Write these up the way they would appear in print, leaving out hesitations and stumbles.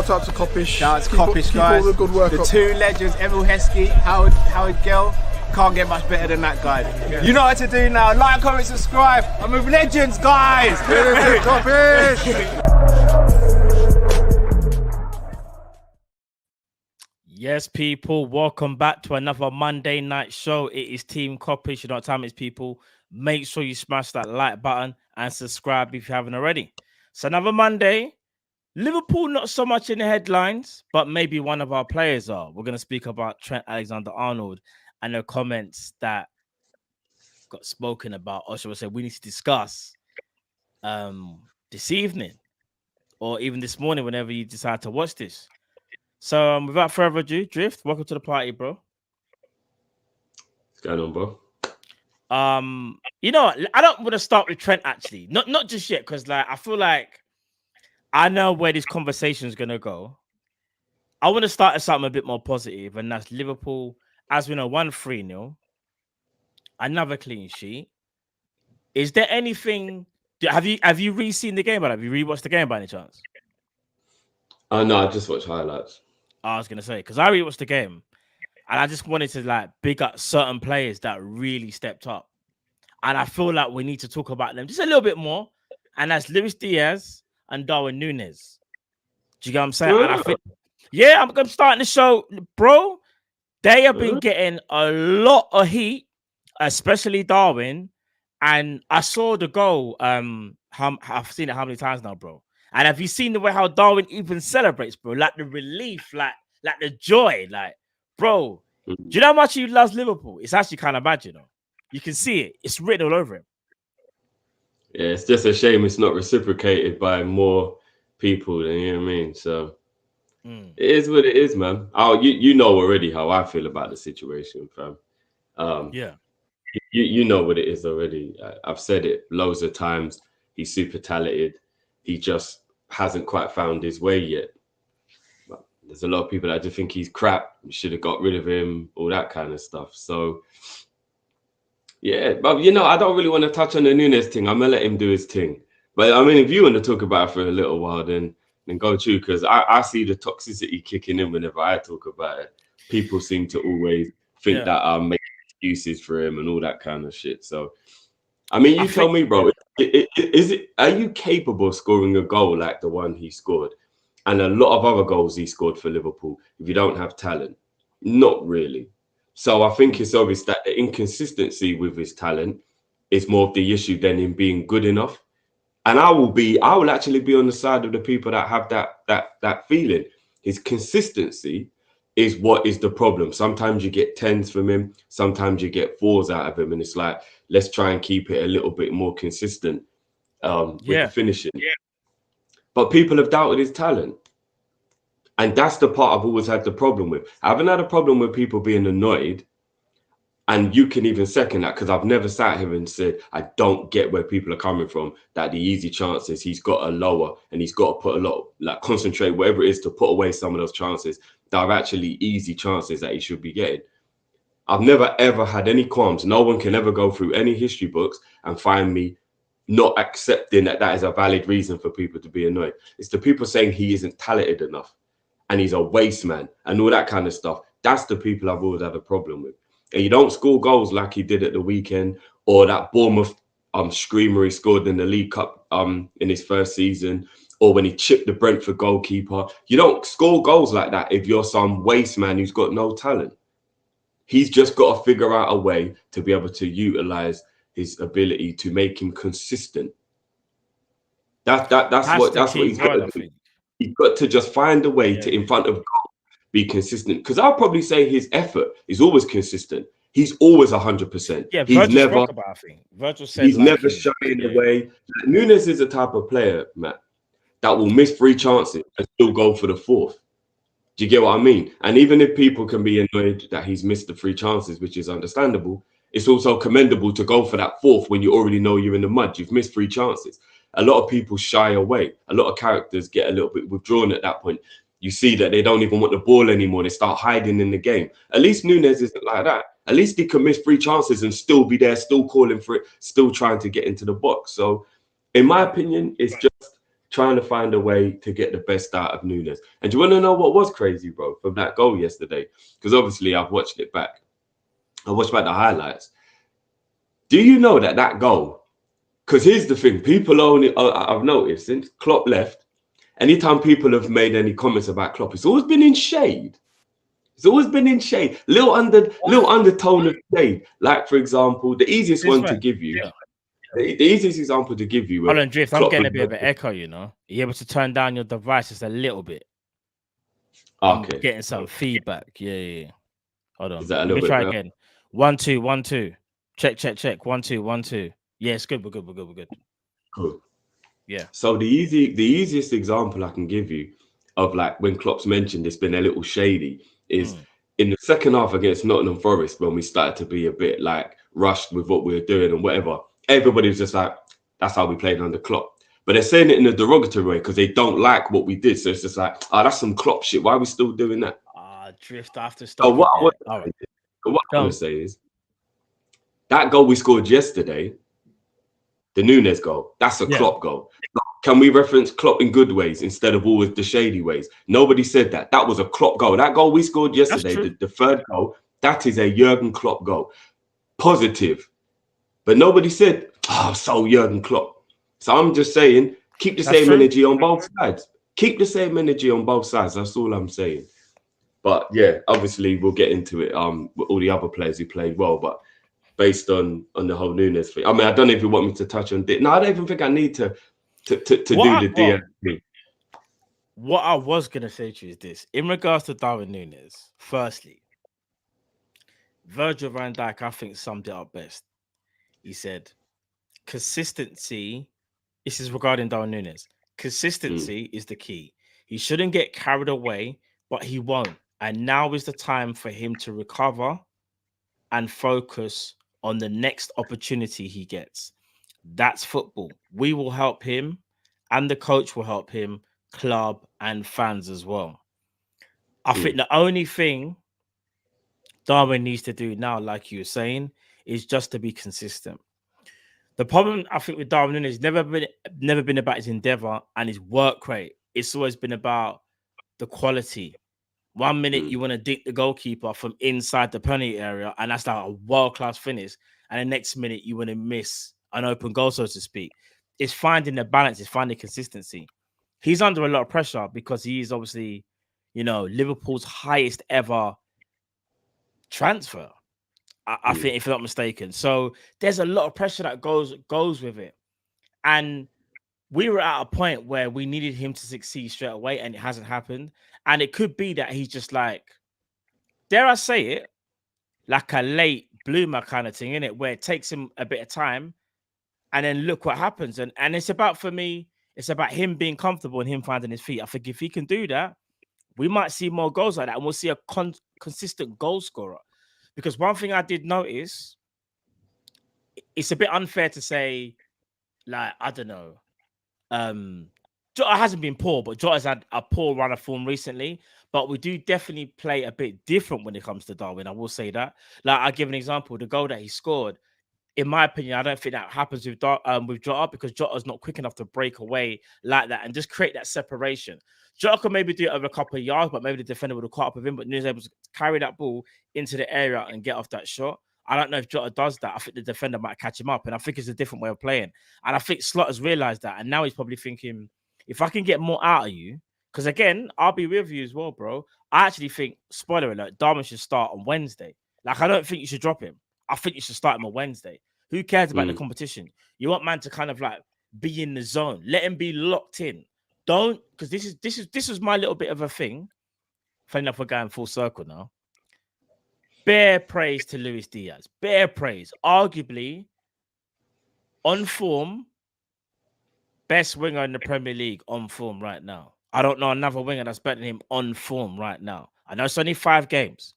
Shout out to Kop-Ish. Shout out to Kop-Ish, guys. Keep all the good work the up. two legends, Emil Heskey, Howard Gill. Can't get much better than that, guys. Yeah. You know what to do now. Like, comment, subscribe. I'm with legends, guys. Kop-Ish. Yes, people, welcome back to another Monday night show. It is Team Kop-Ish. You know what time it is, people. Make sure you smash that like button and subscribe if you haven't already. So another Monday. Liverpool not so much in the headlines, but maybe one of our players are. We're going to speak about Trent Alexander-Arnold and the comments that got spoken about, or should I say we need to discuss this evening or even this morning whenever you decide to watch this. So without further ado, Drift, welcome to the party, bro. What's going on, bro? You know, I don't want to start with Trent actually. Not just yet, because like I feel like I know where this conversation is gonna go. I want to start at something a bit more positive, and that's Liverpool, as we know, 1-3-0, another clean sheet. Is there anything? Have you re-seen the game? But have you rewatched the game by any chance? No, I just watched highlights. I was gonna say because I rewatched the game, and I just wanted to like big up certain players that really stepped up, and I feel like we need to talk about them just a little bit more. And that's Luis Diaz and Darwin Nunez. Do you get what I'm saying? And I think, yeah, I'm starting the show, bro. They have been getting a lot of heat, especially Darwin. And I saw the goal. I've seen it how many times now, bro? And have you seen the way how Darwin even celebrates, bro? Like the relief, like the joy, like, bro. Do you know how much he loves Liverpool? It's actually kind of bad, you know. You can see it. It's written all over him. Yeah, it's just a shame it's not reciprocated by more people. You know what I mean? So it is what it is, man. You know already how I feel about the situation, fam. Yeah. You know what it is already. I've said it loads of times. He's super talented. He just hasn't quite found his way yet. But there's a lot of people that just think he's crap. We should have got rid of him, all that kind of stuff. So yeah, but you know, I don't really want to touch on the Nunez thing. I'm gonna let him do his thing. But I mean, if you want to talk about it for a little while, then go through, because I see the toxicity kicking in whenever I talk about it. People seem to always think that I'm making excuses for him and all that kind of shit. So, I mean, you tell me, bro, are you capable of scoring a goal like the one he scored and a lot of other goals he scored for Liverpool if you don't have talent? Not really. So I think it's obvious that the inconsistency with his talent is more of the issue than him being good enough. And I will actually be on the side of the people that have that feeling. His consistency is what is the problem. Sometimes you get 10s from him, sometimes you get 4s out of him, and it's like, let's try and keep it a little bit more consistent with the finishing. Yeah. But people have doubted his talent. And that's the part I've always had the problem with. I haven't had a problem with people being annoyed. And you can even second that, because I've never sat here and said, I don't get where people are coming from, that the easy chances he's got to lower and he's got to put a lot, like concentrate, whatever it is, to put away some of those chances that are actually easy chances that he should be getting. I've never, ever had any qualms. No one can ever go through any history books and find me not accepting that is a valid reason for people to be annoyed. It's the people saying he isn't talented enough and he's a waste man and all that kind of stuff. That's the people I've always had a problem with. And you don't score goals like he did at the weekend, or that Bournemouth screamer he scored in the League Cup in his first season, or when he chipped the Brentford goalkeeper. You don't score goals like that if you're some waste man who's got no talent. He's just got to figure out a way to be able to utilize his ability to make him consistent. That's what he's got to do. He's got to just find a way to, in front of goal, be consistent. Because I'll probably say his effort is always consistent. He's always 100%. Yeah, he's never. I think Virgil said he's never shying away. Nunez is the type of player, Matt, that will miss 3 chances and still go for the 4th. Do you get what I mean? And even if people can be annoyed that he's missed the 3 chances, which is understandable, it's also commendable to go for that 4th when you already know you're in the mud. You've missed 3 chances. A lot of people shy away. A lot of characters get a little bit withdrawn at that point. You see that they don't even want the ball anymore. They start hiding in the game. At least Nunez isn't like that. At least he can miss 3 chances and still be there, still calling for it, still trying to get into the box. So, in my opinion, it's just trying to find a way to get the best out of Nunez. And do you want to know what was crazy, bro, from that goal yesterday? Because obviously I've watched it back. I watched back the highlights. Do you know that goal? Because here's the thing, people only, I've noticed since Klopp left, anytime people have made any comments about Klopp, it's always been in shade. It's always been in shade, little undertone of shade. Like, for example, the easiest one to give you, the easiest example to give you. Hold on, Drift, I'm getting a bit of an echo, you know. Are you able to turn down your device just a little bit? Okay. I'm getting some feedback. Yeah. Hold on. Is that a Let little me bit try better? again. 1 2 1 2. Check. 1 2 1 2. Yeah, it's good. We're good. Cool. Yeah. So the easiest example I can give you of like when Klopp's mentioned it's been a little shady is in the second half against Nottingham Forest, when we started to be a bit like rushed with what we were doing and whatever. Everybody was just like, that's how we played under Klopp. But they're saying it in a derogatory way because they don't like what we did. So it's just like, that's some Klopp shit. Why are we still doing that? Drift after stop. So what All right. I want to say is that goal we scored yesterday, the Nunez goal, that's a Klopp goal. Can we reference Klopp in good ways instead of always the shady ways? Nobody said that. That was a Klopp goal. That goal we scored yesterday, the third goal, that is a Jurgen Klopp goal. Positive. But nobody said, so Jurgen Klopp. So I'm just saying, keep the same energy on both sides. Keep the same energy on both sides. That's all I'm saying. But yeah, obviously we'll get into it with all the other players who played well. But based on the whole Nunez thing, I mean, I don't know if you want me to touch on it. No, I don't even think I need to do the Diaz thing. What I was going to say to you is this. In regards to Darwin Nunez, firstly, Virgil van Dijk, I think, summed it up best. He said, consistency, this is regarding Darwin Nunez, consistency is the key. He shouldn't get carried away, but he won't. And now is the time for him to recover and focus on the next opportunity he gets. That's football. We will help him, and the coach will help him, club and fans as well. I think the only thing Darwin needs to do now, like you were saying, is just to be consistent. The problem, I think, with Darwin Nunez never been about his endeavor and his work rate. It's always been about the quality. 1 minute you want to dink the goalkeeper from inside the penalty area, and that's like a world-class finish. And the next minute you want to miss an open goal, so to speak. It's finding the balance. It's finding consistency. He's under a lot of pressure because he is obviously, Liverpool's highest ever transfer. I think, if I'm not mistaken. So there's a lot of pressure that goes with it. And we were at a point where we needed him to succeed straight away, and it hasn't happened. And it could be that he's just like, dare I say it, like a late bloomer kind of thing, innit? Where it takes him a bit of time, and then look what happens. And it's about, for me, it's about him being comfortable and him finding his feet. I think if he can do that, we might see more goals like that, and we'll see a consistent goal scorer. Because one thing I did notice, it's a bit unfair to say, like, I don't know, Jota hasn't been poor, but Jota's had a poor run of form recently. But we do definitely play a bit different when it comes to Darwin. I will say that. Like, I'll give an example. The goal that he scored, in my opinion, I don't think that happens with Jota, because Jota's not quick enough to break away like that and just create that separation. Jota could maybe do it over a couple of yards, but maybe the defender would have caught up with him. But Nunez able to carry that ball into the area and get off that shot. I don't know if Jota does that. I think the defender might catch him up, and I think it's a different way of playing. And I think Slot has realised that, and now he's probably thinking, if I can get more out of you, because again, I'll be with you as well, bro. I actually think, spoiler alert, Darwin should start on Wednesday. Like, I don't think you should drop him. I think you should start him on Wednesday. Who cares about the competition? You want man to kind of like be in the zone. Let him be locked in. Don't, because this is my little bit of a thing. Funny enough, we're going full circle now. Bare praise to Luis Diaz. Bare praise. Arguably, on form, best winger in the Premier League on form right now. I don't know another winger that's better than him on form right now. I know it's only 5 games,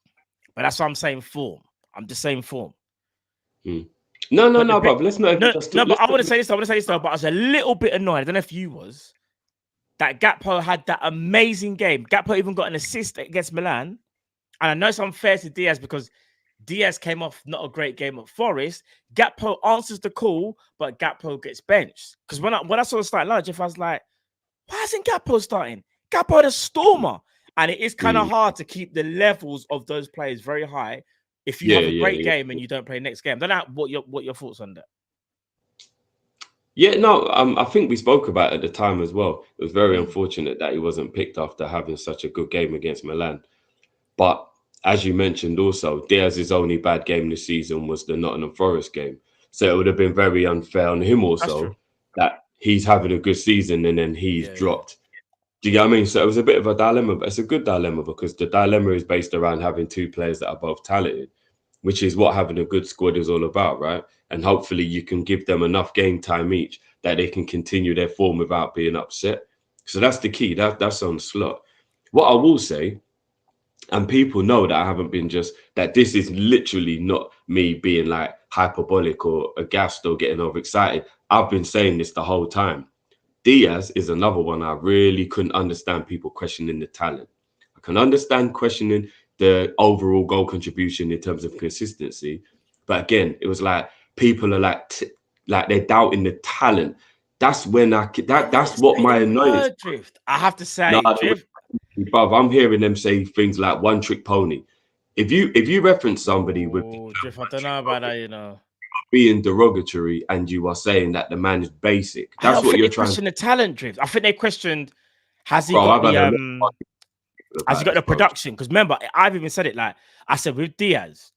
but that's what I'm saying, form. I'm just saying form. No, but let's not. But I want to say this, but I was a little bit annoyed. I don't know if you was. That Gakpo had that amazing game. Gakpo even got an assist against Milan. And I know it's unfair to Diaz because Diaz came off not a great game at Forest. Gakpo answers the call, but Gakpo gets benched. Because when I saw the starting lineup, I was like, Why isn't Gakpo starting? Gakpo the stormer. And it is kind of hard to keep the levels of those players very high if you have a great game and you don't play next game. I don't know what your thoughts on that. Yeah, no, I think we spoke about it at the time as well. It was very unfortunate that he wasn't picked after having such a good game against Milan. But as you mentioned also, Diaz's only bad game this season was the Nottingham Forest game. So it would have been very unfair on him also that he's having a good season and then he's dropped. Do you get what I mean? So it was a bit of a dilemma, but it's a good dilemma because the dilemma is based around having two players that are both talented, which is what having a good squad is all about, right? And hopefully you can give them enough game time each that they can continue their form without being upset. So that's the key. That's on the slot. What I will say, and people know that I haven't been that this is literally not me being like hyperbolic or aghast or getting overexcited. I've been saying this the whole time. Diaz is another one I really couldn't understand people questioning the talent. I can understand questioning the overall goal contribution in terms of consistency. But again, it was like people are like they're doubting the talent. That's when that's what my annoyance. Drift. I have to say, Drift. Bruv, I'm hearing them say things like one trick pony. If you reference somebody with Drift, I don't know about that, you know. Being derogatory and you are saying that the man is basic. That's what you're trying to question the talent, Drift. I think they questioned has he got the production? Because remember, I've even said it like I said with Diaz.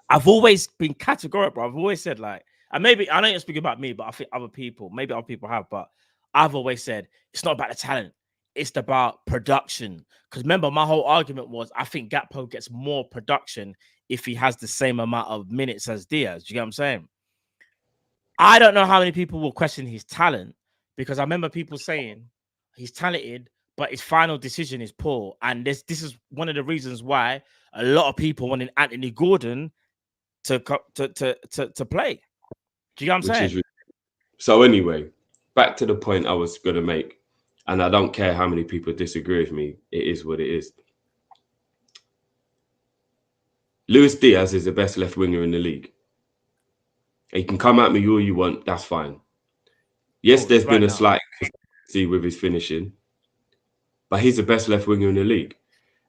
I've always been categorical, bro. I've always said like, and maybe I know you're speaking about me, but I think maybe other people have, but I've always said it's not about the talent, it's about production. Because remember, my whole argument was I think Gakpo gets more production if he has the same amount of minutes as Diaz. Do you get what I'm saying? I don't know how many people will question his talent because I remember people saying he's talented, but his final decision is poor. And this is one of the reasons why a lot of people wanted Anthony Gordon to play. Do you know what I'm saying? So anyway, back to the point I was going to make, and I don't care how many people disagree with me. It is what it is. Luis Diaz is the best left winger in the league. You can come at me all you want. That's fine. Yes, there's been a slight consistency with his finishing, but he's the best left winger in the league.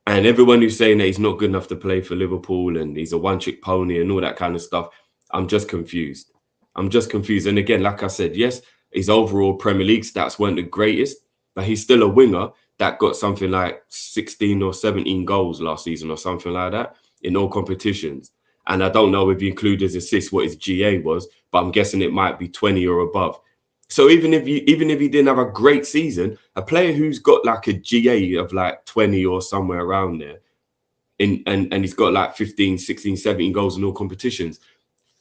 And everyone who's saying that he's not good enough to play for Liverpool and he's a one-trick pony and all that kind of stuff, I'm just confused. And again, like I said, yes, his overall Premier League stats weren't the greatest, but he's still a winger that got something like 16 or 17 goals last season or something like that in all competitions. And I don't know if you include his assists what his GA was, but I'm guessing it might be 20 or above. So even if he didn't have a great season, a player who's got like a GA of like 20 or somewhere around there, and he's got like 15, 16, 17 goals in all competitions,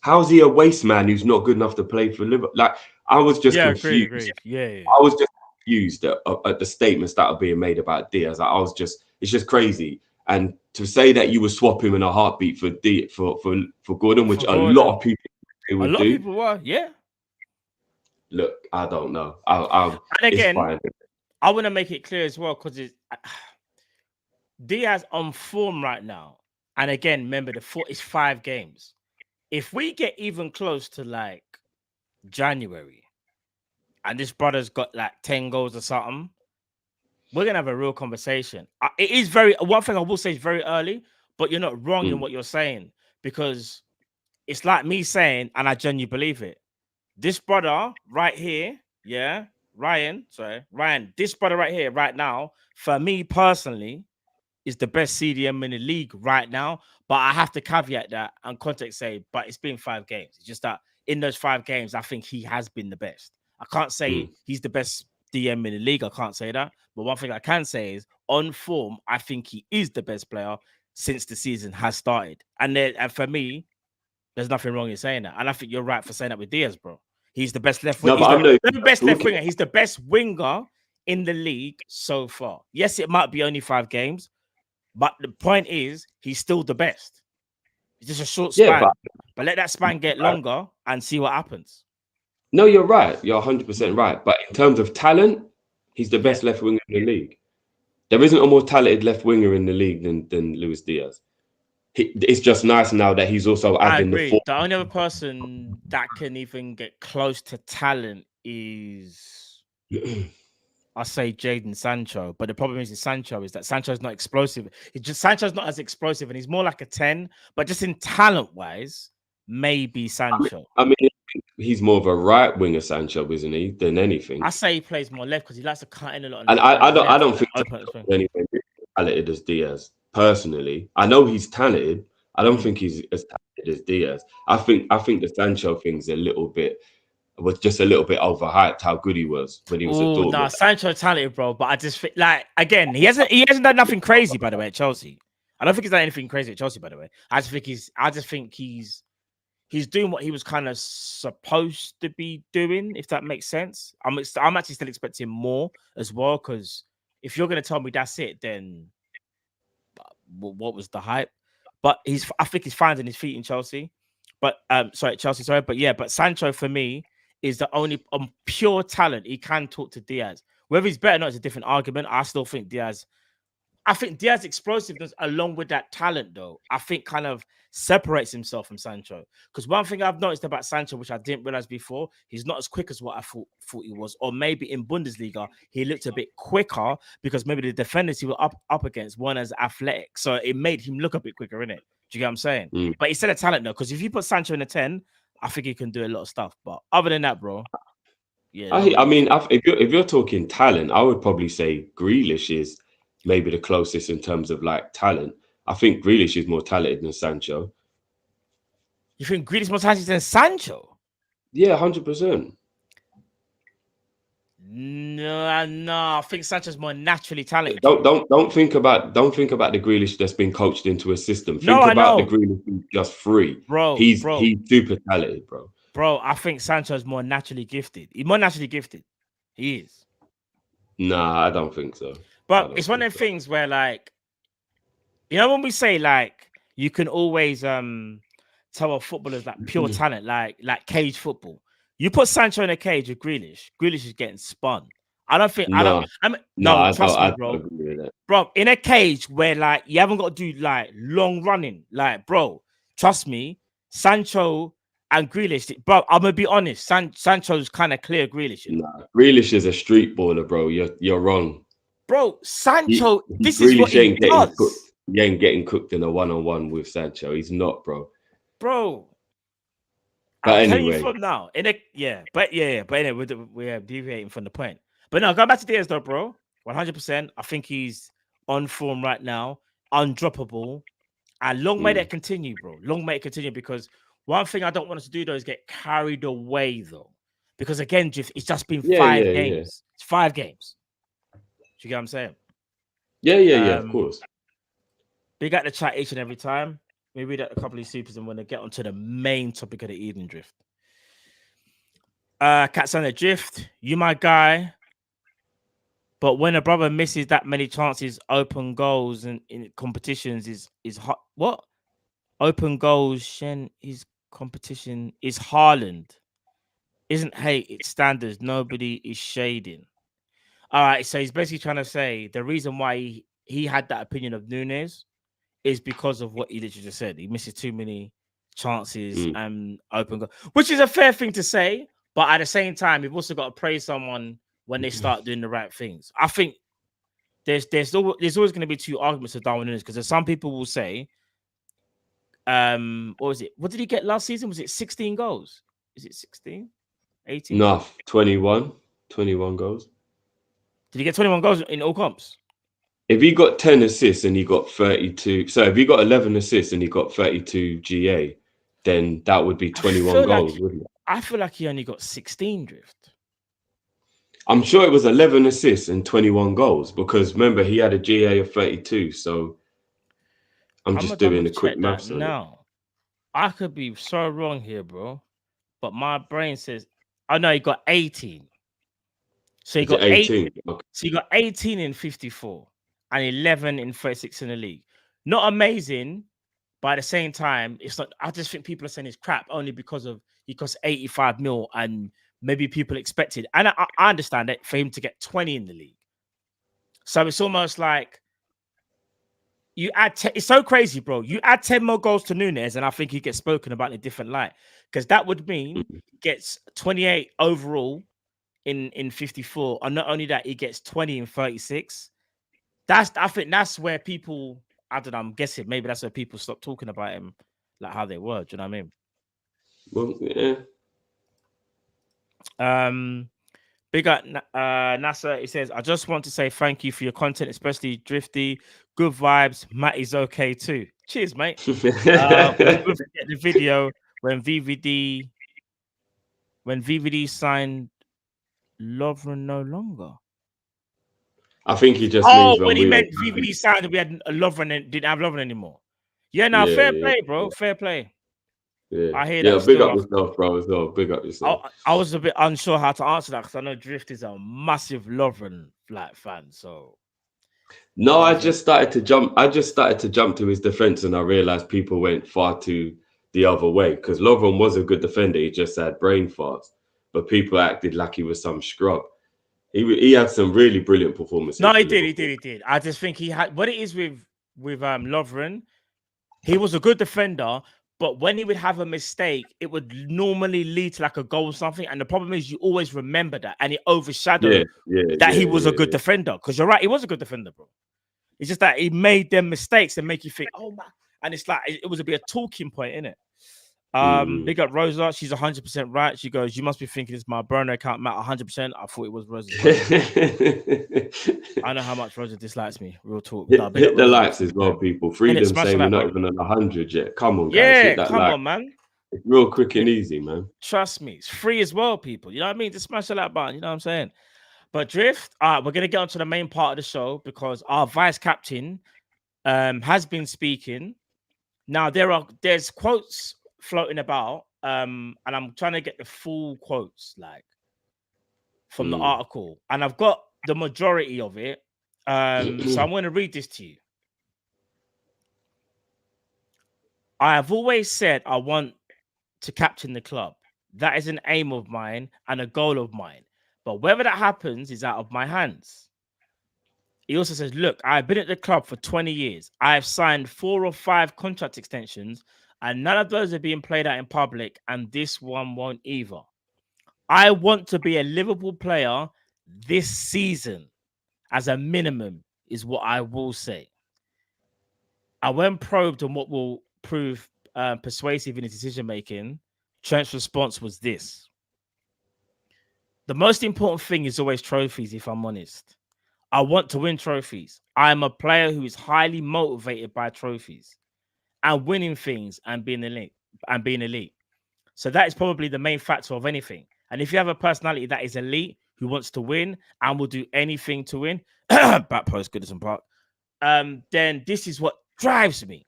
how's he a waste man who's not good enough to play for Liverpool? Like, I was just confused. Agree. Yeah. I was just confused at the statements that are being made about Diaz. It's just crazy. And to say that you would swap him in a heartbeat for Gordon, which a lot of people would do. A lot of people were, yeah. Look, I don't know. And again, I want to make it clear as well because Diaz on form right now. And again, remember it's 5 games. If we get even close to like January and this brother's got like 10 goals or something, we're going to have a real conversation. It is one thing I will say is very early, but you're not wrong in what you're saying because it's like me saying, and I genuinely believe it, this brother right here, Ryan, this brother right here, right now, for me personally, is the best CDM in the league right now. But I have to caveat that and context say, but it's been 5 games. It's just that in those 5 games, I think he has been the best. I can't say he's the best DM in the league. I can't say that. But one thing I can say is on form, I think he is the best player since the season has started. And for me, there's nothing wrong in saying that. And I think you're right for saying that with Diaz, bro. He's the best left winger. The best left winger. He's the best winger in the league so far. Yes, it might be only 5 games, but the point is he's still the best. It's just a short span. But let that span get longer and see what happens. No, you're right. You're 100% right. But in terms of talent, he's the best left winger in the league. There isn't a more talented left winger in the league than Luis Diaz. It's just nice now that he's also adding the form. The only other person that can even get close to talent is I say Jadon Sancho, but the problem is Sancho is that Sancho's not explosive. Sancho's not as explosive, and he's more like a 10. But just in talent wise, maybe Sancho. I mean, he's more of a right winger, Sancho, isn't he? Than anything. I say he plays more left because he likes to cut in a lot. And I don't think he's anything talented as Diaz. Personally, I know he's talented. I don't think he's as talented as Diaz. I think the Sancho thing's was just a little bit overhyped how good he was when he was at Dortmund. No, Sancho talented, bro. But I just think, like, again, he hasn't done nothing crazy, by the way, at Chelsea. I don't think he's done anything crazy at Chelsea, by the way. I just think he's doing what he was kind of supposed to be doing, if that makes sense. I'm actually still expecting more as well, because if you're gonna tell me that's it, then what was the hype? But I think he's finding his feet in Chelsea. But Chelsea. But Sancho for me is the only pure talent. He can talk to Diaz. Whether he's better or not is a different argument. I still think Diaz explosiveness along with that talent, though, I think kind of separates himself from Sancho. Because one thing I've noticed about Sancho, which I didn't realize before, he's not as quick as what I thought he was. Or maybe in Bundesliga, he looked a bit quicker because maybe the defenders he was up against weren't as athletic. So it made him look a bit quicker, innit? Do you get what I'm saying? But he's still a talent, though, because if you put Sancho in a 10, I think he can do a lot of stuff. But other than that, bro, yeah. I mean, if you're talking talent, I would probably say Grealish is maybe the closest in terms of like talent. I think Grealish is more talented than Sancho. You think Grealish is more talented than Sancho? Yeah, 100%. No, I think Sancho's more naturally talented. Don't think about the Grealish that's been coached into a system. Think about the Grealish who's just free. Bro, he's super talented, bro. Bro, I think Sancho's more naturally gifted. He's more naturally gifted. He is. Nah, I don't think so. But it's one of them things where, like, you know, when we say like you can always tell a footballer's like pure talent, like cage football. You put Sancho in a cage with Grealish is getting spun. I don't think. Trust me, bro. Bro, in a cage where like you haven't got to do like long running, like, bro, trust me, Sancho and Grealish, bro. I'm gonna be honest. Sancho's kind of clear Grealish. You know? Nah, Grealish is a street baller, bro. You're wrong, bro. Sancho, this is what he does. He ain't getting cooked in a one-on-one with Sancho. He's not, bro. Bro. But I'm anyway, telling you from now. But anyway, we're deviating from the point. But no, going back to Diaz though, bro. 100%. I think he's on form right now, undroppable, and long may that continue, bro. Long may it continue, because one thing I don't want us to do though is get carried away though, because again, it's just been 5 games. Yeah. It's 5 games. Do you get what I'm saying? Yeah, of course. Big at the chat each and every time. We read out a couple of supers and want to get onto the main topic of the Eden Drift. Cats on the Drift, you my guy. But when a brother misses that many chances, open goals and in competitions is hot. What? Open goals, his competition is Haaland. Isn't hate, it's standards. Nobody is shading. All right, so he's basically trying to say the reason why he had that opinion of Nunez is because of what he literally just said. He misses too many chances and open goal, which is a fair thing to say. But at the same time, you've also got to praise someone when they start doing the right things. I think there's always going to be 2 arguments of Darwin Nunez, because some people will say, what was it? What did he get last season? Was it 16 goals? Is it 16? 18? No, 21 goals. Did he get 21 goals in all comps? If he got 10 assists and he got 32, so if he got 11 assists and he got 32 GA, then that would be 21 goals, wouldn't it? I feel like he only got 16, Drift. I'm sure it was 11 assists and 21 goals, because remember, he had a GA of 32. So I'm just doing a quick maths on it. I could be so wrong here, bro. But my brain says, oh no, he got 18. So he got 18. Okay. So he got 18 in 54 and 11 in 36 in the league. Not amazing, but at the same time, it's not. I just think people are saying it's crap only because of he cost 85 mil and maybe people expected. And I understand that for him to get 20 in the league. So it's almost like you add. It's so crazy, bro. You add 10 more goals to Nunez, and I think he gets spoken about in a different light, because that would mean he gets 28 overall in 54, and not only that, he gets 20 in 36. I think that's where people, I don't know, I'm guessing maybe that's where people stop talking about him like how they were. Do you know what I mean? Well, yeah. Big up NASA. It says, I just want to say thank you for your content, especially Drifty. Good vibes. Matt is okay too. Cheers, mate. We'll get the video when VVD signed Lovren no longer. I think he just means when he meant VVD signed, we had a Lovren and didn't have Lovren anymore. Yeah, now fair play, bro. Fair play. Yeah, I hear that. Yeah, big up yourself, bro, as well. Big up yourself. I was a bit unsure how to answer that because I know Drift is a massive Lovren fan. So no, I just started to jump to his defense, and I realized people went far too the other way because Lovren was a good defender. He just had brain farts, but people acted like he was some scrub. He had some really brilliant performances. No, he did. I just think he had what it is with Lovren. He was a good defender, but when he would have a mistake, it would normally lead to like a goal or something. And the problem is, you always remember that, and it overshadowed that he was a good defender. Because you're right, he was a good defender, bro. It's just that he made them mistakes and make you think, oh man, and it's like it was a bit of talking point, innit? Big up Rosa, she's 100% right. She goes, you must be thinking it's my burner account, Matt. 100%. I thought it was Rosa. I know how much Rosa dislikes me. Real talk. Hit the likes as well, people. Freedom saying we're not even on 100 yet. Come on, guys. Yeah, come on, man. It's real quick and easy, man. Trust me, it's free as well, people. You know what I mean? Just smash the like button. You know what I'm saying? But Drift, we're gonna get onto the main part of the show because our vice captain has been speaking. Now there's quotes floating about, and I'm trying to get the full quotes like from the article, and I've got the majority of it. So I'm going to read this to you. I have always said I want to captain the club. That is an aim of mine and a goal of mine. But whether that happens is out of my hands. He also says, look, I've been at the club for 20 years. I have signed 4 or 5 contract extensions, and none of those are being played out in public, and this one won't either. I want to be a Liverpool player this season, as a minimum, is what I will say. And when probed on what will prove persuasive in his decision-making, Trent's response was this. The most important thing is always trophies, if I'm honest. I want to win trophies. I am a player who is highly motivated by trophies and winning things and being elite. So that is probably the main factor of anything. And if you have a personality that is elite, who wants to win and will do anything to win, back post Goodison Park, then this is what drives me.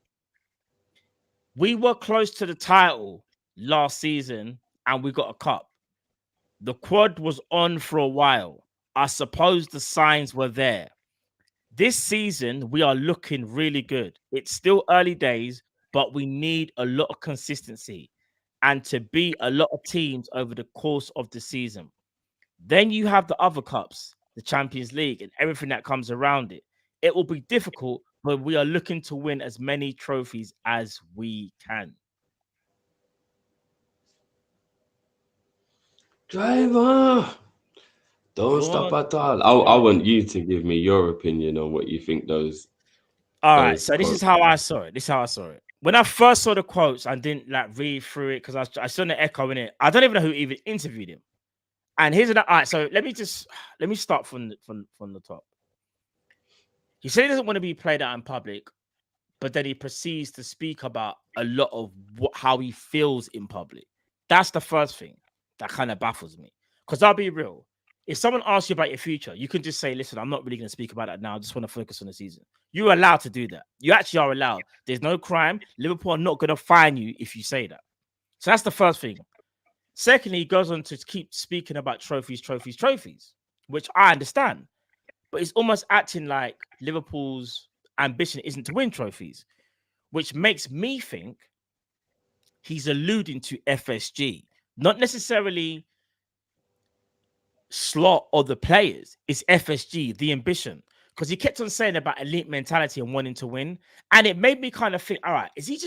We were close to the title last season and we got a cup. The quad was on for a while. I suppose the signs were there. This season, we are looking really good. It's still early days, but we need a lot of consistency and to beat a lot of teams over the course of the season. Then you have the other cups, the Champions League, and everything that comes around it. It will be difficult, but we are looking to win as many trophies as we can. Driver, don't stop at all. I want you to give me your opinion on what you think those. All right, so this is how I saw it. When I first saw the quotes and didn't like read through it because I saw the echo in it. I don't even know who even interviewed him. And here's all right. So let me start from the top. He said he doesn't want to be played out in public, but then he proceeds to speak about a lot of how he feels in public. That's the first thing that kind of baffles me. Because I'll be real. If someone asks you about your future, you can just say, listen, I'm not really going to speak about that now. I just want to focus on the season. You're allowed to do that. You actually are allowed. There's no crime. Liverpool are not going to fine you if you say that. So that's the first thing. Secondly, he goes on to keep speaking about trophies, which I understand. But it's almost acting like Liverpool's ambition isn't to win trophies, which makes me think he's alluding to FSG, not necessarily Slot or the players. It's FSG, the ambition. Because he kept on saying about elite mentality and wanting to win. And it made me kind of think, all right, is he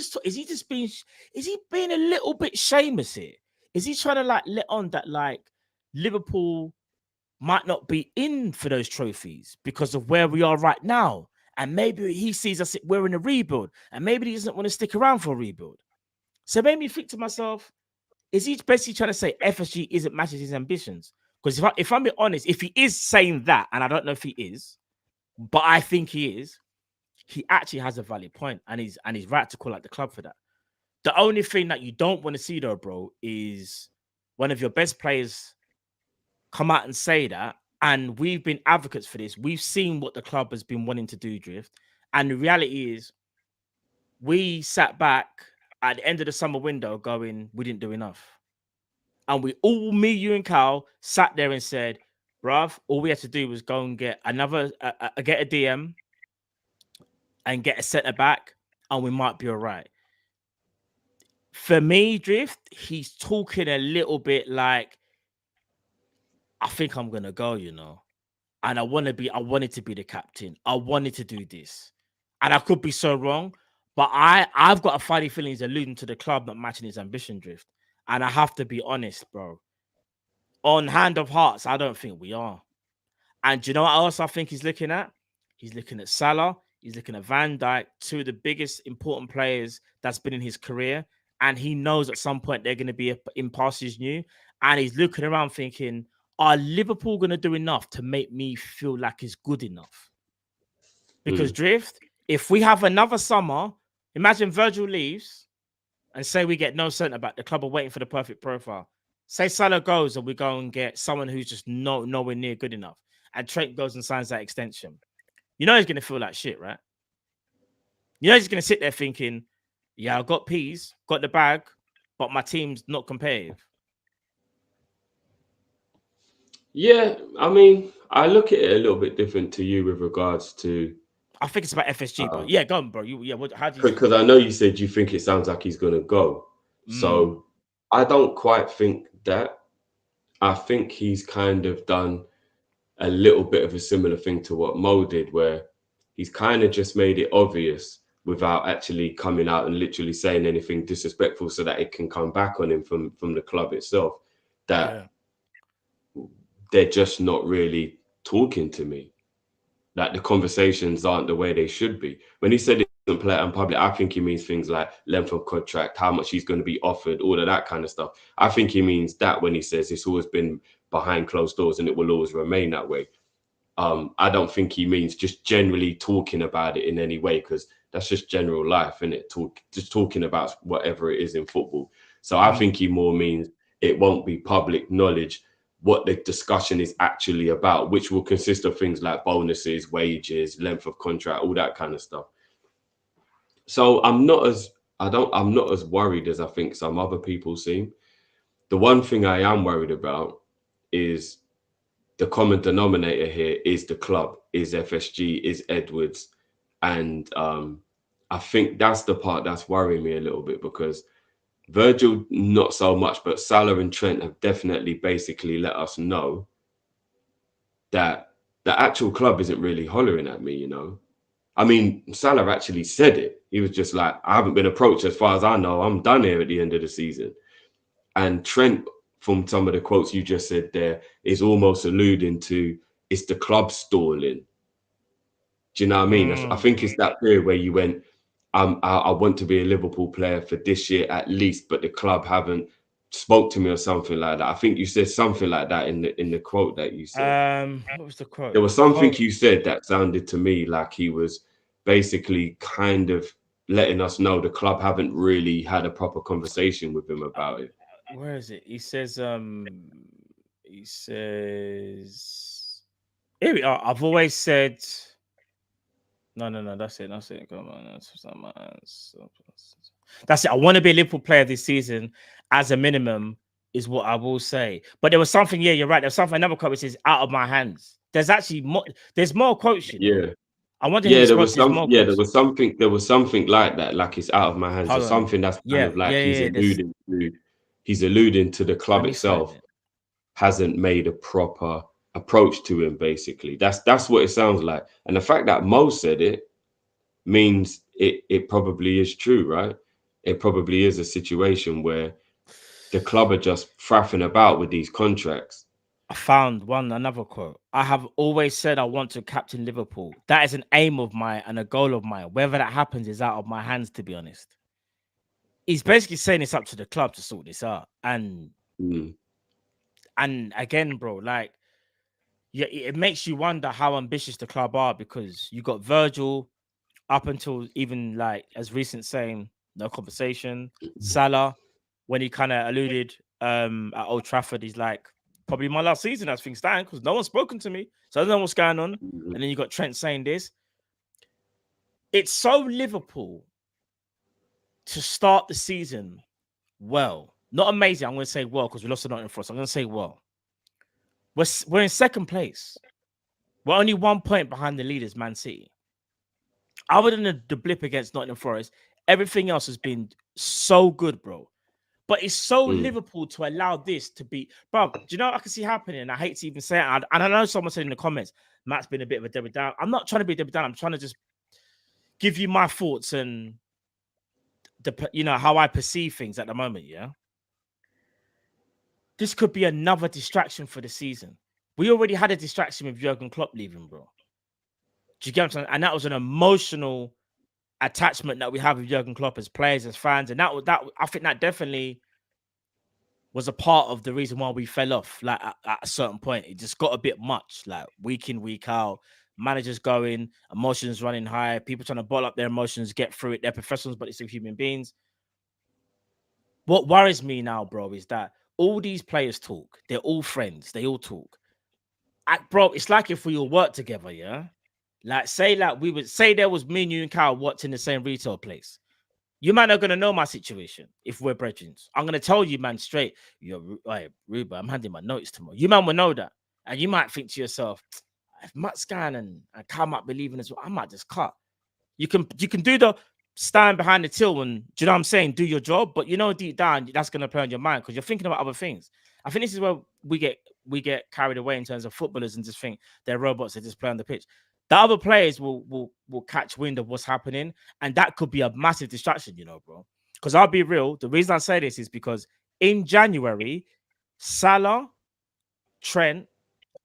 being a little bit shameless here? Is he trying to like let on that like Liverpool might not be in for those trophies because of where we are right now. And maybe he sees us, we're in a rebuild, and maybe he doesn't want to stick around for a rebuild. So it made me think to myself, is he basically trying to say FSG isn't matching his ambitions? Because if I'm being honest, if he is saying that, and I don't know if he is, but I think he is, he actually has a valid point, and he's right to call out the club for that. The only thing that you don't want to see, though, bro, is one of your best players come out and say that. And we've been advocates for this. We've seen what the club has been wanting to do, Drift. And the reality is, we sat back at the end of the summer window going, we didn't do enough. And we all, me, you, and Cal, sat there and said, bruv, all we had to do was go and get get a DM and get a centre back, and we might be all right. For me, Drift, he's talking a little bit like, I think I'm gonna go, you know, and I wanted to be the captain. I wanted to do this, and I could be so wrong, but I've got a funny feeling he's alluding to the club not matching his ambition, Drift. And I have to be honest, bro. On hand of hearts, I don't think we are. And do you know what else I think he's looking at? He's looking at Salah. He's looking at Van Dijk, two of the biggest important players that's been in his career. And he knows at some point they're going to be in pastures new. And he's looking around thinking, are Liverpool going to do enough to make me feel like it's good enough? Because Drift, if we have another summer, imagine Virgil leaves and say we get no centre back, the club are waiting for the perfect profile. Say Salah goes and we go and get someone who's just nowhere near good enough. And Trent goes and signs that extension. You know he's going to feel like shit, right? You know he's going to sit there thinking, yeah, I got peas, got the bag, but my team's not competitive. Yeah, I mean, I look at it a little bit different to you with regards to. I think it's about FSG, but yeah, go on, bro. How do you? Because I know you said you think it sounds like he's going to go. So I don't quite think that. I think he's kind of done a little bit of a similar thing to what Mo did, where he's kind of just made it obvious without actually coming out and literally saying anything disrespectful so that it can come back on him from the club itself, that they're just not really talking to me. Like the conversations aren't the way they should be. When he said he doesn't play out in public, I think he means things like length of contract, how much he's going to be offered, all of that kind of stuff. I think he means that when he says it's always been behind closed doors and it will always remain that way. I don't think he means just generally talking about it in any way, because that's just general life, isn't it? Just talking about whatever it is in football. So I think he more means it won't be public knowledge what the discussion is actually about, which will consist of things like bonuses, wages, length of contract, all that kind of stuff. So I'm not as worried as I think some other people seem. The one thing I am worried about is the common denominator here is the club, is FSG, is Edwards. And I think that's the part that's worrying me a little bit, because Virgil, not so much, but Salah and Trent have definitely basically let us know that the actual club isn't really hollering at me, you know. I mean, Salah actually said it. He was just like, I haven't been approached as far as I know. I'm done here at the end of the season. And Trent, from some of the quotes you just said there, is almost alluding to it's the club stalling. Do you know what I mean? I think it's that period where you went, I want to be a Liverpool player for this year at least, but the club haven't spoke to me or something like that. I think you said something like that in the quote that you said. What was the quote? There was something you said that sounded to me like he was basically kind of letting us know the club haven't really had a proper conversation with him about it. Where is it? He says, here we are. I've always said, no, that's it. Come on, that's it. I want to be a Liverpool player this season as a minimum, is what I will say. But there was something, yeah, you're right. There's something, another quote which says out of my hands. There's actually more, there's more quotes, you know? Yeah. I wonder there was something like that, like it's out of my hands, or something that's kind of like he's alluding to the club itself hasn't made a proper approach to him, basically. That's what it sounds like. And the fact that Mo said it means it probably is true, right? It probably is a situation where the club are just faffing about with these contracts. I found another quote. I have always said I want to captain Liverpool. That is an aim of mine and a goal of mine. Whether that happens is out of my hands, to be honest. He's basically saying it's up to the club to sort this out. And again, bro, like, yeah, it makes you wonder how ambitious the club are, because you got Virgil up until even like as recent saying no conversation. Salah, when he kind of alluded at Old Trafford, he's like, probably my last season as things stand, because no one's spoken to me, so I don't know what's going on. And then you got Trent saying this. It's so Liverpool to start the season well, not amazing. I'm going to say well because we lost to Nottingham Forest. I'm going to say well. We're in second place. We're only 1 point behind the leaders, Man City. Other than the blip against Nottingham Forest, everything else has been so good, bro. But it's so Liverpool to allow this to be, bro. Do you know what I can see happening? I hate to even say it, and I know someone said in the comments, Matt's been a bit of a Debbie Down. I'm not trying to be a Debbie Down. I'm trying to just give you my thoughts and how I perceive things at the moment. Yeah, this could be another distraction for the season. We already had a distraction with Jurgen Klopp leaving, bro. Do you get what I'm saying? And that was an emotional attachment that we have with Jurgen Klopp as players, as fans, and that I think that definitely was a part of the reason why we fell off. Like at a certain point, it just got a bit much. Like week in, week out, managers going, emotions running high, people trying to bottle up their emotions, get through it. They're professionals, but they're still human beings. What worries me now, bro, is that all these players talk. They're all friends. They all talk. Bro, it's like if we all work together, yeah. Like, say there was me and you and Kyle worked in the same retail place. You man are gonna know my situation if we're brethren. I'm gonna tell you, man, straight. You're right, Ruba. I'm handing my notes tomorrow. You man will know that, and you might think to yourself, if Matt's Scan and Kyle might believe in as well, I might just cut. You can do the stand behind the till and, do you know what I'm saying, do your job, but deep down that's gonna play on your mind because you're thinking about other things. I think this is where we get carried away in terms of footballers and just think they're robots that just play on the pitch. The other players will catch wind of what's happening, and that could be a massive distraction, bro. Because I'll be real, the reason I say this is because in January, Salah, Trent,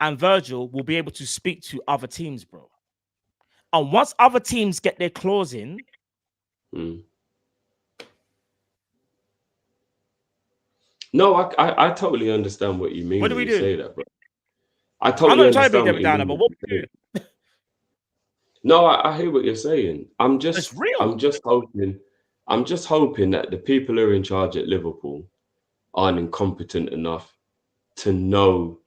and Virgil will be able to speak to other teams, bro. And once other teams get their claws in, No, I totally understand what you mean. What do we do? Say that, bro. I totally understand. I'm not trying to be Debbie Downer, but what we do? No, I hear what you're saying. I'm just hoping that the people who are in charge at Liverpool aren't incompetent enough to know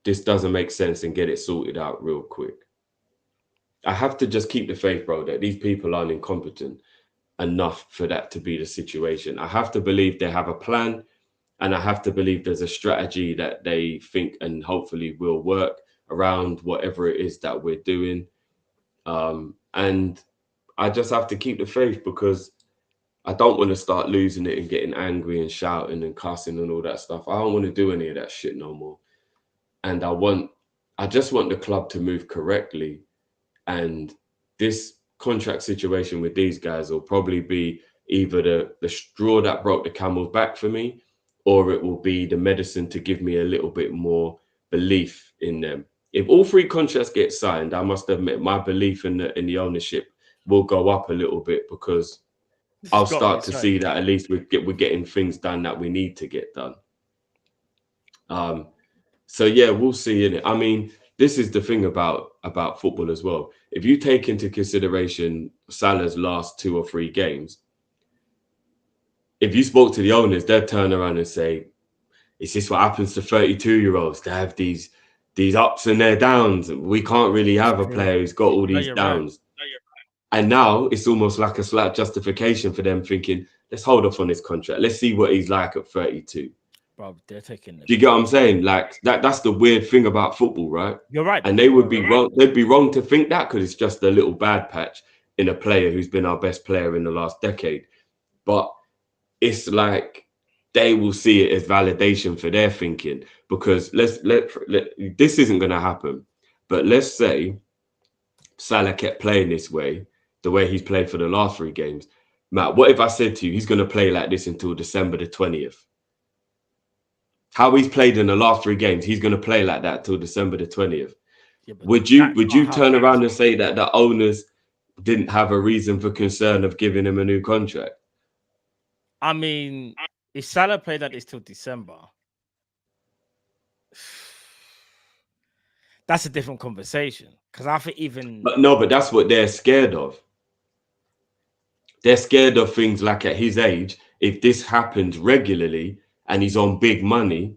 this doesn't make sense and get it sorted out real quick. I have to just keep the faith, bro, that these people aren't incompetent enough for that to be the situation. I have to believe they have a plan, and I have to believe there's a strategy that they think and hopefully will work around whatever it is that we're doing. And I just have to keep the faith because I don't want to start losing it and getting angry and shouting and cussing and all that stuff. I don't want to do any of that shit no more. And I just want the club to move correctly. And this contract situation with these guys will probably be either the straw that broke the camel's back for me, or it will be the medicine to give me a little bit more belief in them. If all three contracts get signed, I must admit my belief in the ownership will go up a little bit because I'll start to see that at least we're getting things done that we need to get done. So yeah, we'll see in it. I mean, this is the thing about football as well. If you take into consideration Salah's last 2 or 3 games, if you spoke to the owners, they'd turn around and say, "Is this what happens to 32-year-olds? They have these ups and their downs. We can't really have a player who's got all these downs." And now it's almost like a slight justification for them thinking, let's hold off on this contract. Let's see what he's like at 32. Bro, they're taking it. Do you get what I'm saying? Like that's the weird thing about football, right? You're right. And they would be wrong. They'd be wrong to think that because it's just a little bad patch in a player who's been our best player in the last decade. But it's like they will see it as validation for their thinking because this isn't going to happen. But let's say Salah kept playing this way, the way he's played for the last 3 games. Matt, what if I said to you, he's going to play like this until December the 20th? how he's played in the last 3 games, he's going to play like that till December the 20th. Yeah, Would you turn around and say that the owners didn't have a reason for concern of giving him a new contract? I mean, if Salah played like this till December, that's a different conversation. Because I think but that's what they're scared of. They're scared of things like at his age, if this happens regularly and he's on big money,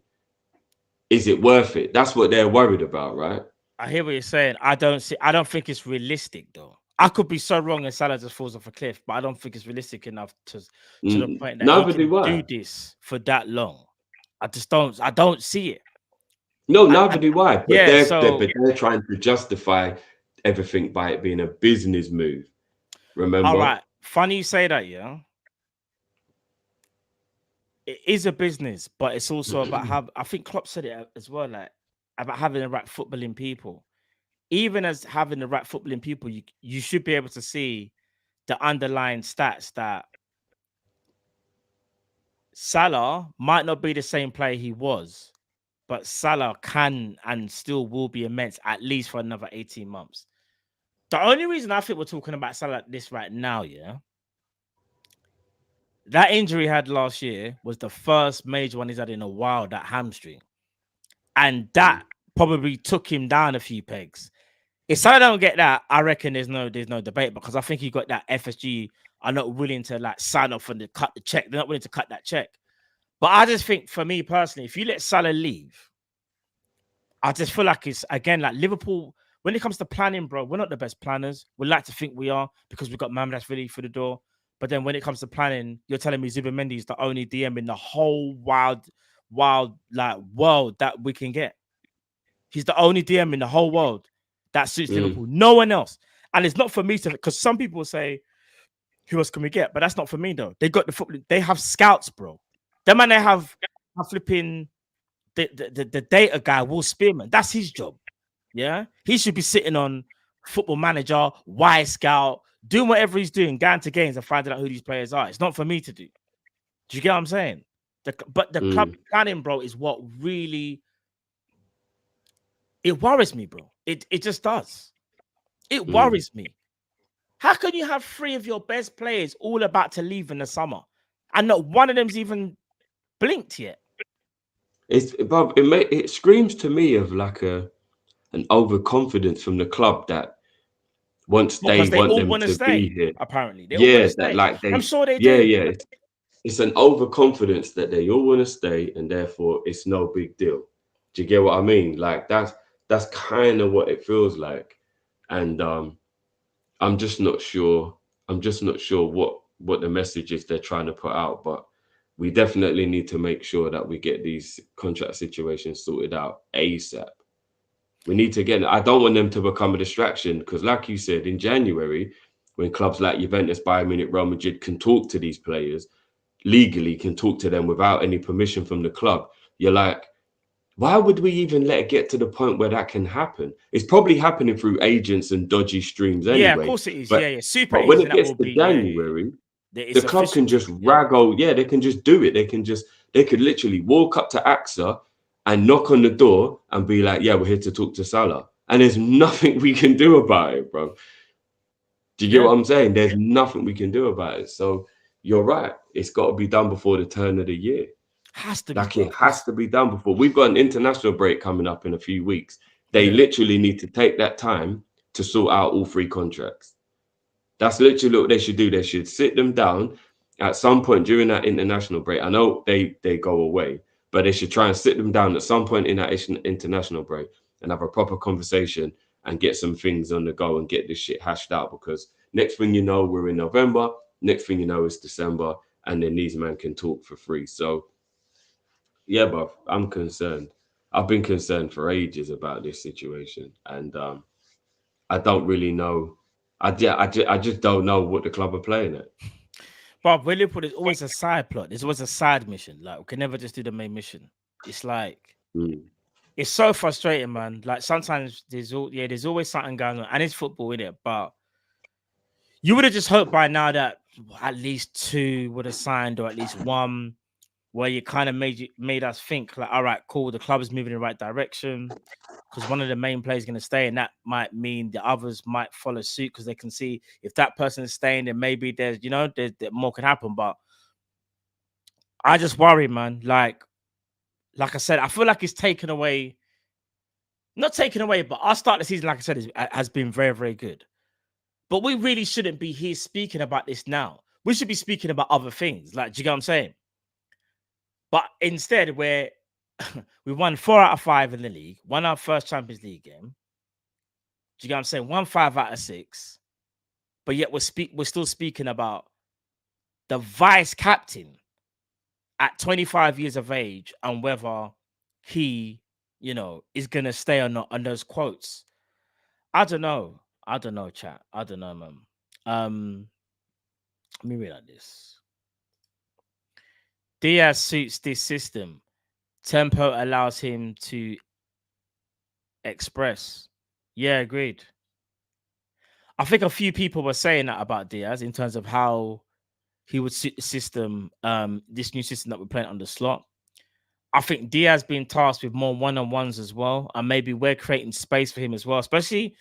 is it worth it? That's what they're worried about, right? I hear what you're saying. I don't think it's realistic though. I could be so wrong and Salah just falls off a cliff, but I don't think it's realistic enough to the point that he can do this for that long. I don't see it. No, neither do I. But they're trying to justify everything by it being a business move. Remember? All right. Funny you say that, yeah. It is a business, but it's also about how I think Klopp said it as well, like about having the right footballing people. Even as having the right footballing people, you should be able to see the underlying stats that Salah might not be the same player he was, but Salah can and still will be immense at least for another 18 months. The only reason I think we're talking about Salah like this right now, yeah, that injury he had last year was the first major one he's had in a while, that hamstring. And that probably took him down a few pegs. If Salah don't get that, I reckon there's no debate, because I think he got that FSG are not willing to like sign off and cut the check. They're not willing to cut that check. But I just think, for me personally, if you let Salah leave, I just feel like it's, again, like Liverpool, when it comes to planning, bro, we're not the best planners. We like to think we are because we've got Mohamed that's ready for the door. But then when it comes to planning, you're telling me Zubimendi is the only DM in the whole wild like world that we can get. He's the only DM in the whole world that suits Liverpool. No one else. And it's not for me to, because some people say, who else can we get? But that's not for me though. They got the football. They have scouts, bro. Them and they have flipping the data guy, Will Spearman. That's his job. Yeah, he should be sitting on Football Manager, Y Scout, doing whatever he's doing, going to games and finding out who these players are. It's not for me to do. Do you get what I'm saying? But the club planning, bro, is what really it worries me, bro. It just does. It worries me. How can you have 3 of your best players all about to leave in the summer, and not one of them's even blinked yet? It screams to me of like an overconfidence from the club that once they want them to be here. Apparently, I'm sure they do. Yeah. It's an overconfidence that they all want to stay, and therefore it's no big deal. Do you get what I mean? Like that's kind of what it feels like, and I'm just not sure. I'm just not sure what the message is they're trying to put out, but we definitely need to make sure that we get these contract situations sorted out ASAP. We need to get. I don't want them to become a distraction, because, like you said, in January, when clubs like Juventus, Bayern Munich, Real Madrid can talk to these players legally, can talk to them without any permission from the club, you're like, why would we even let it get to the point where that can happen? It's probably happening through agents and dodgy streams anyway. Yeah, of course it is. But, super. But when it gets to January, the club can just raggle. Yeah, they can just do it. They could literally walk up to AXA and knock on the door and be like, yeah, we're here to talk to Salah. And there's nothing we can do about it, bro. Do you get what I'm saying? There's nothing we can do about it. So you're right. It's got to be done before the turn of the year. It has to be done before. We've got an international break coming up in a few weeks. They literally need to take that time to sort out all 3 contracts. That's literally what they should do. They should sit them down at some point during that international break. I know they go away, but they should try and sit them down at some point in that international break and have a proper conversation and get some things on the go and get this shit hashed out, because next thing you know, we're in November. Next thing you know, it's December, and then these men can talk for free. So, yeah, but I'm concerned. I've been concerned for ages about this situation, and I don't really know. I just don't know what the club are playing at. But with Liverpool, there's always a side plot. There's always a side mission. Like, we can never just do the main mission. It's like it's so frustrating, man. Like, sometimes there's always something going on, and it's football, in it. But you would have just hoped by now that at least 2 would have signed, or at least 1. where you kind of made us think like, all right, cool, the club is moving in the right direction because one of the main players is going to stay, and that might mean the others might follow suit because they can see if that person is staying, then maybe there's more can happen. But I just worry, man. Like I said, I feel like it's taken away. Not taken away, but our start of the season, like I said, has been very, very good. But we really shouldn't be here speaking about this now. We should be speaking about other things. Like, do you get what I'm saying? But instead, we won 4 out of 5 in the league, won our first Champions League game. Do you get what I'm saying? Won 5 out of 6. But yet we're still speaking about the vice captain at 25 years of age and whether he, is gonna stay or not on those quotes. I don't know, chat. I don't know, man. Let me read out this. Diaz suits this system. Tempo allows him to express. Yeah, agreed. I think a few people were saying that about Diaz in terms of how he would suit the system, this new system that we're playing on the slot. I think Diaz being tasked with more one-on-ones as well, and maybe we're creating space for him as well, especially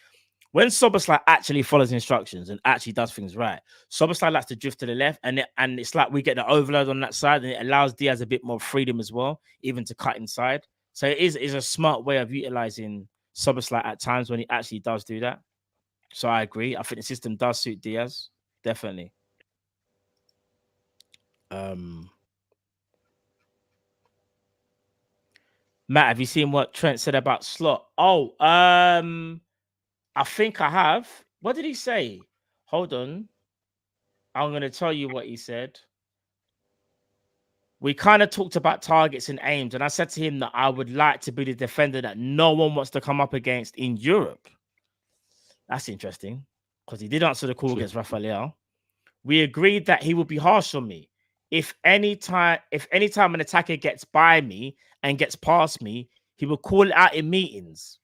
when Szoboszlai actually follows instructions and actually does things right. Szoboszlai likes to drift to the left, and it's like we get the overload on that side, and it allows Diaz a bit more freedom as well, even to cut inside. So it is a smart way of utilizing Szoboszlai at times when he actually does do that. So I agree. I think the system does suit Diaz, definitely. Matt, have you seen what Trent said about Slot? Oh, I think I have. What did he say? Hold on. I'm going to tell you what he said. We kind of talked about targets and aims, and I said to him that I would like to be the defender that no one wants to come up against in Europe. That's interesting, because he did answer the call against Rafael. We agreed that he would be harsh on me. If any time an attacker gets by me and gets past me, he will call it out in meetings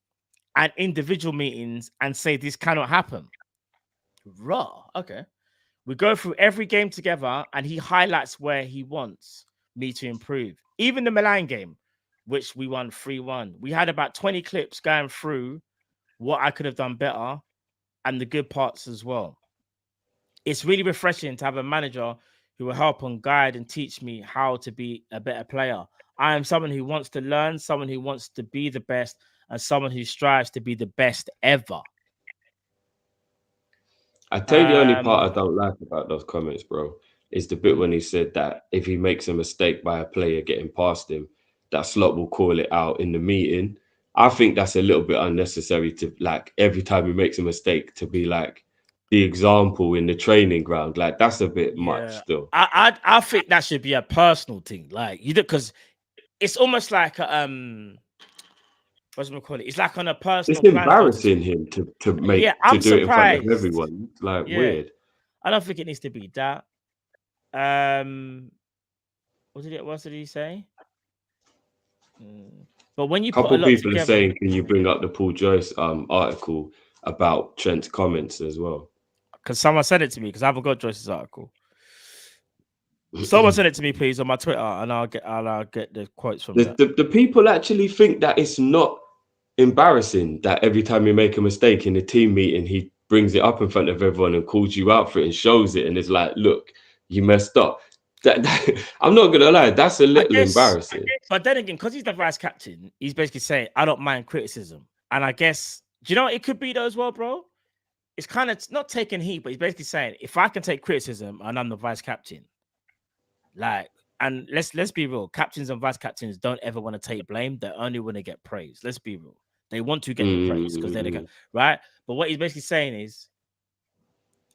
and individual meetings and say this cannot happen. Raw. Okay. We go through every game together and he highlights where he wants me to improve. Even the Milan game, which we won 3-1. We had about 20 clips going through what I could have done better and the good parts as well. It's really refreshing to have a manager who will help and guide and teach me how to be a better player. I am someone who wants to learn, someone who wants to be the best, and someone who strives to be the best ever. I tell you, the only part I don't like about those comments, bro, is the bit when he said that if he makes a mistake by a player getting past him, that Slot will call it out in the meeting. I think that's a little bit unnecessary to, like, every time he makes a mistake to be like the example in the training ground. Like, that's a bit much still. I think that should be a personal thing. Like, you do, because it's almost like what's it call it? It's like on a personal. It's embarrassing him to make I'm do it in front surprised. of everyone. Like, weird. I don't think it needs to be that. What did he say? But when you couple put a lot people together, are saying, can you bring up the Paul Joyce article about Trent's comments as well? Because someone sent it to me, because I haven't got Joyce's article. Someone send it to me, please, on my Twitter, and I'll get the quotes from that. The people actually think that it's not embarrassing that every time you make a mistake in a team meeting, he brings it up in front of everyone and calls you out for it and shows it, and it's like, look, you messed up. I'm not gonna lie, that's a little embarrassing. But then again, because he's the vice captain, he's basically saying, I don't mind criticism. And I guess, do you know what it could be though as well, bro? It's kind of not taking heat, but he's basically saying, if I can take criticism and I'm the vice captain, like, and let's be real, captains and vice captains don't ever want to take blame. They only want to get praise. Let's be real. They want to get the praise because they're the guy, right? But what he's basically saying is,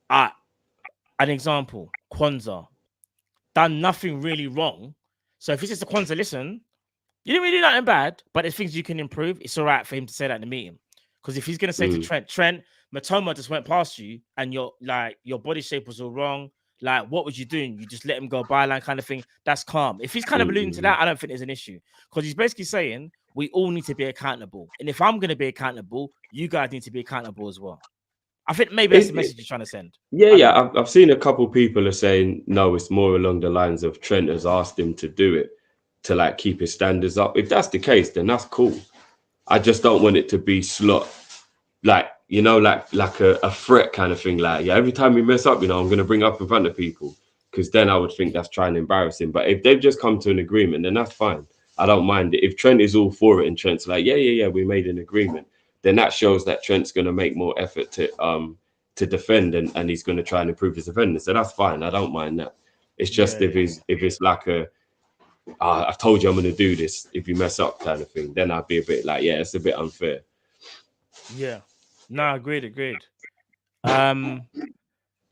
an example, Kwanzaa done nothing really wrong. So if he says to Kwanzaa, listen, you didn't really do nothing bad, but there's things you can improve, it's all right for him to say that in the meeting. Because if he's going to say to Trent, Matoma just went past you and your body shape was all wrong. Like, what was you doing? You just let him go byline kind of thing. That's calm. If he's kind of alluding to that, I don't think there's an issue. Because he's basically saying we all need to be accountable. And if I'm going to be accountable, you guys need to be accountable as well. I think maybe that's the message you're trying to send. Yeah. I've seen a couple people are saying, no, it's more along the lines of Trent has asked him to do it. to like keep his standards up. If that's the case, then that's cool. I just don't want it to be slot, like, you know, like a threat kind of thing. Like, yeah, every time we mess up, you know, I'm going to bring up in front of people, because then I would think that's trying to embarrass him. But if they've just come to an agreement, then that's fine. I don't mind it. If Trent is all for it and Trent's like, yeah, we made an agreement, then that shows that Trent's going to make more effort to defend, and he's going to try and improve his defending. So that's fine. I don't mind that. It's just if it's like I've told you I'm going to do this, if you mess up kind of thing, then I'd be a bit like, yeah, it's a bit unfair. Yeah. No, agreed. Right,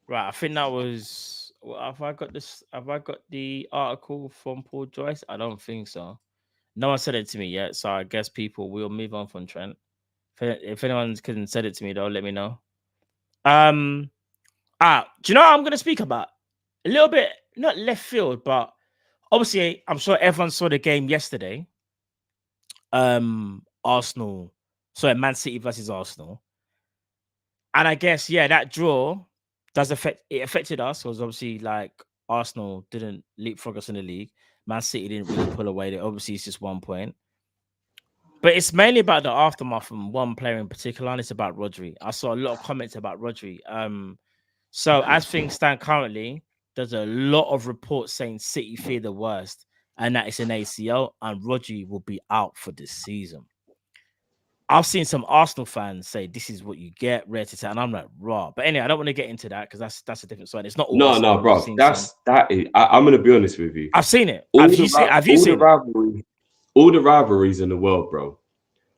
I think that was. Well, have I got this? Have I got the article from Paul Joyce? I don't think so. No one said it to me yet, so I guess people will move on from Trent. If anyone couldn't said it to me, though, let me know. Do you know what I'm going to speak about? A little bit, not left field, but obviously, I'm sure everyone saw the game yesterday. Arsenal, Man City versus Arsenal. And I guess, that draw affected us, because obviously, like, Arsenal didn't leapfrog us in the league. Man City didn't really pull away. Obviously, it's just 1 point. But it's mainly about the aftermath from one player in particular, and it's about Rodri. I saw a lot of comments about Rodri. So as things stand currently, there's a lot of reports saying City fear the worst, and that it's an ACL, and Rodri will be out for this season. I've seen some Arsenal fans say this is what you get, rare to say, and I'm like, raw. But anyway, I don't want to get into that, because that's a different story. It's not all. No, bro. I'm gonna be honest with you. I've seen it. Have you seen it? All the rivalries in the world, bro,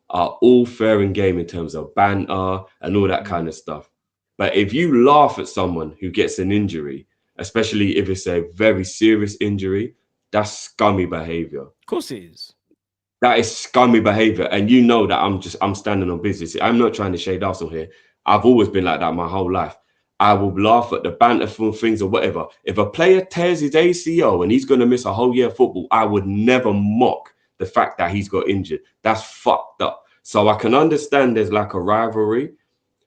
are all fair and game in terms of banter and all that kind of stuff. But if you laugh at someone who gets an injury, especially if it's a very serious injury, that's scummy behavior. Of course it is. That is scummy behavior. And you know that I'm standing on business. I'm not trying to shade Arsenal here. I've always been like that my whole life. I will laugh at the banter from things or whatever. If a player tears his ACL and he's going to miss a whole year of football, I would never mock the fact that he's got injured. That's fucked up. So I can understand there's like a rivalry.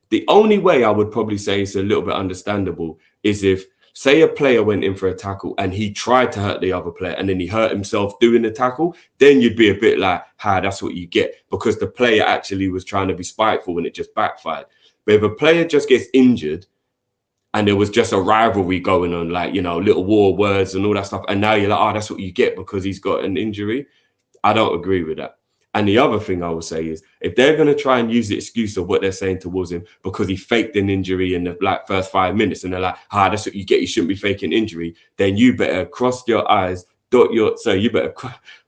The only way I would probably say it's a little bit understandable is if, say, a player went in for a tackle and he tried to hurt the other player and then he hurt himself doing the tackle, then you'd be a bit like, that's what you get, because the player actually was trying to be spiteful and it just backfired. But if a player just gets injured and there was just a rivalry going on, like, you know, little war words and all that stuff, and now you're like, that's what you get because he's got an injury, I don't agree with that. And the other thing I would say is, if they're going to try and use the excuse of what they're saying towards him because he faked an injury in the first 5 minutes, and they're like, that's what you get, you shouldn't be faking injury, then you better cross your I's, you better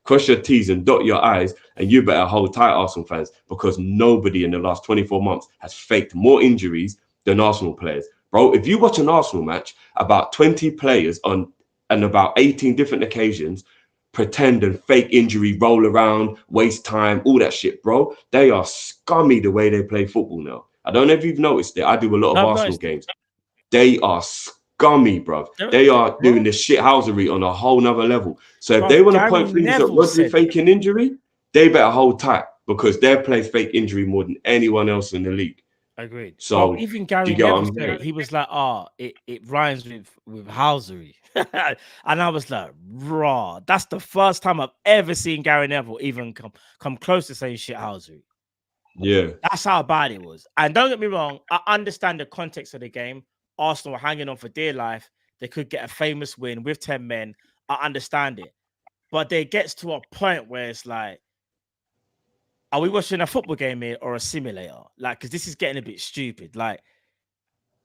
cross your T's and dot your I's, and you better hold tight, Arsenal fans, because nobody in the last 24 months has faked more injuries than Arsenal players. Bro, if you watch an Arsenal match, about 20 players on about 18 different occasions pretend and fake injury, roll around, waste time, all that shit, bro. They are scummy the way they play football now. I don't know if you've noticed it. I do a lot of Arsenal games. They are scummy, bro. They are doing the shithousery on a whole nother level. So if they want to point fingers at Rodri faking injury, they better hold tight, because their players fake injury more than anyone else in the league. Agreed. So even Gary Neville said it. He was like, it rhymes with housery. And I was like, raw. That's the first time I've ever seen Gary Neville even come close to saying shit housery. Yeah. That's how bad it was. And don't get me wrong, I understand the context of the game. Arsenal were hanging on for dear life. They could get a famous win with 10 men. I understand it. But there gets to a point where it's like, are we watching a football game here or a simulator? Like, because this is getting a bit stupid. Like,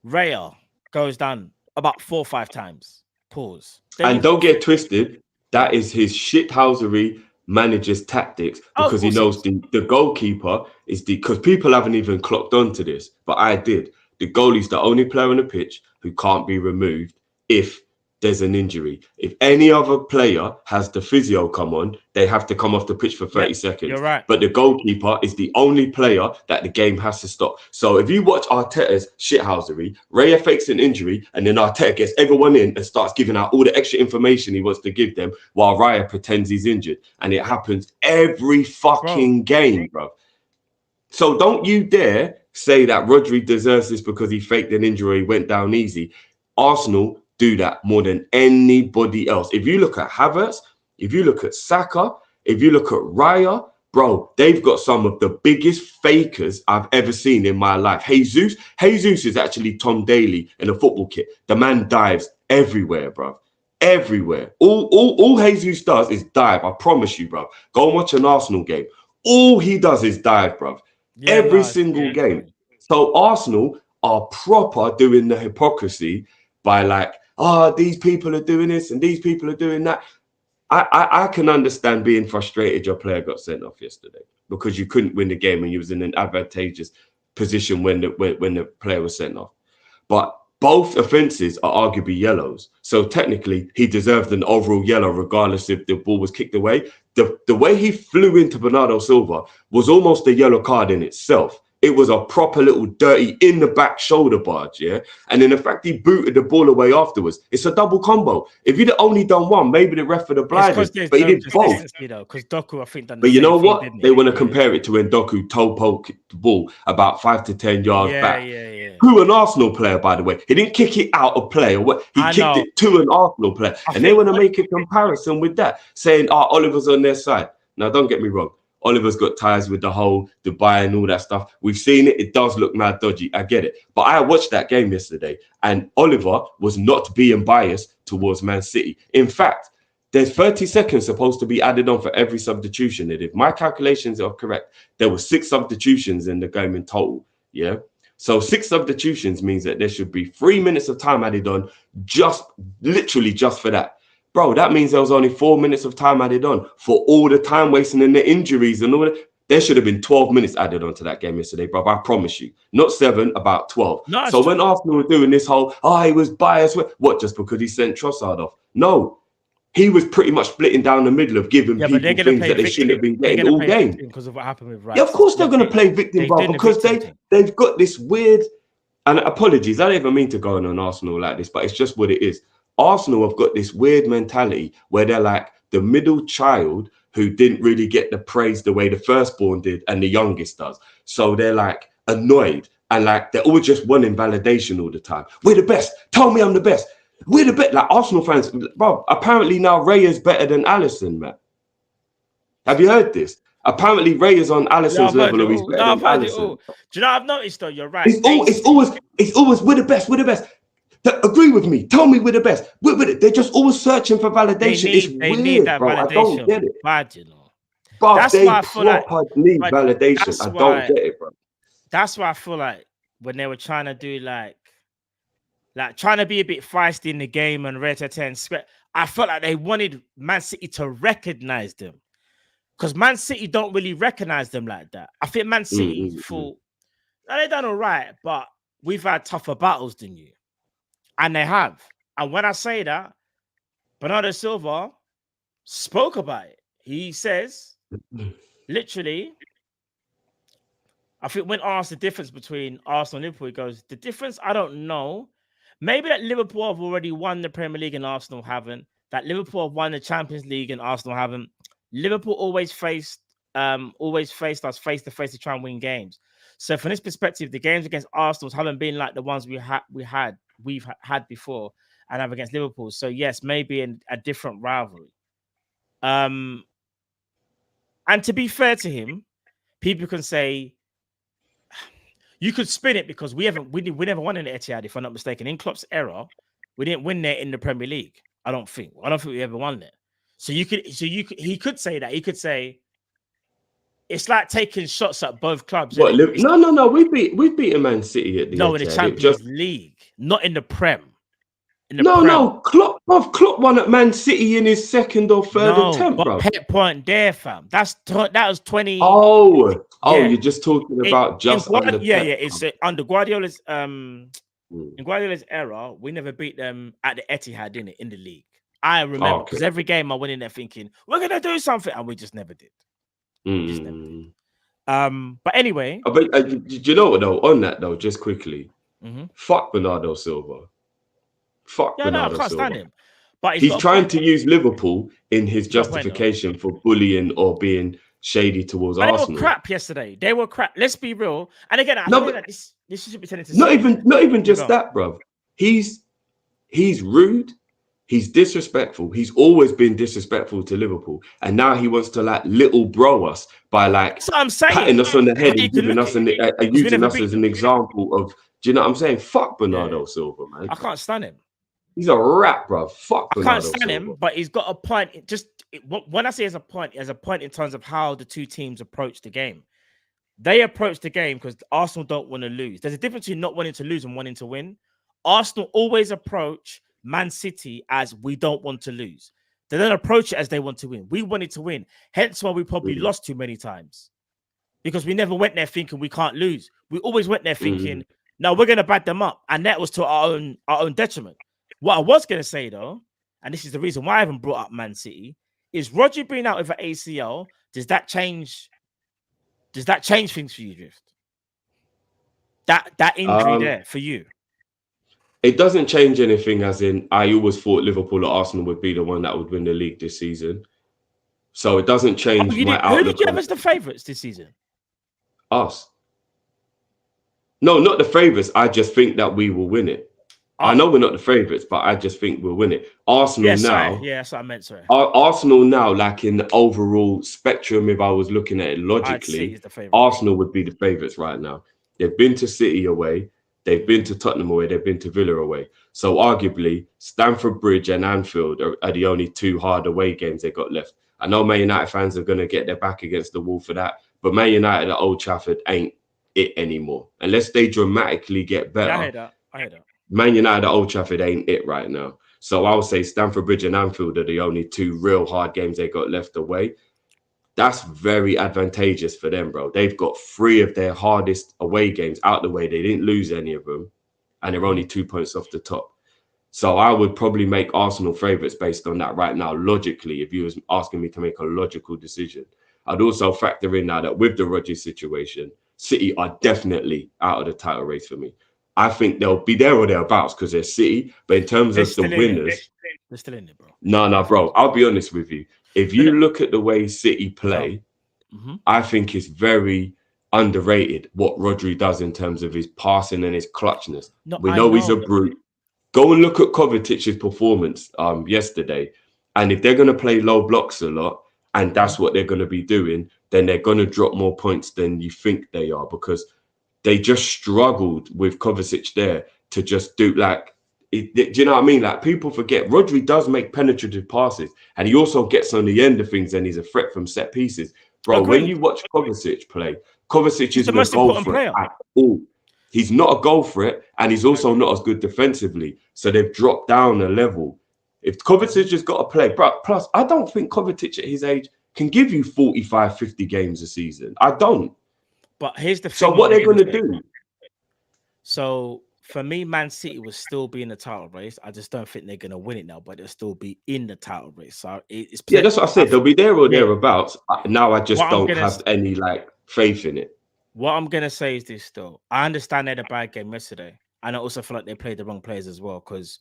Raya goes down about 4 or 5 times. Pause. And don't get twisted. That is his shithousery manager's tactics, because he knows the goalkeeper is because people haven't even clocked onto this, but I did. The goalie's the only player on the pitch who can't be removed if there's an injury. If any other player has the physio come on, they have to come off the pitch for 30 seconds. You're right. But the goalkeeper is the only player that the game has to stop. So if you watch Arteta's shithousery, Raya fakes an injury, and then Arteta gets everyone in and starts giving out all the extra information he wants to give them while Raya pretends he's injured. And it happens every fucking game, bro. So don't you dare say that Rodri deserves this because he faked an injury, went down easy. Arsenal do that more than anybody else. If you look at Havertz, If you look at Saka, if you look at Raya, bro, they've got some of the biggest fakers I've ever seen in my life. Jesus is actually Tom Daly in a football kit. The man dives everywhere, bro. Everywhere. All Jesus does is dive. I promise you, bro. Go and watch an Arsenal game. All he does is dive, bro. Yeah, Every single game. So Arsenal are proper doing the hypocrisy by like, these people are doing this and these people are doing that. I can understand being frustrated your player got sent off yesterday because you couldn't win the game and you was in an advantageous position when the player was sent off. But both offences are arguably yellows. So technically, he deserved an overall yellow regardless if the ball was kicked away. The way he flew into Bernardo Silva was almost a yellow card in itself. It was a proper little dirty in the back shoulder barge, yeah? And then the fact he booted the ball away afterwards, it's a double combo. If he'd only done one, maybe the ref would have blinded, but he did both. Because Doku, I think, done the but you know what? thing, they want to compare it to when Doku toe poked the ball about 5 to 10 yards back. Yeah. Who an Arsenal player, by the way. He didn't kick it out of play. Or he kicked it to an Arsenal player. And they want to make a comparison with that, saying, Oliver's on their side. Now, don't get me wrong. Oliver's got ties with the whole Dubai and all that stuff. We've seen it. It does look mad dodgy. I get it. But I watched that game yesterday and Oliver was not being biased towards Man City. In fact, there's 30 seconds supposed to be added on for every substitution. And if my calculations are correct, there were 6 substitutions in the game in total. Yeah. So 6 substitutions means that there should be 3 minutes of time added on literally just for that. Bro, that means there was only 4 minutes of time added on for all the time wasting and the injuries and all that. There should have been 12 minutes added on to that game yesterday, bro. I promise you. Not 7, about 12. No, so when Arsenal were doing this whole, he was biased. What, just because he sent Trossard off? No. He was pretty much splitting down the middle of giving people things that they shouldn't have been getting all game. Because of what happened with Rice. Yeah, of course they're going to play victim, bro, because they've got this weird, and apologies, I don't even mean to go on Arsenal like this, but it's just what it is. Arsenal have got this weird mentality where they're like the middle child who didn't really get the praise the way the firstborn did and the youngest does. So they're like annoyed and like they're all just wanting validation all the time. We're the best. Tell me I'm the best. We're the best. Like Arsenal fans, bro, apparently now Ray is better than Alisson, man. Have you heard this? Apparently Ray is on Alisson's level or he's better than Alisson. Do you know, I've noticed though, you're right. It's always we're the best, we're the best. Agree with me. Tell me we're the best. They're just always searching for validation. They need that validation. I don't get it. Bad, you know. Bro, that's why I feel like need validation. I don't get it, bro. That's why I feel like when they were trying to do like trying to be a bit feisty in the game and I felt like they wanted Man City to recognize them. Because Man City don't really recognize them like that. I think Man City thought, they done all right, but we've had tougher battles than you. And they have. And when I say that, Bernardo Silva spoke about it. He says, literally, I think when asked the difference between Arsenal and Liverpool, he goes, the difference, I don't know. Maybe that Liverpool have already won the Premier League and Arsenal haven't. That Liverpool have won the Champions League and Arsenal haven't. Liverpool always faced us face to face to try and win games. So from this perspective, the games against Arsenal haven't been like the ones we've had before and have against Liverpool. So yes, maybe in a different rivalry. And to be fair to him, people can say you could spin it because we never won in the Etihad, if I'm not mistaken. In Klopp's era, we didn't win there in the Premier League. I don't think we ever won there. So he could say that. He could say it's like taking shots at both clubs. What, no. We've beaten Man City at the in the Champions League, not in the Prem. Klopp won at Man City in his second or third attempt, bro. Pet point there, fam. That was 20. You're just talking about It's under Guardiola's in Guardiola's era, we never beat them at the Etihad in the league. I remember because every game I went in there thinking we're gonna do something, and we just never did. But anyway, did you know what though? On that though, just quickly, fuck Bernardo Silva. Bernardo I can't Silva. stand him. But he's trying to use Liverpool in his justification for bullying or being shady towards Arsenal. They were crap yesterday. They were crap. Let's be real. And again, this should be turning to not even just that, bro. He's rude. He's disrespectful. He's always been disrespectful to Liverpool. And now he wants to like little bro us by like That's what I'm saying. patting us on the head How you and can giving look us at it. using us as an example of, do you know what I'm saying? Fuck Bernardo Yeah. Silva, man. I can't stand him. He's a rat, bro. Fuck I Bernardo can't stand Silva. him, but he's got a point. When I say as a point in terms of how the two teams approach the game. They approach the game because Arsenal don't want to lose. There's a difference between not wanting to lose and wanting to win. Arsenal always approach Man City as we don't want to lose. They don't approach it as they want to win. We wanted to win. Hence why we probably lost too many times. Because we never went there thinking we can't lose. We always went there thinking, no, we're going to back them up. And that was to our own detriment. What I was going to say, though, and this is the reason why I haven't brought up Man City, is Rodri being out with an ACL, does that change things for you, Drift? That injury there for you? It doesn't change anything, as in I always thought Liverpool or Arsenal would be the one that would win the league this season. So it doesn't change my outlook. Who did you have as the favourites this season? Us. No, not the favourites. I just think that we will win it. I know we're not the favourites, but I just think we'll win it. Arsenal now. Yeah, that's what I meant, sorry. Arsenal now, like in the overall spectrum, if I was looking at it logically, Arsenal would be the favourites right now. They've been to City away. They've been to Tottenham away. They've been to Villa away. So arguably, Stamford Bridge and Anfield are the only two hard away games they got left. I know Man United fans are going to get their back against the wall for that, but Man United at Old Trafford ain't it anymore. Unless they dramatically get better. Yeah, I heard that. Man United at Old Trafford ain't it right now. So I would say Stamford Bridge and Anfield are the only two real hard games they got left away. That's very advantageous for them, bro. They've got 3 of their hardest away games out the way. They didn't lose any of them, and they're only 2 points off the top. So I would probably make Arsenal favourites based on that right now, logically, if you was asking me to make a logical decision. I'd also factor in now that with the Rodri situation, City are definitely out of the title race for me. I think they'll be there or thereabouts because they're City, but in terms of the winners, they're still in it, bro. No, bro. I'll be honest with you. If you look at the way City play, I think it's very underrated what Rodri does in terms of his passing and his clutchness. We know he's a brute. Go and look at Kovacic's performance yesterday, and if they're going to play low blocks a lot, and that's what they're going to be doing, then they're going to drop more points than you think they are, because they just struggled with Kovacic there to just do like, do you know what I mean? Like, people forget Rodri does make penetrative passes, and he also gets on the end of things, and he's a threat from set pieces. Bro, when you watch Kovacic play, Kovacic isn't a goal threat at all. He's not a goal threat, and he's also not as good defensively. So they've dropped down a level. If Kovacic has got to play, bro, plus I don't think Kovacic at his age can give you 45, 50 games a season. I don't. But here's the thing. So what they're going to do? So for me, Man City will still be in the title race. I just don't think they're going to win it now, but they'll still be in the title race. So it's that's what I said. They'll be there or thereabouts. Now I just don't have any like faith in it. What I'm going to say is this, though. I understand they had a bad game yesterday, and I also feel like they played the wrong players as well, because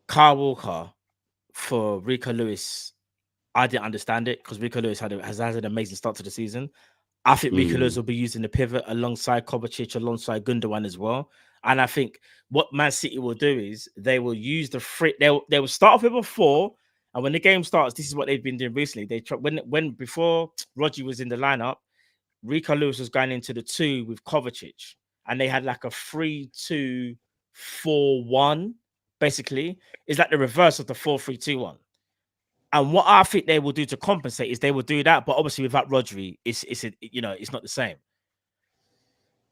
Kyle Walker for Rico Lewis, I didn't understand it, because Rico Lewis has had an amazing start to the season. I think Rico Lewis will be using the pivot alongside Kovacic, alongside Gundogan as well. And I think what Man City will do is they will use the free. They will start off with a 4, and when the game starts, this is what they've been doing recently. They when before Rodri was in the lineup, Rico Lewis was going into the 2 with Kovacic, and they had like a 3-2-4-1. Basically, it's like the reverse of the 4-3-2-1. And what I think they will do to compensate is they will do that, but obviously without Rodri, it's not the same.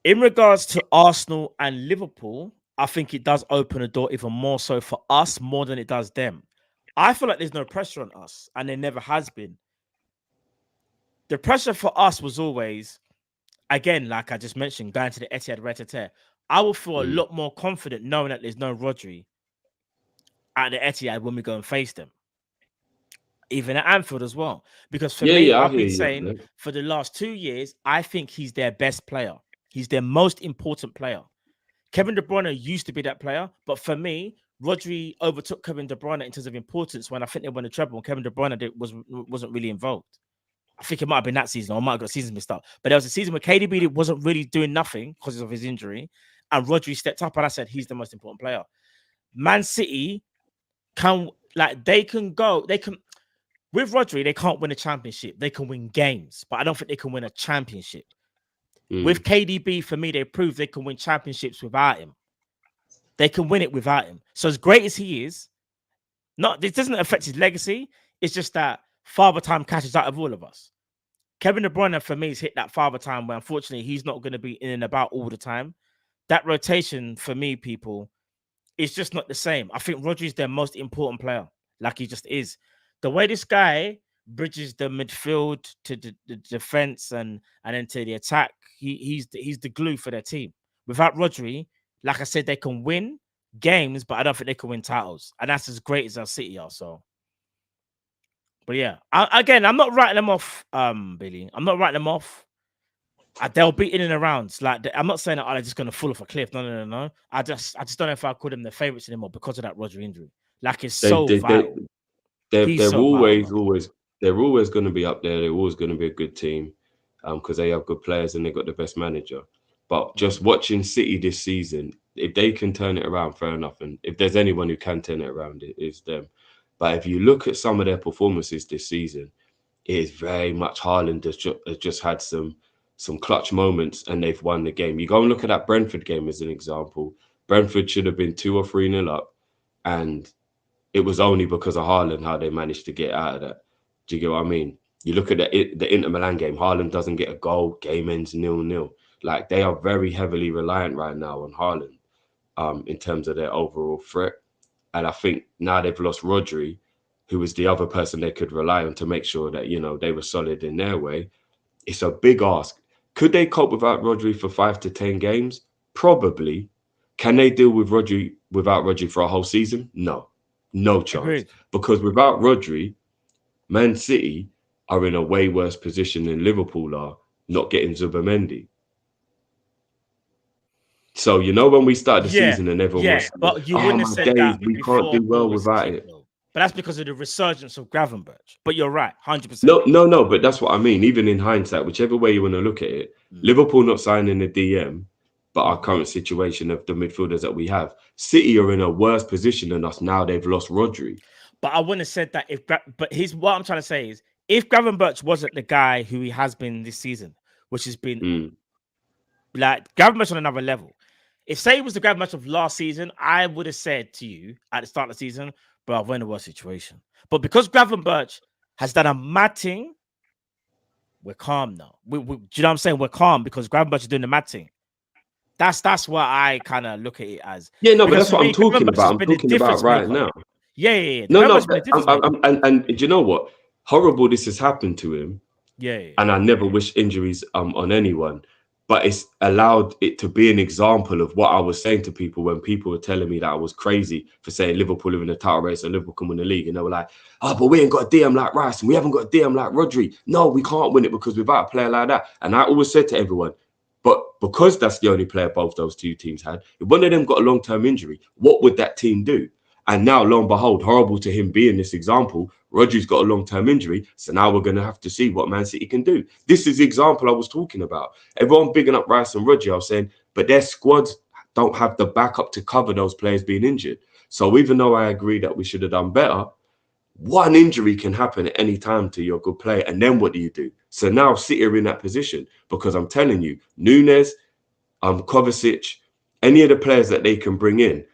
In regards to Arsenal and Liverpool, I think it does open a door even more so for us more than it does them. I feel like there's no pressure on us, and there never has been. The pressure for us was always, again, like I just mentioned, going to the Etihad Rat-a-tat. I will feel a lot more confident knowing that there's no Rodri at the Etihad when we go and face them. Even at Anfield as well. Because for me, I've been saying for the last 2 years, I think he's their best player. He's their most important player. Kevin De Bruyne used to be that player, but for me, Rodri overtook Kevin De Bruyne in terms of importance when I think they won the treble and Kevin De Bruyne wasn't really involved. I think it might have been that season, or I might have got seasons mixed up. But there was a season where KDB wasn't really doing nothing because of his injury, and Rodri stepped up, and I said he's the most important player. Man City, they can go, they can with Rodri, they can't win a championship. They can win games, but I don't think they can win a championship. With KDB, for me, they proved they can win championships without him. They can win it without him. So as great as he is, this doesn't affect his legacy. It's just that father time catches out of all of us. Kevin De Bruyne, for me, has hit that father time where unfortunately he's not going to be in and about all the time. That rotation, for me, people, is just not the same. I think Rodri's their most important player. Like he just is. The way this guy bridges the midfield to the defense and then to the attack, he's the glue for their team. Without Rodri, like I said, they can win games, but I don't think they can win titles. And that's as great as our City are. So, but yeah, I'm not writing them off, Billy. I'm not writing them off. They'll be in and around. Like I'm not saying that they're just going to fall off a cliff. No. I just don't know if I call them the favorites anymore because of that Rodri injury. Like it's so vital. They're always going to be up there. They're always going to be a good team because they have good players and they've got the best manager. But just watching City this season, if they can turn it around, fair enough. And if there's anyone who can turn it around, it is them. But if you look at some of their performances this season, it is very much Haaland has just had some clutch moments and they've won the game. You go and look at that Brentford game as an example. Brentford should have been 2 or 3-0 up, and it was only because of Haaland how they managed to get out of that. Do you get what I mean? You look at the Inter Milan game, Haaland doesn't get a goal, game ends 0-0. Like they are very heavily reliant right now on Haaland in terms of their overall threat. And I think now they've lost Rodri, who was the other person they could rely on to make sure that, you know, they were solid in their way. It's a big ask. Could they cope without Rodri for 5 to 10 games? Probably. Can they deal with Rodri without Rodri for a whole season? No chance. Agreed. Because without Rodri, Man City are in a way worse position than Liverpool are, not getting Zubimendi. So, you know, when we started the season and everyone was but you wouldn't have said that we can't do well without it. But that's because of the resurgence of Gravenberch. But you're right, 100%. No, but that's what I mean. Even in hindsight, whichever way you want to look at it, Liverpool not signing a DM, but our current situation of the midfielders that we have, City are in a worse position than us now. They've lost Rodri. But I wouldn't have said that what I'm trying to say is, if Gravenberch wasn't the guy who he has been this season, which has been like Gravenberch on another level. If say it was the Gravenberch of last season, I would have said to you at the start of the season, bro, we're in a worse situation. But because Gravenberch has done a mad thing, we're calm now. Do you know what I'm saying? We're calm because Gravenberch is doing the mad thing. That's what I kind of look at it as. Yeah, no, but that's what I'm talking about. I'm talking about right now. Yeah. No, and do you know what? Horrible this has happened to him. Yeah. And I never wish injuries on anyone. But it's allowed it to be an example of what I was saying to people when people were telling me that I was crazy for saying Liverpool live in the title race and Liverpool can win the league. And they were like, oh, but we ain't got a DM like Rice and we haven't got a DM like Rodri. No, we can't win it because without a player like that. And I always said to everyone, but because that's the only player both those two teams had, if one of them got a long-term injury, what would that team do? And now, lo and behold, horrible to him being this example, Rodri's got a long-term injury, so now we're going to have to see what Man City can do. This is the example I was talking about. Everyone bigging up Rice and Rodri, I was saying, but their squads don't have the backup to cover those players being injured. So even though I agree that we should have done better, one injury can happen at any time to your good player, and then what do you do? So now City are in that position because I'm telling you, Nunez, Kovacic, any of the players that they can bring in,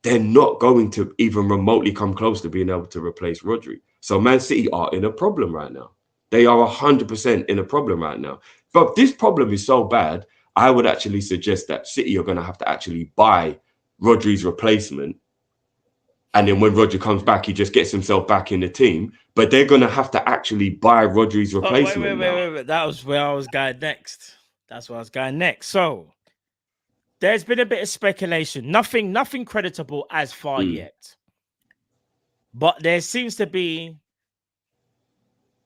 they're not going to even remotely come close to being able to replace Rodri. So Man City are in a problem right now. They are 100% in a problem right now. But this problem is so bad, I would actually suggest that City are going to have to actually buy Rodri's replacement. And then when Rodri comes back, he just gets himself back in the team. But they're going to have to actually buy Rodri's replacement. Wait. That was where I was going next. That's where I was going next. So there's been a bit of speculation. Nothing creditable as far yet. But there seems to be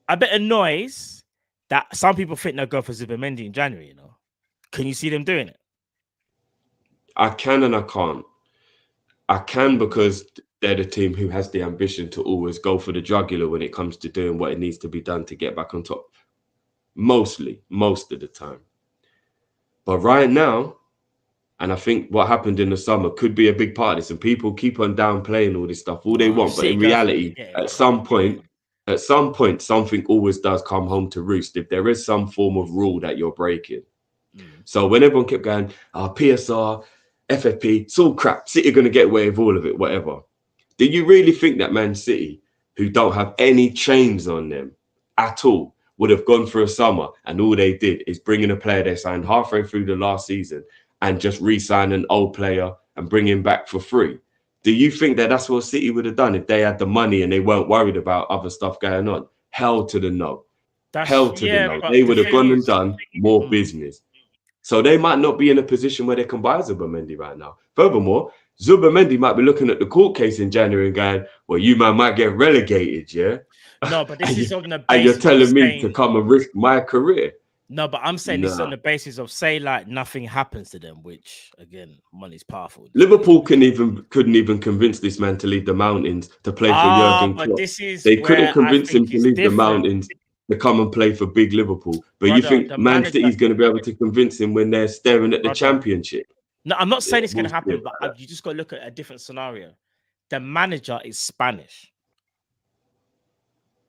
a bit of noise that some people think they'll go for Zubimendi in January, you know. Can you see them doing it? I can and I can't. I can because they're the team who has the ambition to always go for the jugular when it comes to doing what it needs to be done to get back on top. Most of the time. But right now, And I think what happened in the summer could be a big part of this. And people keep on downplaying all this stuff all they want. But in reality, at some point, something always does come home to roost if there is some form of rule that you're breaking. So when everyone kept going, PSR, FFP, it's all crap. City are going to get away with all of it, whatever. Do you really think that Man City, who don't have any chains on them at all, would have gone for a summer and all they did is bring in a player they signed halfway through the last season and just re-sign an old player and bring him back for free? Do you think that that's what City would have done if they had the money and they weren't worried about other stuff going on? Hell to the no. Hell to the no. They would have gone and done more business. So they might not be in a position where they can buy Zubimendi right now. Furthermore, Zubimendi might be looking at the court case in January and going, well, you man might get relegated, yeah? No, but this is on the basis and you're telling me to come and risk my career. No, but I'm saying this is on the basis of, say, like nothing happens to them, which again, money's powerful. Liverpool couldn't even convince this man to leave the mountains to play for Jurgen Klopp. They couldn't convince him to leave the mountains to come and play for big Liverpool. But you think Man City's going to be able to convince him when they're staring at the Championship? No, I'm not saying it's going to happen, but you just got to look at a different scenario. The manager is Spanish.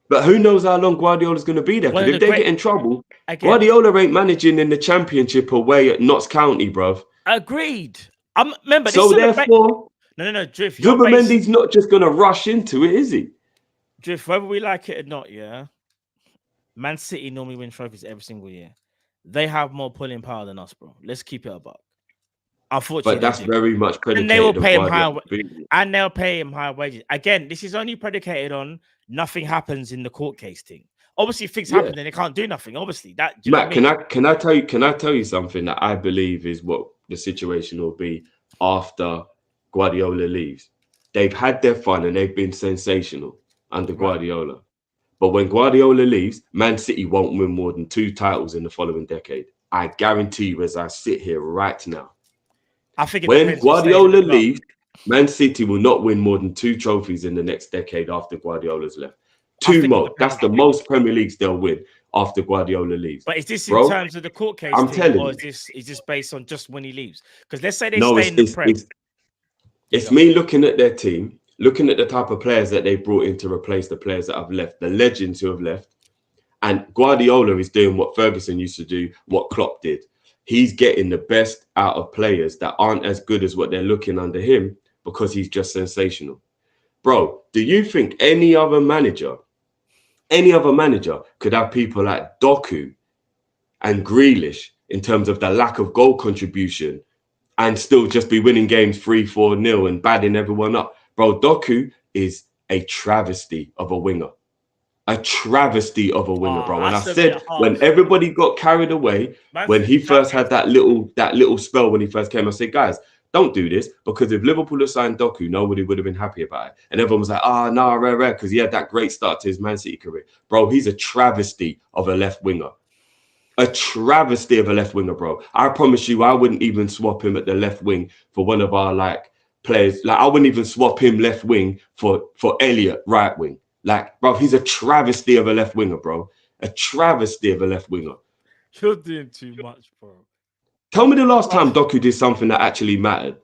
But who knows how long Guardiola's going to be there? Because if they get in trouble, Guardiola ain't managing in the Championship away at Notts County, bruv. Agreed. Remember, so therefore, no, Drift. Zubimendi's not just going to rush into it, is he? Drift, whether we like it or not, yeah. Man City normally win trophies every single year. They have more pulling power than us, bro. Let's keep it a buck. Unfortunately, but that's very much predicated. And they will pay him they'll pay him higher wages. Again, this is only predicated on nothing happens in the court case thing. Obviously, if things happen, then they can't do nothing. Obviously, that. Matt, can I tell you something that I believe is what the situation will be after Guardiola leaves? They've had their fun and they've been sensational under Guardiola. But when Guardiola leaves, Man City won't win more than 2 titles in the following decade. I guarantee you, as I sit here right now. I think when Guardiola leaves, Man City will not win more than 2 trophies in the next decade after Guardiola's left. 2 more. That's the most Premier Leagues they'll win after Guardiola leaves. But is this in terms of the court case thing, or is this based on just when he leaves? Because let's say they stay in the Prem. It's me looking at their team, looking at the type of players that they brought in to replace the players that have left, the legends who have left. And Guardiola is doing what Ferguson used to do, what Klopp did. He's getting the best out of players that aren't as good as what they're looking under him because he's just sensational. Bro, do you think any other manager could have people like Doku and Grealish in terms of the lack of goal contribution and still just be winning games 3-4-0 and badding everyone up? Bro, Doku is a travesty of a winger. A travesty of a winger, bro. And I said, when everybody got carried away, when he first had that little spell when he first came, I said, guys, don't do this, because if Liverpool had signed Doku, nobody would have been happy about it. And everyone was like, rare, because he had that great start to his Man City career. Bro, he's a travesty of a left winger. A travesty of a left winger, bro. I promise you, I wouldn't even swap him at the left wing for one of our players. I wouldn't even swap him left wing for Elliott right wing. Bro, he's a travesty of a left winger, bro. A travesty of a left winger. You're doing too much, bro. Tell me the last time Doku did something that actually mattered.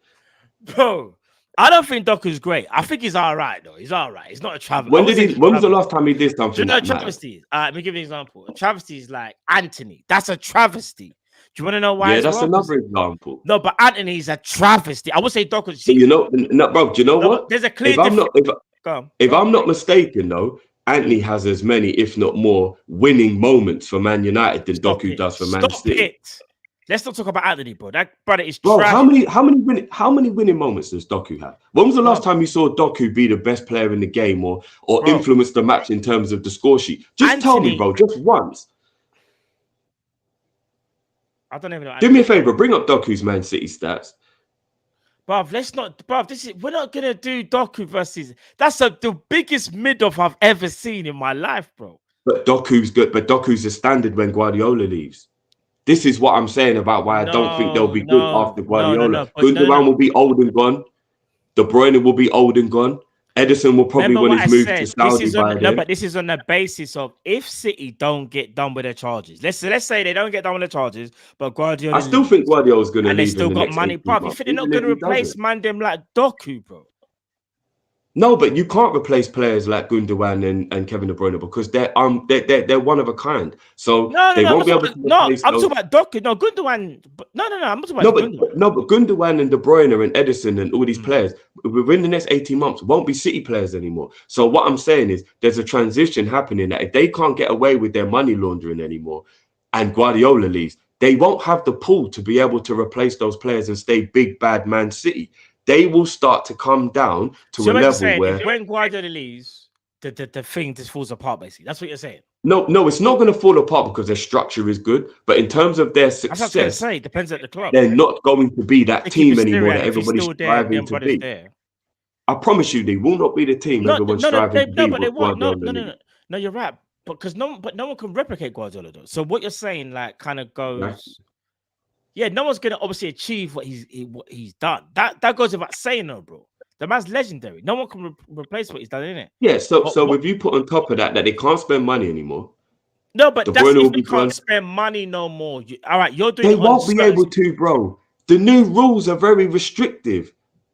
Bro, I don't think Doku's great. I think he's all right, though. He's all right. He's not a travesty. When was the last time he did something? Do you know travesties? Let me give you an example. A travesty is like Anthony. That's a travesty. Do you want to know why? Yeah, that's another example. No, but Anthony's a travesty. I would say Doku. Bro, do you know what? There's a clear If I'm not mistaken, though, Anthony has as many, if not more, winning moments for Man United than Doku does for Man City. Let's not talk about Anthony, bro. That brother is trash. Bro, how many winning moments does Doku have? When was the last time you saw Doku be the best player in the game or influence the match in terms of the score sheet? Just tell me, bro, just once. I don't even know. Do me a favor, bring up Doku's Man City stats. Bruv, let's not, bruv, we're not gonna do Doku versus. That's the biggest mid-off I've ever seen in my life, bro. But Doku's good, but Doku's a standard when Guardiola leaves. This is what I'm saying about why I don't think they'll be good after Guardiola. Gundogan will be old and gone. De Bruyne will be old and gone. Edison will probably Remember want what I his move to said. This Saudi is by on then. but this is on the basis of if City don't get done with their charges. Let's say they don't get done with their charges, but Guardiola I still leaves, think Guardiola's going to and they leave in still the got next money. 18 Bro, you months. think they're not Even going if to he replace doesn't. man them like Doku, bro? No, but you can't replace players like Gundogan and Kevin De Bruyne because they're one of a kind. So No, they I'm won't be not able talking, to no, replace I'm those. talking about Doku. No, Gundogan. No, I'm not talking No, about but Gundogan. no, but Gundogan and De Bruyne and Edison and all these players within the next 18 months won't be City players anymore. So what I'm saying is there's a transition happening that if they can't get away with their money laundering anymore and Guardiola leaves, they won't have the pull to be able to replace those players and stay big bad Man City. They will start to come down to So a what you're level saying where is when Guardiola leaves, the thing just falls apart, basically. That's what you're saying. no, it's not going to fall apart because their structure is good. But in terms of their That's what I was going to success, say. It depends at the club. they're not going to be that They keep team it anymore that serious. If he's everybody's still there, striving them to brothers be. there. I promise you, they will not be the team everyone's striving to be. But they With won't. No, Guardiola. no. You're right. But no one can replicate Guardiola though. So what you're saying, like, kind of goes. Yeah, no one's gonna obviously achieve what he's done. That goes without saying, though, bro. The man's legendary. No one can replace what he's done, innit? Yeah. So if you put on top of that they can't spend money anymore. No, but De that's Bruyne will if be you can't gone. spend money no more. All right, you're doing They it on won't be able to, bro. The new rules are very restrictive.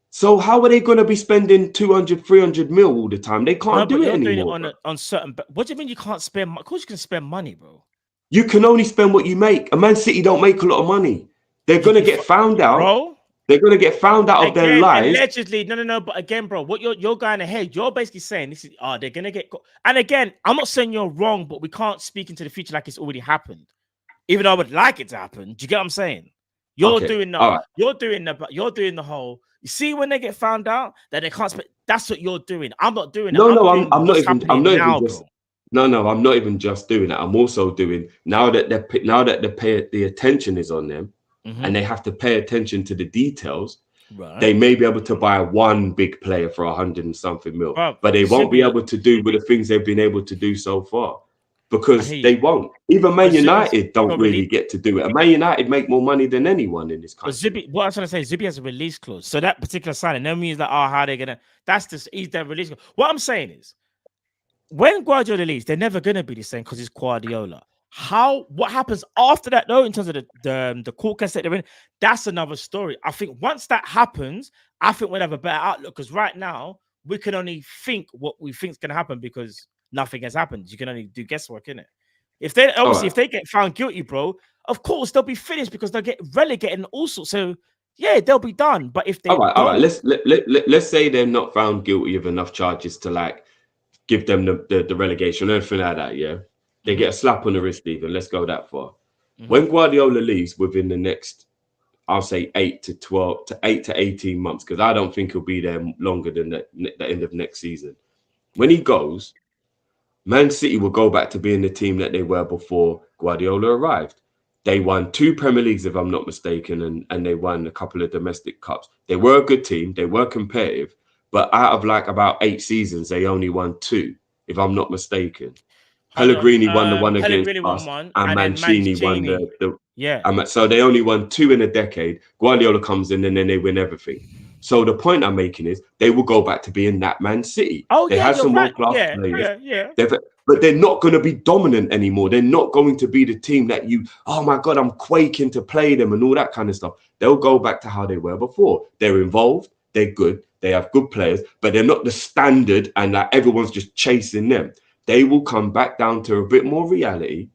So how are they going to be spending 200, 300 mil all the time? They can't do but it you're doing it anymore. on certain. What do you mean you can't spend? Of course you can spend money, bro. You can only spend what you make. A Man City don't make a lot of money. They're going to get found out. Bro. They're going to get found out of their lies. Allegedly, no. But again, bro, what you're going ahead. You're basically saying this is they're gonna get. And again, I'm not saying you're wrong, but we can't speak into the future like it's already happened. Even though I would like it to happen. Do you get what I'm saying? You're doing the whole. You see when they get found out that they can't spend. That's what you're doing. I'm not doing it. I'm not even just. Bro. No, I'm not even just doing that. I'm also doing now that the attention is on them. And they have to pay attention to the details. Right. They may be able to buy one big player for 100 and something mil, but they won't be able to do with the things they've been able to do so far because they won't. Even Man United don't really get to do it. And Man United make more money than anyone in this country. What I was trying to say, Zubi has a release clause. So that particular signing, that means like, how they're gonna. He's their release clause. What I'm saying is, when Guardiola leaves, they're never gonna be the same because it's Guardiola. What happens after that though, in terms of the court case that they're in, that's another story. I think once that happens, I think we'll have a better outlook because right now we can only think what we think is going to happen because nothing has happened. You can only do guesswork, innit? If they get found guilty, bro, of course they'll be finished because they'll get relegated and all sorts. So yeah, they'll be done. But if they all right, let's say they're not found guilty of enough charges to like give them the relegation or anything like that, yeah. They get a slap on the wrist even. Let's go that far. When Guardiola leaves within the next, I'll say 8 to 18 months, because I don't think he'll be there longer than the end of next season. When he goes, Man City will go back to being the team that they were before Guardiola arrived. They won 2 Premier Leagues, if I'm not mistaken, and they won a couple of domestic cups. They were a good team. They were competitive. But out of like about 8 seasons, they only won 2, if I'm not mistaken. Pellegrini won the one against us, and Mancini won the so they only won 2 in a decade. Guardiola comes in and then they win everything. So the point I'm making is they will go back to being that Man City. They have some more class players. But they're not going to be dominant anymore. They're not going to be the team that oh my God, I'm quaking to play them and all that kind of stuff. They'll go back to how they were before. They're involved. They're good. They have good players, but they're not the standard and like everyone's just chasing them. They will come back down to a bit more reality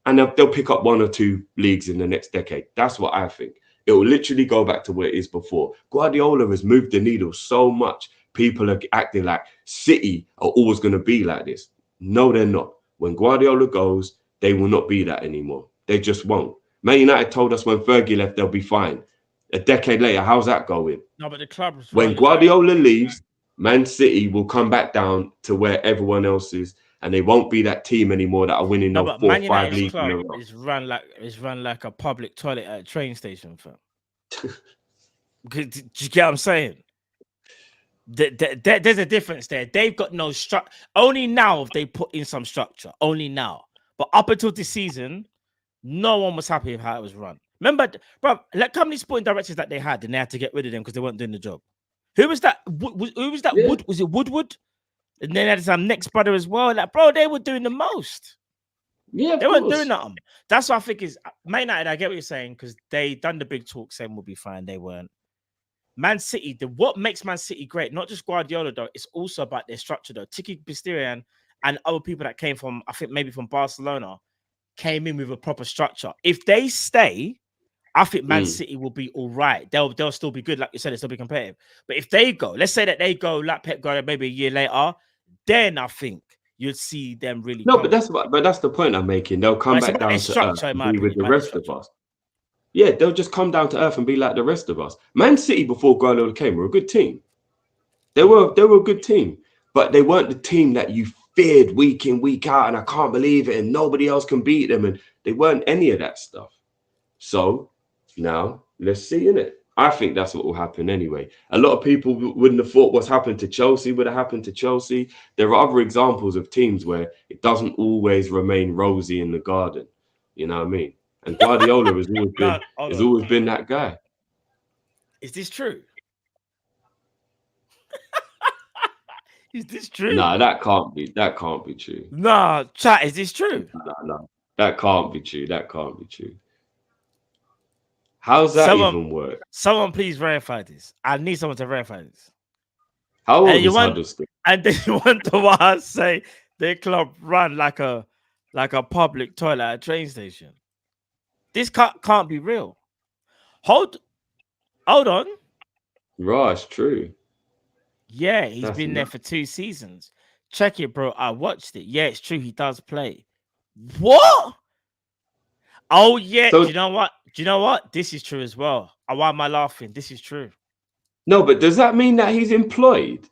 and they'll pick up 1 or 2 leagues in the next decade. That's what I think. It will literally go back to where it is before. Guardiola has moved the needle so much. People are acting like City are always going to be like this. No, they're not. When Guardiola goes, they will not be that anymore. They just won't. Man United told us when Fergie left, they'll be fine. A decade later, how's that going? No, but the club... When Guardiola leaves, Man City will come back down to where everyone else is, and they won't be that team anymore that are winning those 4 or 5 leagues in a row. It's run like a public toilet at a train station, fam. Do you get what I'm saying? There's a difference there. They've got no structure. Only now have they put in some structure. Only now. But up until this season, no one was happy with how it was run. Remember, bro, like how many sporting directors that they had, and they had to get rid of them because they weren't doing the job. Who was that? Who was that? Yeah. Wood? Was it Woodward? And then had some next brother as well. Like, bro, they were doing the most. Yeah, They weren't doing nothing. That's what I think is Man United. I get what you're saying because they done the big talk saying we'll be fine. They weren't. Man City, what makes Man City great, not just Guardiola though, it's also about their structure though. Tiki Bistirian and other people that came from, I think maybe from Barcelona, came in with a proper structure. If they stay, I think Man City will be all right. They'll still be good, like you said, they'll still be competitive. But if they go, let's say that they go like Pep Guardiola maybe a year later, then I think you'd see them really. No, but that's the point I'm making. They'll come back down to earth and be with the rest of us. Yeah, they'll just come down to earth and be like the rest of us. Man City before Guardiola came were a good team. They were a good team, but they weren't the team that you feared week in, week out, and I can't believe it, and nobody else can beat them, and they weren't any of that stuff. So now let's see, innit? I think that's what will happen anyway. A lot of people wouldn't have thought what's happened to Chelsea would have happened to Chelsea. There are other examples of teams where it doesn't always remain rosy in the garden. You know what I mean? And Guardiola has always been that guy. Is this true? Is this true? Nah, that can't be true. Nah, chat, is this true? No. That can't be true. How's that even work? Someone please verify this. I need someone to verify this. How old is Huddleston? And then you wonder why I say their club run like a public toilet at a train station. This can't be real. Hold on. Right, it's true. Yeah, he's been there for 2 seasons. Check it, bro. I watched it. Yeah, it's true. He does play. What? Oh, yeah. So, do you know what? This is true as well. Why am I laughing? This is true. No, but does that mean that he's employed?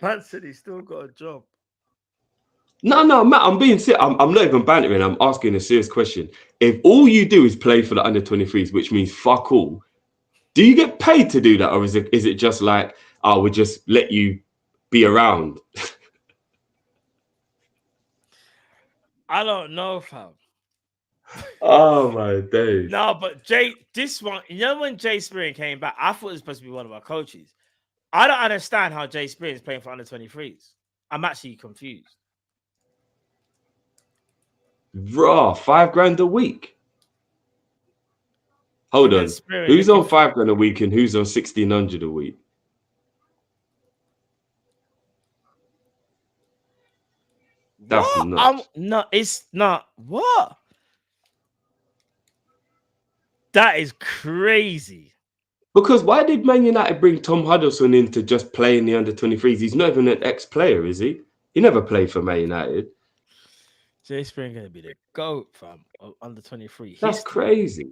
Man said he's still got a job. No, Matt, I'm being serious. I'm not even bantering. I'm asking a serious question. If all you do is play for the under-23s, which means fuck all, do you get paid to do that? Or is it just like, we'll just let you be around? I don't know, fam. Oh, my days. No, but this one, when Jay Spearing came back, I thought it was supposed to be one of our coaches. I don't understand how Jay Spearing is playing for under-23s. I'm actually confused. Raw, $5,000 a week. Hold on. Who's on $5,000 a week and who's on $1,600 a week? That's nuts. No, it's not. What? That is crazy. Because why did Man United bring Tom Huddleston in to just play in the under-23s? He's not even an ex-player, is he? He never played for Man United. Jay Spearing going to be the GOAT, fam, under 23. That's crazy.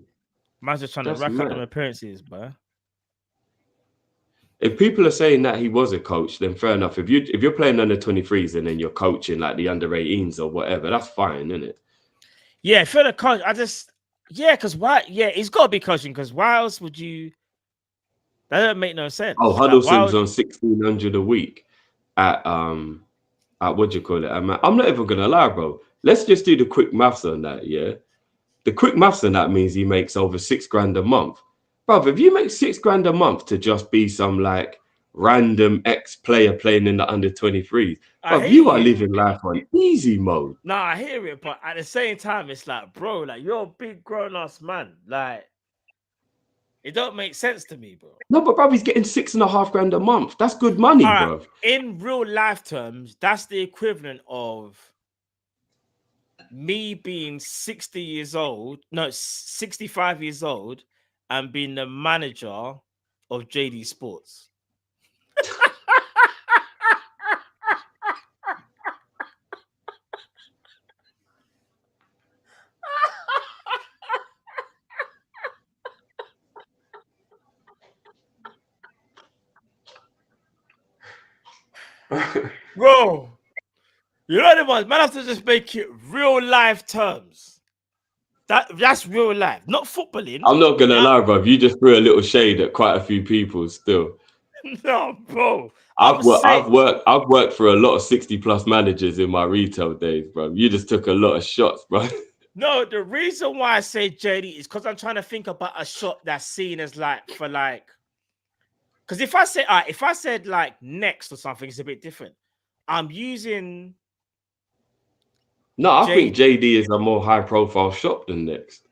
Man's just trying to rack up them appearances, bro. If people are saying that he was a coach, then fair enough. If you're playing under 23s and then you're coaching like the under 18s or whatever, that's fine, isn't it? Yeah, for the coach, because why? Yeah, he's got to be coaching because why else would you? That doesn't make no sense. Oh, Huddleston's on $1,600 a week at what do you call it? I'm not even gonna lie, bro. Let's just do the quick maths on that, yeah. The quick maths on that means he makes over $6,000 a month. Bro, if you make $6,000 a month to just be some like random ex-player playing in the under-23s, bro, you are living life on easy mode. Nah, I hear it, but at the same time, it's like, bro, like you're a big grown-ass man. Like, it don't make sense to me, bro. No, but bro, he's getting $6,500 a month. That's good money, bro. In real life terms, that's the equivalent of me being 65 years old, and being the manager of JD Sports. Bro, you know the ones, man, have to just make it real life terms. That's real life, not footballing. I'm not gonna lie, bro. You just threw a little shade at quite a few people still. No, bro. I've worked for a lot of 60+ managers in my retail days, bro. You just took a lot of shots, bro. No, the reason why I say JD is because I'm trying to think about a shot that's seen as because if I said like next or something, it's a bit different. I'm using. No, I think JD is a more high profile shot than Next.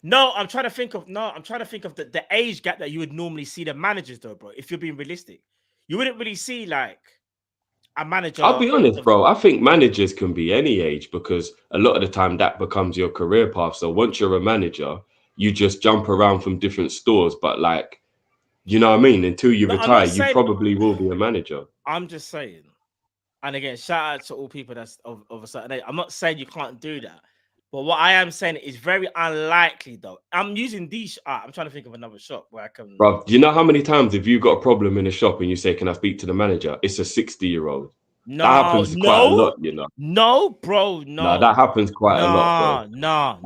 No, I'm trying to think of the age gap that you would normally see the managers though, bro. If you're being realistic, you wouldn't really see like a manager. I'll be honest, bro. I think managers can be any age because a lot of the time that becomes your career path. So once you're a manager, you just jump around from different stores. But like, you know what I mean? Until you retire, you probably will be a manager. I'm just saying. And again, shout out to all people that's of a certain age. I'm not saying you can't do that. But what I am saying is very unlikely, though. I'm using these. I'm trying to think of another shop where I can. Bro, do you know how many times if you've got a problem in a shop and you say, "Can I speak to the manager?" It's a 60-year-old. No, that happens quite a lot, you know. No, bro, no. No, that happens quite a lot, bro. No.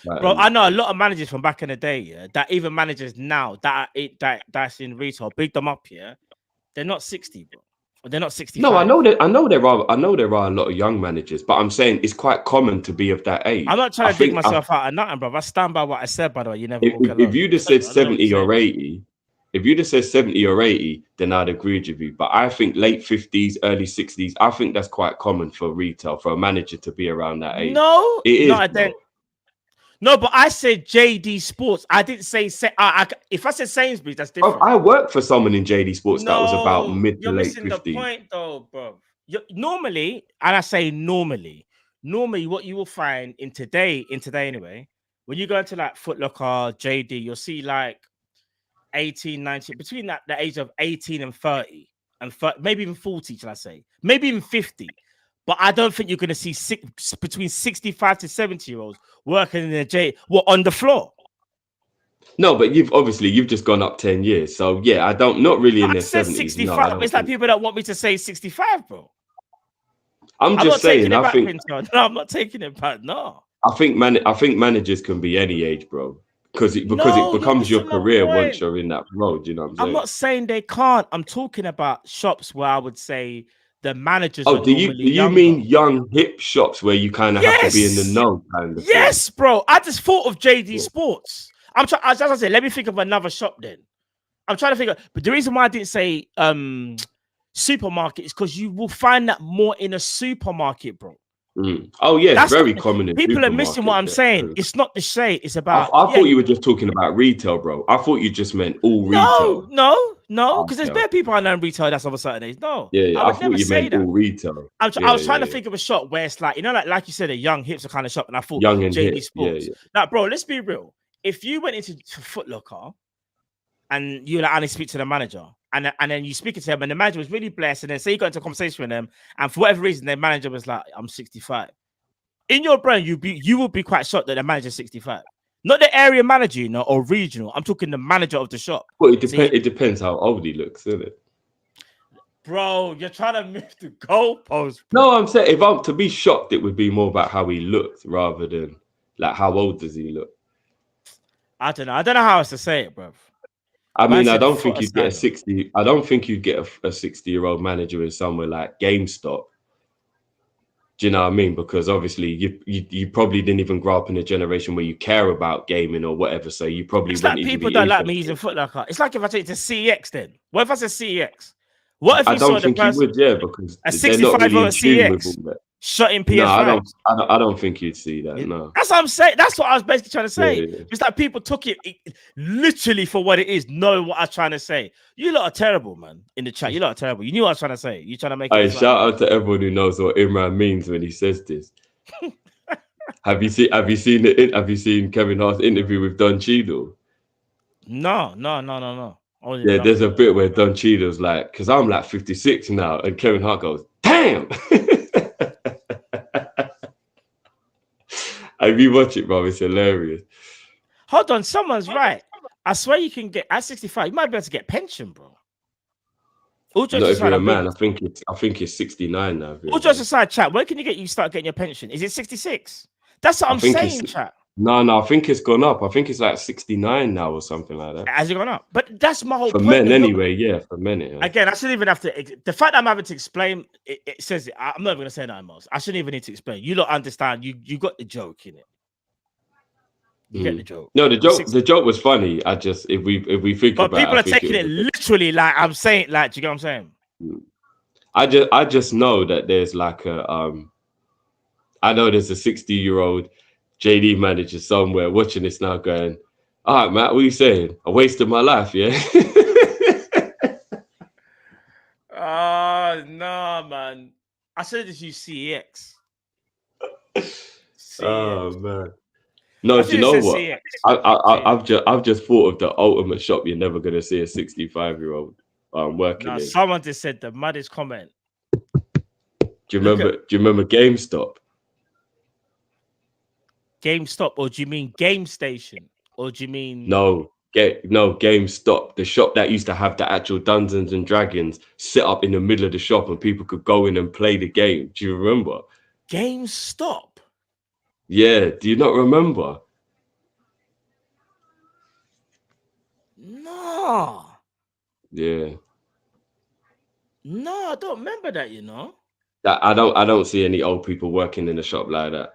Bro, I know a lot of managers from back in the day, yeah, that even managers now that's in retail, big them up, yeah. They're not 60, bro. They're not 65. No, I know there are a lot of young managers, but I'm saying it's quite common to be of that age. I'm not trying to dig myself out of nothing, bro. I stand by what I said, by the way. You never if you'd have said 70 or 80, then I'd agree with you. But I think late 50s, early 60s, I think that's quite common for retail, for a manager to be around that age. No, it is. No, I don't. No, but I said JD Sports. I didn't say if I said Sainsbury's, that's different. I worked for someone in JD Sports that was about mid to late 50s. You're missing the point, though, bro. Normally, and I say normally, what you will find in today anyway, when you go into like Foot Locker, JD, you'll see like 18, 19, between the age of 18 and 30, and maybe even 40, shall I say, maybe even 50. But I don't think you're going to see between 65 to 70-year-olds working in the on the floor. No, but you've just gone up 10 years. So yeah, not really in their 70s. 65. No, it's like people that want me to say 65, bro. I'm just saying. No, I'm not taking it back. No. I think managers can be any age, bro. Because it becomes your career once you're in that road. You know what I'm saying? I'm not saying they can't. I'm talking about shops where I would say the managers. Oh, do you mean young hip shops where you kind of have to be in the know kind of thing? Bro. I just thought of JD Sports. As I said, let me think of another shop then. I'm trying to figure, but the reason why I didn't say supermarket is because you will find that more in a supermarket, bro. Oh yeah, it's very common. People are missing what I'm saying. It's not the shade. It's about. I thought you were just talking about retail, bro. I thought you just meant all retail. No, because there's bare people I know in retail that's on Saturdays. No, yeah. I thought you meant all retail. I was trying to think of a shop where it's like, you know, like you said, a young hipster kind of shop, and I thought young and JD Sports. Yeah. Now, bro, let's be real. If you went into Foot Locker and you only speak to the manager, and then you speak to him, and the manager was really blessed, and then say you got into a conversation with them, and for whatever reason, their manager was like, "I'm 65." In your brain, you will be quite shocked that the manager's 65. Not the area manager, you know, or regional. I'm talking the manager of the shop. Well, it depends how old he looks, isn't it? Bro, you're trying to move the goalpost. No, I'm saying if I'm to be shocked, it would be more about how he looked rather than like how old does he look. I don't know how else to say it, bro. I mean, I don't think you'd get a 60. I don't think you'd get a 60-year-old manager in somewhere like GameStop. Do you know what I mean? Because obviously you probably didn't even grow up in a generation where you care about gaming or whatever. So you probably it's like people don't like me using Foot Locker. It's like if I take it to CX then. What if I said CX? What if you I don't think you would, yeah, because a 65 really on CX shutting PS5. No, I don't think you'd see that. No, that's what I'm saying. That's what I was basically trying to say. Yeah. It's like people took it literally for what it is, knowing what I was trying to say. You lot are terrible, man. In the chat, you lot are terrible. You knew what I was trying to say. You trying to make. Hey, shout out to everyone who knows what Imran means when he says this. Have you seen Kevin Hart's interview with Don Cheadle? No. Yeah, there's a bit where Don Cheadle's like, because I'm like 56 now, and Kevin Hart goes, "Damn." If you watch it, bro, it's hilarious. Hold on, someone's right. I swear you can get at 65. You might be able to get pension, bro. Not if you're a man. I think it's 69 now. All jokes aside, chat. When can you start getting your pension? Is it 66? That's what I'm saying, chat. No, I think it's gone up. I think it's like 69 now or something like that. Has it gone up? But that's my whole point. For men, anyway, yeah, for men. Yeah. Again, I shouldn't even have to. The fact that I'm having to explain, it says it. I'm not even going to say that, most. I shouldn't even need to explain. You don't understand. You got the joke in it. You get the joke. No, the joke was funny. I just if we think but about, people are taking it literally. Like I'm saying, like, do you get what I'm saying? I just know that there's like a I know there's a 60-year-old JD manager somewhere watching this now, going, "All right, Matt, what are you saying? I wasted my life, yeah." Oh no, man! I should just use CEX. Oh man. No, do you know what? I've just thought of the ultimate shop you're never gonna see a 65-year-old working in. Someone just said the maddest comment. Do you remember GameStop? GameStop, or do you mean Game Station? Or do you mean GameStop, the shop that used to have the actual Dungeons and Dragons set up in the middle of the shop and people could go in and play the game. Do you remember? GameStop? Yeah, do you not remember? No. Yeah. No, I don't remember that, you know. I don't see any old people working in a shop like that.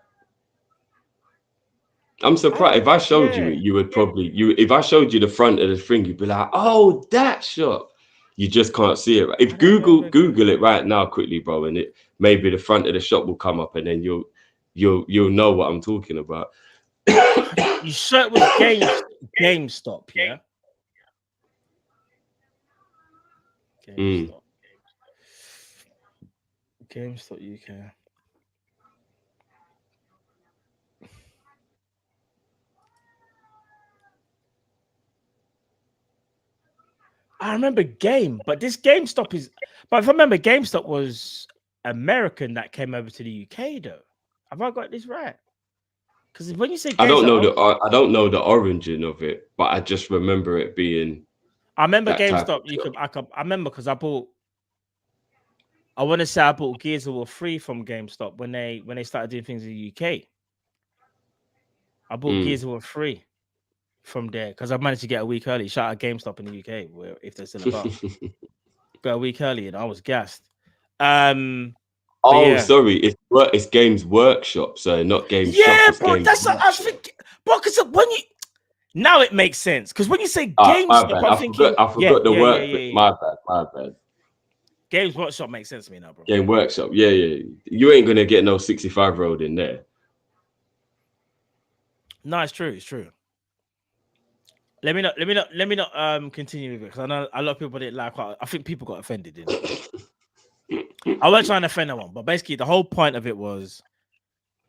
I'm surprised. If I showed you it, you would probably if I showed you the front of the thing, you'd be like, "Oh, that shop." You just can't see it. If Google it right now quickly, bro, and it maybe the front of the shop will come up, and then you'll know what I'm talking about. You sure it was GameStop, yeah? GameStop UK. I remember but this GameStop is. But if I remember, GameStop was American that came over to the UK, though. Have I got this right? Because when you say GameStop, I don't know the origin of it, but I just remember it being. I remember GameStop. I remember because I bought. I want to say I bought Gears of War 3 from GameStop when they started doing things in the UK. I bought Gears of War 3 from there because I managed to get a week early. Shout out GameStop in the UK, where if they're still about. Got a week early and I was gassed. Sorry, it's Games Workshop, so not Games Shop. Yeah, bro, that's what I think. Bro, because when you now it makes sense. Because when you say GameStop, I'm thinking I forgot the work. My bad. Games Workshop makes sense to me now, bro. Game Workshop, yeah. You ain't gonna get no 65-year-old in there. No, it's true. Let me not continue with it because I know a lot of people didn't like. I think people got offended. I wasn't trying to offend no one, but basically the whole point of it was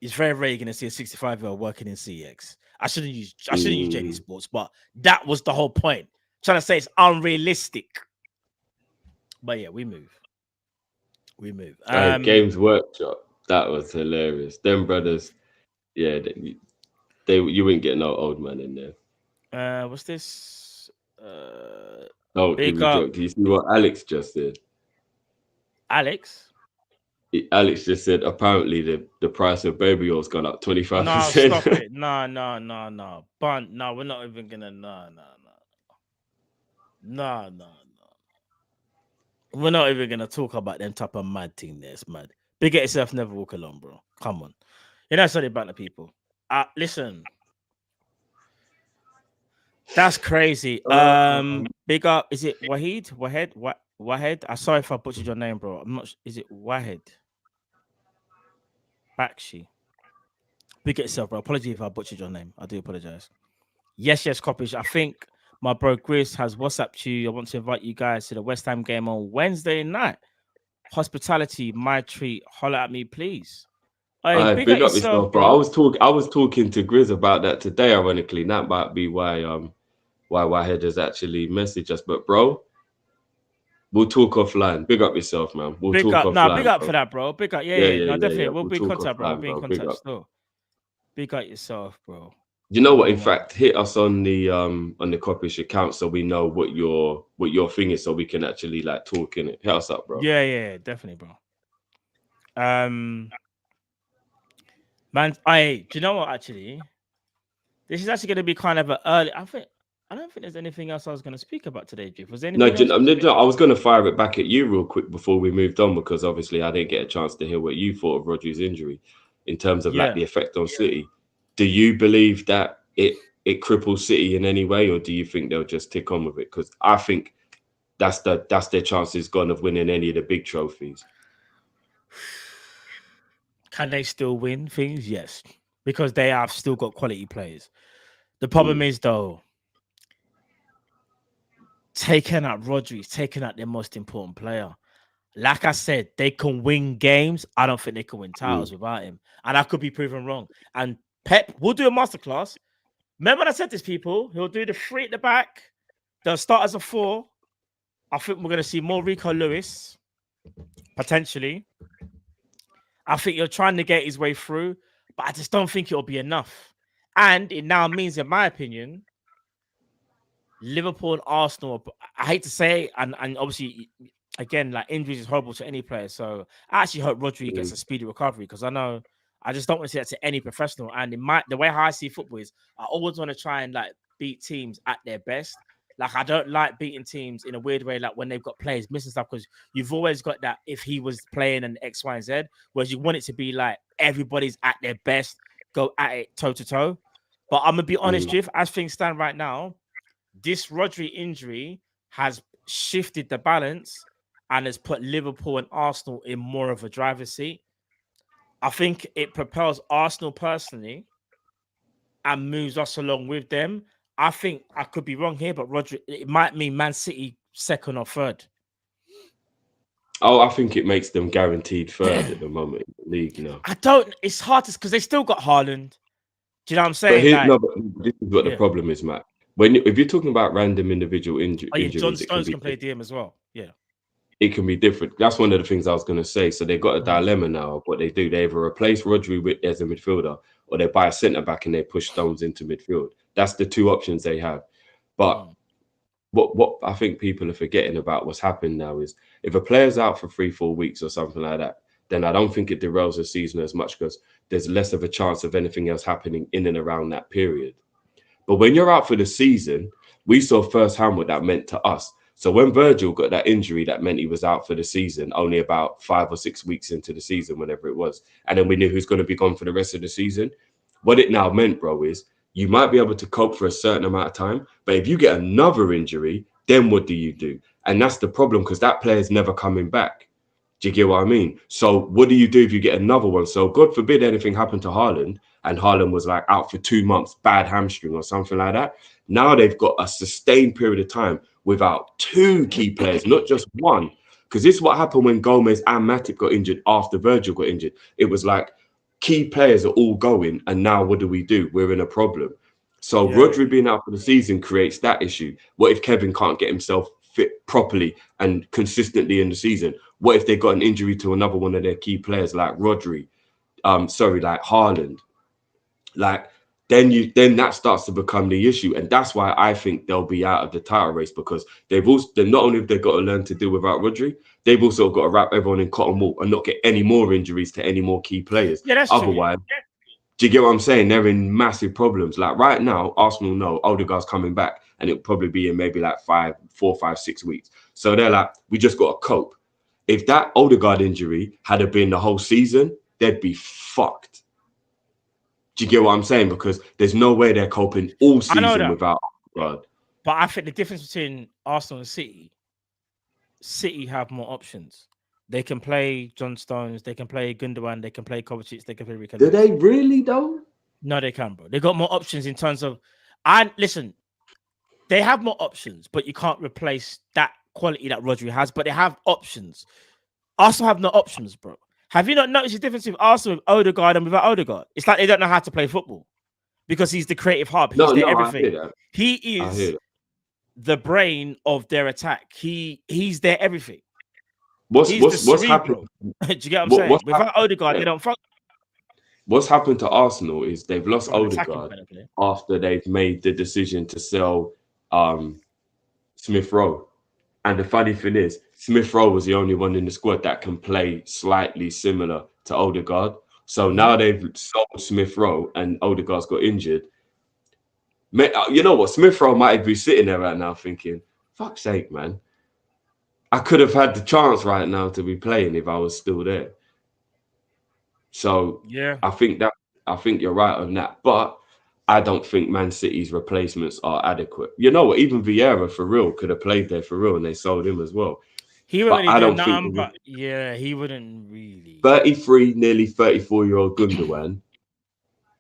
it's very rare you're gonna see a 65-year-old working in CX. I shouldn't use JD Sports, but that was the whole point. Trying to say it's unrealistic. But yeah, we move. Games Workshop, that was hilarious. Them brothers, yeah, you wouldn't get no old man in there. What's this? Do you see what Alex just did? Alex just said apparently the price of baby oil's gone up 25%. No, stop it. No. But no, we're not even gonna no. We're not even gonna talk about them type of mad thing there. It's mad. Big at yourself, never walk alone, bro. Come on. You know, sorry about the people. Listen. That's crazy. Big up. Is it Waheed? Waheed? I'm sorry if I butchered your name, bro. I'm not. Is it Waheed? Bakshi. Big at yourself, bro. Apology if I butchered your name. I do apologize. Yes, Kopish. I think my bro Chris has WhatsApped you. I want to invite you guys to the West Ham game on Wednesday night. Hospitality, my treat. Holler at me, please. Hey, big up yourself, bro. I was talking to Grizz about that today. Ironically, that might be why Waheed has actually messaged us. But bro, we'll talk offline. Big up yourself, man. We'll talk offline. No, big up for that, bro. Big up, yeah. Definitely. We'll be in contact, bro. We'll be in contact still. Big up yourself, bro. You know what? In fact, hit us on the Kop-Ish account so we know what your thing is, so we can actually like talk in it. Hit us up, bro. Yeah, definitely, bro. Man, do you know what? Actually, this is actually going to be kind of an early. I don't think there's anything else I was going to speak about today, Jeff. Was there anything? No, I was going to fire it back at you real quick before we moved on because obviously I didn't get a chance to hear what you thought of Rodri's injury in terms of like the effect on City. Do you believe that it cripples City in any way, or do you think they'll just tick on with it? Because I think that's their chances gone of winning any of the big trophies. Can they still win things? Yes, because they have still got quality players. The problem is though, taking out Rodri, taking out their most important player. Like I said, they can win games. I don't think they can win titles without him. And I could be proven wrong. And Pep will do a masterclass. Remember when I said this, people? He'll do the 3 at the back. They'll start as a 4. I think we're going to see more Rico Lewis, potentially. I think he'll try and negate his way through, but I just don't think it'll be enough. And it now means, in my opinion, Liverpool and Arsenal, I hate to say, and obviously, again, like injuries is horrible to any player. So I actually hope Rodri gets a speedy recovery because I just don't want to see that to any professional. And the way how I see football is I always want to try and like beat teams at their best. Like I don't like beating teams in a weird way, like when they've got players missing stuff, because you've always got that if he was playing an X, Y, and Z, whereas you want it to be like everybody's at their best, go at it toe to toe. But I'm gonna be honest, Jiff, as things stand right now, this Rodri injury has shifted the balance and has put Liverpool and Arsenal in more of a driver's seat. I think it propels Arsenal personally and moves us along with them. I think I could be wrong here, but Rodri, it might mean Man City 2nd or 3rd. Oh, I think it makes them guaranteed 3rd at the moment in the league now. I don't. It's hard to because they still got Haaland. Do you know what I'm saying? But this is what the problem is, Matt. If you're talking about random individual injuries, John Stones can play DM as well. Yeah, it can be different. That's one of the things I was going to say. So they've got a dilemma now. What they do, they either replace Rodri as a midfielder, or they buy a centre back and they push Stones into midfield. That's the 2 options they have. But what I think people are forgetting about what's happened now is if a player's out for 3-4 weeks or something like that, then I don't think it derails the season as much because there's less of a chance of anything else happening in and around that period. But when you're out for the season, we saw firsthand what that meant to us. So when Virgil got that injury, that meant he was out for the season, only about 5 or 6 weeks into the season, whenever it was. And then we knew who's going to be gone for the rest of the season. What it now meant, bro, is you might be able to cope for a certain amount of time. But if you get another injury, then what do you do? And that's the problem because that player's never coming back. Do you get what I mean? So what do you do if you get another one? So God forbid anything happened to Haaland and Haaland was like out for 2 months, bad hamstring or something like that. Now they've got a sustained period of time without 2 key players, not just one. Because this is what happened when Gomez and Matip got injured after Virgil got injured. It was like key players are all going, and now what do? We're in a problem. So Rodri being out for the season creates that issue. What if Kevin can't get himself fit properly and consistently in the season? What if they got an injury to another one of their key players like Rodri? Like Haaland. Like then that starts to become the issue, and that's why I think they'll be out of the title race because they've not only have they got to learn to deal without Rodri, they've also got to wrap everyone in cotton wool and not get any more injuries to any more key players. Yeah, that's otherwise. True. Do you get what I'm saying? They're in massive problems. Like right now, Arsenal know Odegaard's coming back, and it'll probably be in maybe like 4, 5, 6 weeks. So they're like, we just got to cope. If that Odegaard injury had been the whole season, they'd be fucked. Do you get what I'm saying? Because there's no way they're coping all season without Odegaard. But I think the difference between Arsenal and City have more options. They can play John Stones, they can play Gundogan, they can play Kovacic, they can play Rico. Do they really though? No, they can, bro. They got more options in terms of, and listen, they have more options, but you can't replace that quality that Rodri has. But they have options. Arsenal have no options, bro. Have you not noticed the difference with Arsenal with Odegaard and without Odegaard? It's like they don't know how to play football because he's the creative hub. He's everything. He is the brain of their attack. He's their everything. What's happened? Do you get what I'm saying? Without Odegaard, they don't fuck. What's happened to Arsenal is they've lost Odegaard after they've made the decision to sell Smith Rowe. And the funny thing is, Smith Rowe was the only one in the squad that can play slightly similar to Odegaard. So now they've sold Smith Rowe and Odegaard's got injured. You know what? Smith Rowe might be sitting there right now thinking, fuck's sake, man. I could have had the chance right now to be playing if I was still there. So yeah, I think you're right on that. But I don't think Man City's replacements are adequate. You know what? Even Vieira for real could have played there for real, and they sold him as well. He wouldn't But I really do don't nothing, think but yeah, he wouldn't really. 33, nearly 34-year-old Gundogan,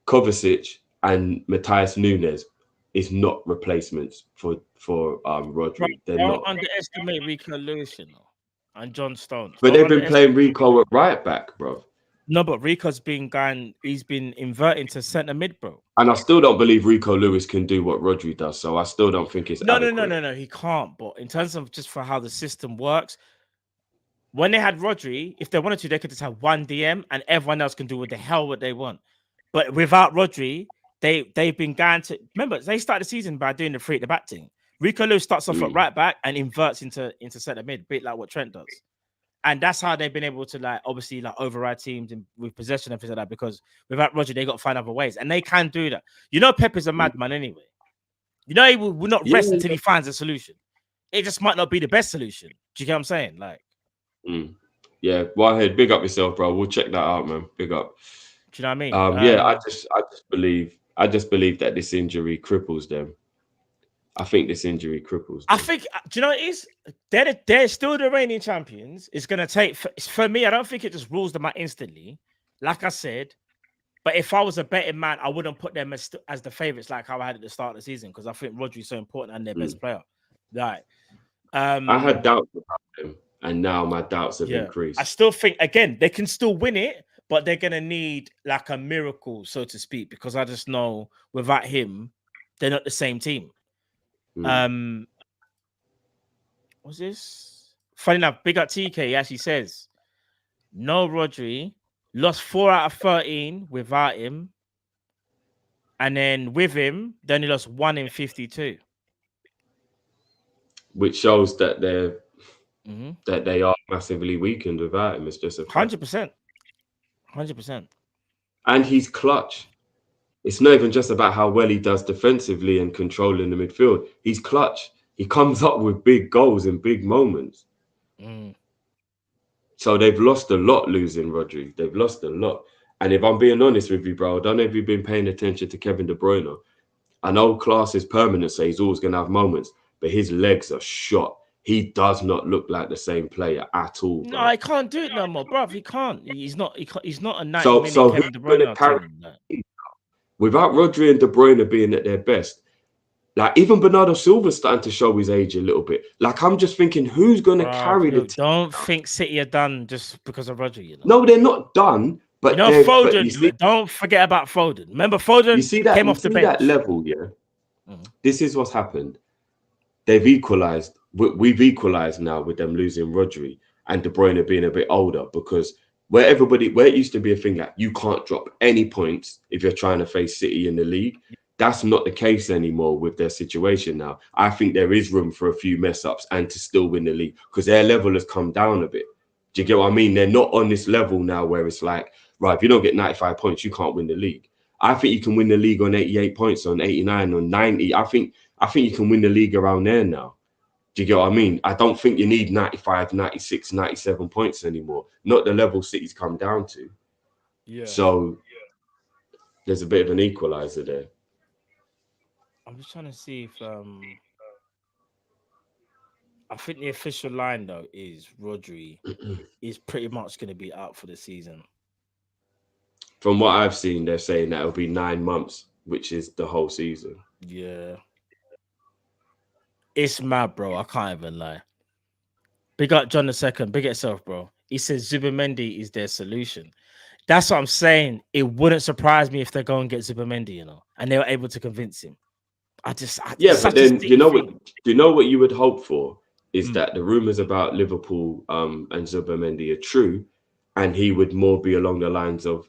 Kovacic, and Matthias Nunez is not replacements for Rodri. They're Don't not. underestimate Rico Lewis, you know, and John Stones. But Don't they've been playing Rico at right back, bro. No, but Rico's been going. He's been inverting to centre mid, bro. And I still don't believe Rico Lewis can do what Rodri does. So I still don't think it's adequate. No. He can't. But in terms of just for how the system works, when they had Rodri, if they wanted to, they could just have one DM and everyone else can do what the hell what they want. But without Rodri, they've been going to. Remember, they started the season by doing the free at the back thing. Rico Lewis starts off at right back and inverts into centre mid, a bit like what Trent does. And that's how they've been able to, like, obviously, like, override teams and with possession and things like that, because without Rodri, they got to find other ways. And they can do that. You know, Pep is a madman anyway. You know, he will not rest until he finds a solution. It just might not be the best solution. Do you get what I'm saying? Like, yeah, well, ahead, big up yourself, bro. We'll check that out, man. Big up. Do you know what I mean? Yeah, I just believe that this injury cripples them. I think this injury cripples them. I think, do you know what it is? They're still the reigning champions. It's going to take, for me, I don't think it just rules them out instantly. Like I said, but if I was a betting man, I wouldn't put them as the favourites like how I had at the start of the season, because I think Rodri's so important and their best player. Right. I had doubts about him, and now my doubts have increased. I still think, again, they can still win it, but they're going to need like a miracle, so to speak, because I just know without him, they're not the same team. What's this? Funny enough, big up TK. He actually says, no Rodri, lost 4 out of 13 without him. And then with him, then he lost 1 in 52. Which shows that they are massively weakened without him. It's just a 100%. 100%. And he's clutch. It's not even just about how well he does defensively and controlling the midfield. He's clutch. He comes up with big goals in big moments. So they've lost a lot losing Rodri. They've lost a lot. And if I'm being honest with you, bro, I don't know if you've been paying attention to Kevin De Bruyne. I know class is permanent, so he's always going to have moments, but his legs are shot. He does not look like the same player at all. Bro. No, I can't do it no more, bro. He can't. He's not a 90-minute Kevin De Bruyne. Without Rodri and De Bruyne being at their best, like even Bernardo Silva's starting to show his age a little bit. Like I'm just thinking, who's going to carry the team? Don't think City are done just because of Rodri. You know? No, they're not done. But Foden. Don't forget about Foden. Remember Foden? You see that? Came off the bench. That level, yeah. This is what's happened. They've equalized. We've equalized now with them losing Rodri and De Bruyne being a bit older, because where it used to be a thing like you can't drop any points if you're trying to face City in the league. That's not the case anymore with their situation now. I think there is room for a few mess ups and to still win the league, because their level has come down a bit. Do you get what I mean? They're not on this level now where it's like, right, if you don't get 95 points, you can't win the league. I think you can win the league on 88 points, on 89, on 90. I think you can win the league around there now. Do you get what I mean? I don't think you need 95, 96, 97 points anymore. Not the level City's come down to. Yeah. So there's a bit of an equalizer there. I'm just trying to see if I think the official line though is Rodri is pretty much going to be out for the season. From what I've seen, they're saying that it'll be 9 months, which is the whole season. Yeah. It's mad, bro. I can't even lie. Big up John II. Big yourself, bro. He says Zubimendi is their solution. That's what I'm saying. It wouldn't surprise me if they go and get Zubimendi, you know, and they were able to convince him. But then do you know what you would hope for is that the rumors about Liverpool and Zubimendi are true, and he would more be along the lines of,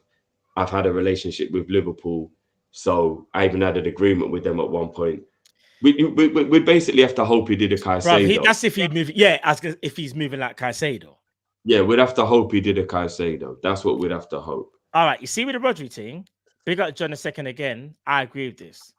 I've had a relationship with Liverpool, so I even had an agreement with them at one point. We basically have to hope he did a Caicedo. That's if he move. Yeah, if he's moving like Caicedo. Yeah, we'd have to hope he did a Caicedo. That's what we'd have to hope. All right, you see with the Rodri thing, big up John II again. I agree with this.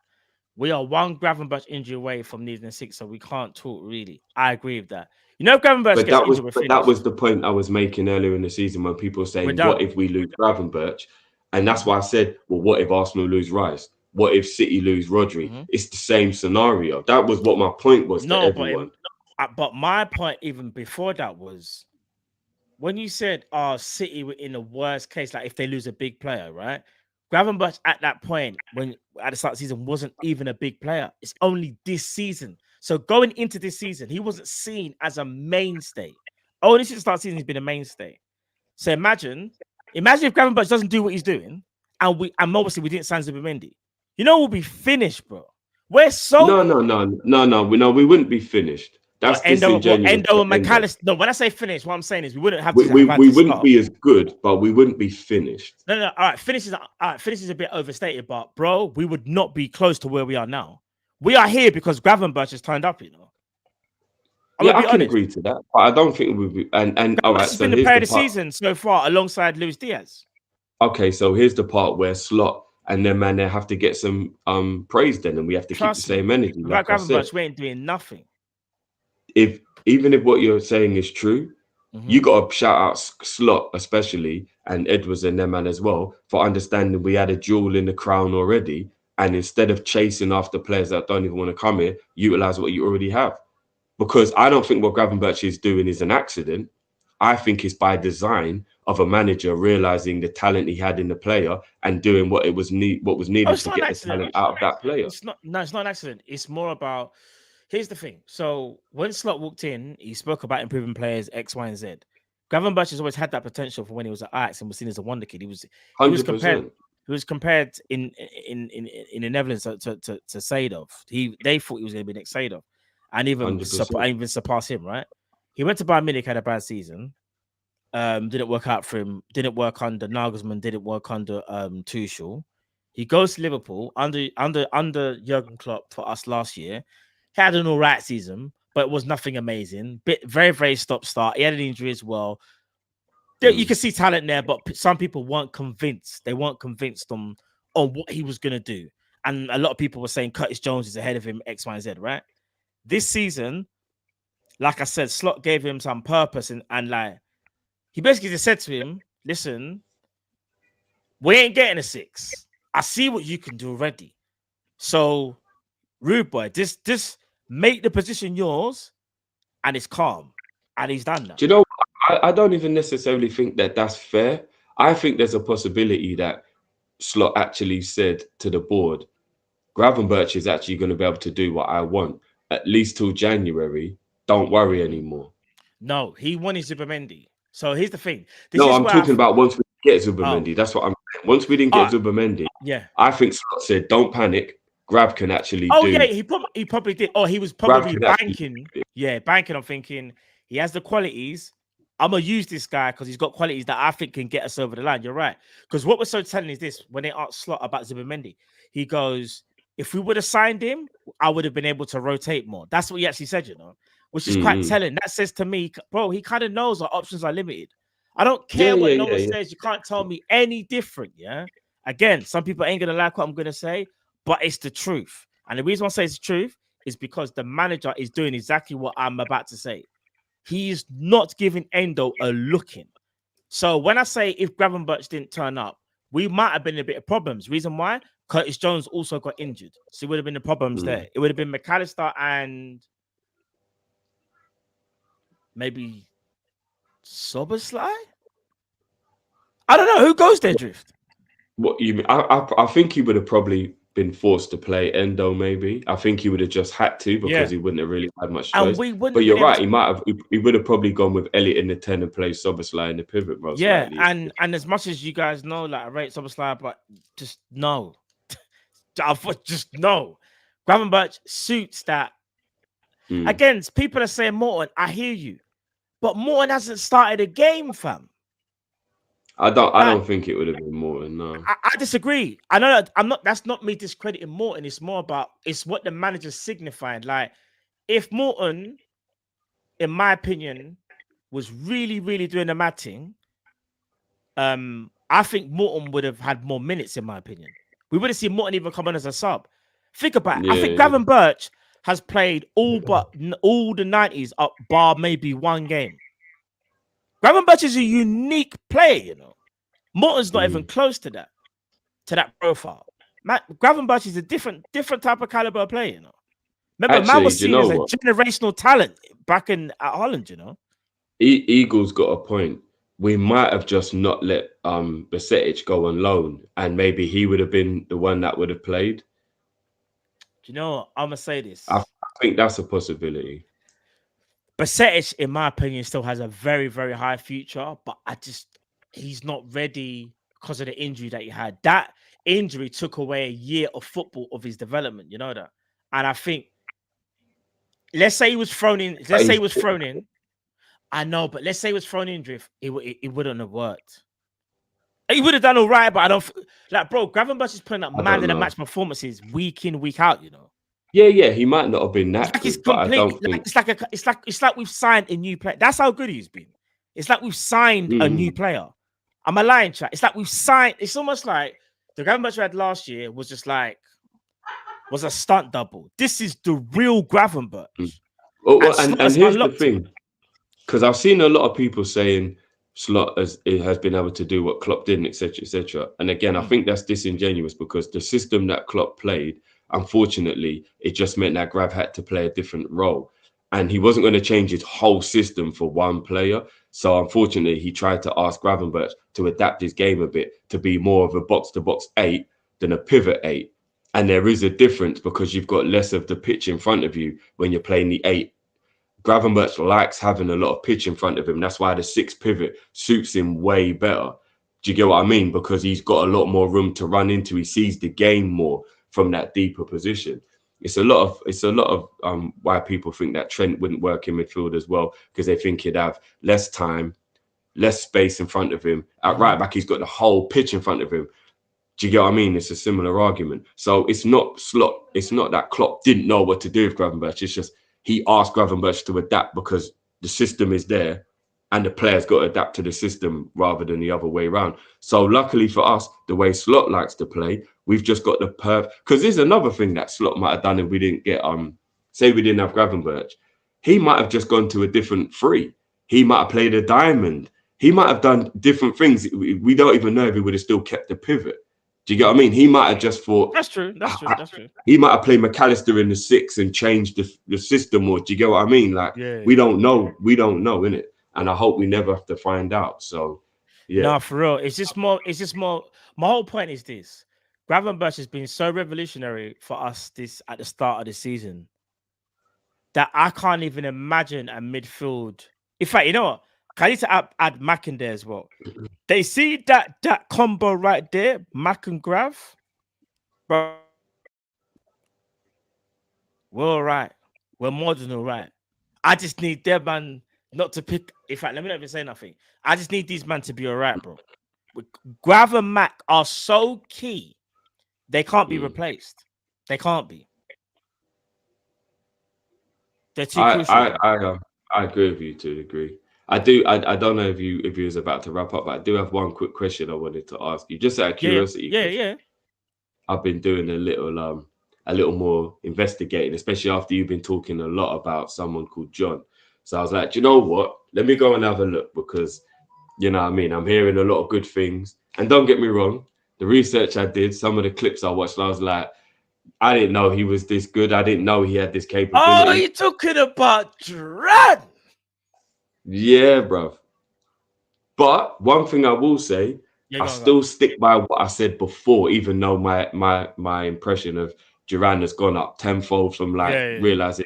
We are one Gravenberch injury away from needing 6, so we can't talk really. I agree with that. You know, Gravenberch that was the point I was making earlier in the season when people were saying, what if we lose Gravenberch? And that's why I said, well, what if Arsenal lose Rice? what if City lose Rodri? It's the same scenario. That was what my point was to everyone. But my point even before that was when you said, City were in the worst case, like if they lose a big player, right? Gravenberch at that point, when at the start of the season, wasn't even a big player. It's only this season. So going into this season, he wasn't seen as a mainstay. Only since the start of the season, he's been a mainstay. So imagine if Gravenberch doesn't do what he's doing, and obviously we didn't sign Zubimendi. You know, we'll be finished, bro. We're so no. We wouldn't be finished. That's disingenuous. Endo and McAllister. No, when I say finished, what I'm saying is we wouldn't have to. We wouldn't be as good, but we wouldn't be finished. No. All right, finish is a bit overstated, but bro, we would not be close to where we are now. We are here because Gravenberch has turned up, you know. I can agree to that, but I don't think we'll be. And all right, so been the player of the season so far alongside Luis Diaz. Okay, so here's the part where Slot and then man, they have to get some praise then, and we have to keep the same energy. Like Gravenberch, we ain't doing nothing. Even if what you're saying is true, you got to shout out Slot especially and Edwards and them man as well for understanding we had a jewel in the crown already, and instead of chasing after players that don't even want to come here, utilize what you already have. Because I don't think what Gravenberch is doing is an accident. I think it's by design of a manager realizing the talent he had in the player and doing what was needed to get the talent out of that player. It's not an accident. It's more about. Here's the thing. So when Slot walked in, he spoke about improving players X, Y, and Z. Gravenberch has always had that potential for when he was at Ajax and was seen as a wonder kid. He was compared in the Netherlands to Seedorf. They thought he was going to be next Seedorf, and even surpass him. Right? He went to Bayern Munich, had a bad season. Didn't work out for him. Didn't work under Nagelsmann. Didn't work under Tuchel. He goes to Liverpool under Jurgen Klopp for us last year. He had an all right season, but it was nothing amazing. Very, very stop-start. He had an injury as well. You can see talent there, but some people weren't convinced. They weren't convinced on what he was going to do. And a lot of people were saying Curtis Jones is ahead of him, X, Y, and Z, right? This season, like I said, Slot gave him some purpose and like, he basically just said to him, listen, we ain't getting a 6. I see what you can do already. So, rude boy, just make the position yours, and it's calm, and he's done that. Do you know? I don't even necessarily think that that's fair. I think there's a possibility that Slot actually said to the board, Gravenberch is actually going to be able to do what I want at least till January. Don't worry anymore. No, he wanted Zubimendi. So here's the thing. I'm talking about once we get Zubimendi. That's what I'm saying. Once we didn't get Zubimendi, I think Slot said, don't panic. Grab can actually do. Yeah, he probably did. Oh, he was probably banking. Yeah, banking on thinking he has the qualities. I'm going to use this guy because he's got qualities that I think can get us over the line. You're right. Because what we're so telling is this, when they asked Slot about Zubimendi, he goes, if we would have signed him, I would have been able to rotate more. That's what he actually said, you know, which is quite telling. That says to me, bro, he kind of knows our options are limited. I don't care what no one says. You can't tell me any different, yeah? Again, some people ain't going to like what I'm going to say, but it's the truth. And the reason I say it's the truth is because the manager is doing exactly what I'm about to say. He's not giving Endo a look-in. So when I say if Gravenberch didn't turn up, we might have been in a bit of problems. Reason why? Curtis Jones also got injured. So it would have been the problems there. It would have been McAllister and maybe Soberslai? I don't know. Who goes there, Drift? What you mean? I think he would have probably been forced to play Endo. Maybe I think he would have just had to because he wouldn't have really had much choice. But you're right. He would have probably gone with Elliott in the 10 and played Soberslai in the pivot. Most likely. and as much as you guys know, like I rate Soberslai, but just no, just no. Gravenberch suits that. Again, people are saying Morton. I hear you, but Morton hasn't started a game, fam. I don't think it would have been Morton. No, I disagree. I know that I'm not. That's not me discrediting Morton. It's more about it's what the manager signified. Like if Morton, in my opinion, was really, really doing the matting, I think Morton would have had more minutes. In my opinion, we would have seen Morton even come on as a sub. Think about it. I think Gravenberch has played all the 90s up bar maybe one game. Gravenberch is a unique player, you know. Morton's not even close to that profile. Gravenberch is a different type of caliber of player, you know. Remember, man Actually, was do you seen as know a what? generational talent back at Haaland, you know. Eagles got a point. We might have just not let Besetic go on loan, and maybe he would have been the one that would have played. Do you know what? I'm gonna say this. I think that's a possibility. Besetic, in my opinion, still has a very, very high future, but he's not ready because of the injury that he had. That injury took away a year of football of his development, you know that. And I think, let's say he was thrown in. Let's say he was thrown in. I know, but let's say he was thrown in drift. It wouldn't have worked. He would have done all right, but I don't like, bro. Gravenberch is putting up man in the match performances week in, week out. You know. Yeah, he might not have been that It's good, but I don't think it's like we've signed a new player. That's how good he's been. It's like we've signed a new player. I'm a lying chat. It's like we've signed. It's almost like the Gravenberch we had last year was just like was a stunt double. This is the real Gravenberch. And here's the thing, because I've seen a lot of people saying Slot has been able to do what Klopp didn't, etc., etc. And again, I think that's disingenuous because the system that Klopp played, unfortunately, it just meant that Grav had to play a different role. And he wasn't going to change his whole system for one player. So unfortunately, he tried to ask Gravenberch to adapt his game a bit to be more of a box-to-box 8 than a pivot 8. And there is a difference because you've got less of the pitch in front of you when you're playing the 8. Gravenberch likes having a lot of pitch in front of him. That's why the 6 pivot suits him way better. Do you get what I mean? Because he's got a lot more room to run into. He sees the game more from that deeper position. It's a lot of why people think that Trent wouldn't work in midfield as well, because they think he'd have less time, less space in front of him. At right back, he's got the whole pitch in front of him. Do you get what I mean? It's a similar argument. So it's not Slot. It's not that Klopp didn't know what to do with Gravenberch. It's just he asked Gravenberch to adapt because the system is there and the players got to adapt to the system rather than the other way around. So luckily for us, the way Slot likes to play, we've just got the because there's another thing that Slot might have done if we didn't get say we didn't have Gravenberch. He might have just gone to a different 3. He might have played a diamond. He might have done different things. We don't even know if he would have still kept the pivot. Do you get what I mean? He might have just thought... That's true. That's true. He might have played McAllister in the 6 and changed the system. Or do you get what I mean? Like, we don't know. We don't know, innit? And I hope we never have to find out. So, yeah. No, for real. It's just more... My whole point is this. Gravenberch has been so revolutionary for us at the start of the season that I can't even imagine a midfield. In fact, you know what? I need to add Mac in there as well. They see that combo right there, Mac and Grav. Bro, we're all right. We're more than all right. I just need their man not to pick. In fact, let me not even say nothing. I just need these men to be all right, bro. Grav and Mac are so key. They can't be replaced. They can't be. They're too crucial. I agree with you to a degree. I don't know if you was about to wrap up, but I do have one quick question I wanted to ask you, just out of curiosity. Yeah. I've been doing a little more investigating, especially after you've been talking a lot about someone called John. So I was like, you know what? Let me go and have a look because, you know what I mean? I'm hearing a lot of good things. And don't get me wrong, the research I did, some of the clips I watched, I was like, I didn't know he was this good. I didn't know he had this capability. Oh, you're talking about Duran? Yeah, bro. But one thing I will say, I still stick by what I said before, even though my impression of Duran has gone up tenfold from realizing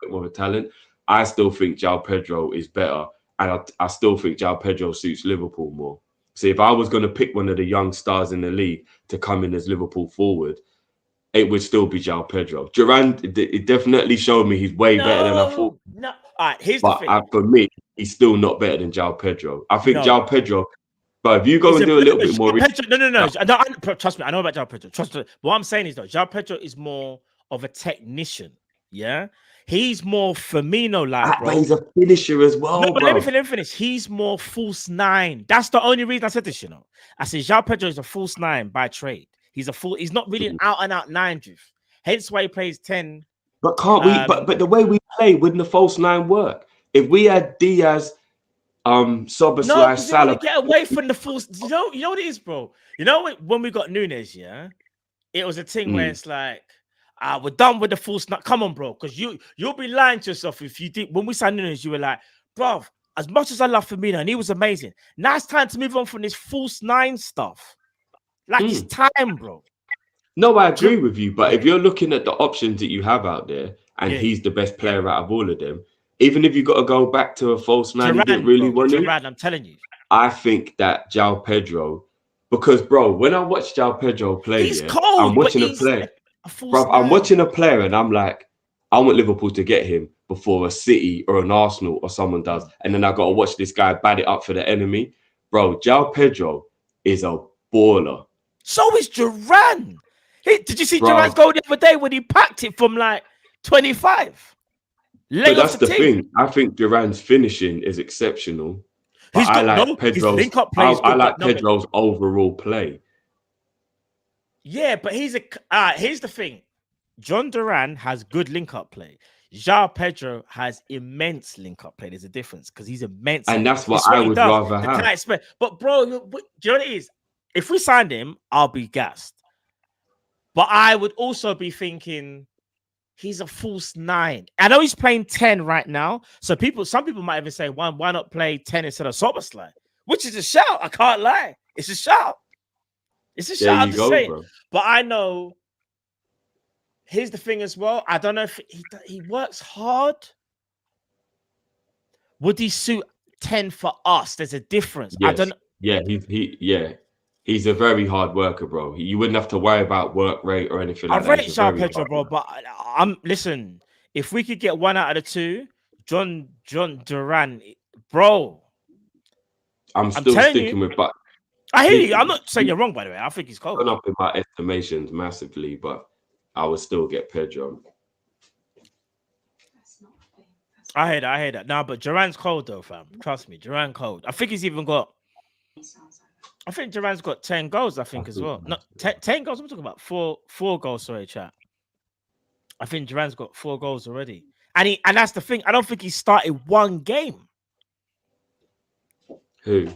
more of a talent. I still think Joao Pedro is better, and I still think Joao Pedro suits Liverpool more. So if I was going to pick one of the young stars in the league to come in as Liverpool forward, it would still be Joao Pedro. Duran, it definitely showed me he's way better than I thought. No, all right, here's the thing. For me, he's still not better than Joao Pedro. I think Joao Pedro, but if you go and do a little bit more... No. Trust me, I know about Joao Pedro. Trust me. What I'm saying is, though, Joao Pedro is more of a technician, yeah? He's more Firmino-like, bro. But he's a finisher as well, no, but bro. let me finish. He's more false 9. That's the only reason I said this, you know. I said Joao Pedro is a false 9 by trade. He's not really an out-and-out 9, Drift. Hence why he plays 10. But can't we? But the way we play, wouldn't the false 9 work? If we had Diaz, Soboslai, Salah, get away from the false. You know what it is, bro. You know when we got Nunez, yeah. it was a thing where it's like, we're done with the full snap. Come on, bro, because you'll be lying to yourself if you did. When we signed Nunez, you were like, bro, as much as I love Firmino and he was amazing, now it's time to move on from this false nine stuff. Like it's time, bro. No, I agree with you, but if you're looking at the options that you have out there, and he's the best player out of all of them, even if you got to go back to a false nine, Duran, you didn't really want to. Duran, I'm telling you. I think that Joao Pedro, because bro, when I watch Joao Pedro play, he's cold. I'm watching a player. Bro, I'm watching a player, and I'm like, I want Liverpool to get him before a City or an Arsenal or someone does, and then I got to watch this guy bat it up for the enemy. Bro, Joao Pedro is a baller. So is Duran. Did you see Duran's goal the other day when he packed it from like 25? But that's the thing. I think Duran's finishing is exceptional. But I like Pedro's. I like Pedro's overall play. Yeah, but here's the thing. John Duran has good link-up play. Joao Pedro has immense link-up play. There's a difference because he's immense. And that's what I would rather have. But bro, do you know what it is? If we signed him, I'll be gassed. But I would also be thinking he's a false nine. I know he's playing 10 right now. So some people might even say, why not play 10 instead of Soboslai? Which is a shout. I can't lie. It's a shout. It's a shout. I'm just saying. Bro. But I know. Here's the thing as well. I don't know if he works hard. Would he suit 10 for us? There's a difference. Yes. I don't. Yeah, he's a very hard worker, bro. You wouldn't have to worry about work rate or anything like that. I rate Joao Pedro, bro, but listen. If we could get one out of the two, John Duran, bro. I'm still sticking with, but I hear you. I'm not saying you're wrong, by the way. I think he's cold. Gone up in my estimations massively, but I would still get Pedro. I hear that. No, but Duran's cold though, fam. Trust me, Duran cold. I think he's even got. I think Duran's got 10 goals. I think as well. No, 10 goals. I'm talking about four goals. Sorry, chat. I think Duran's got 4 goals already, and that's the thing. I don't think he started one game. Who?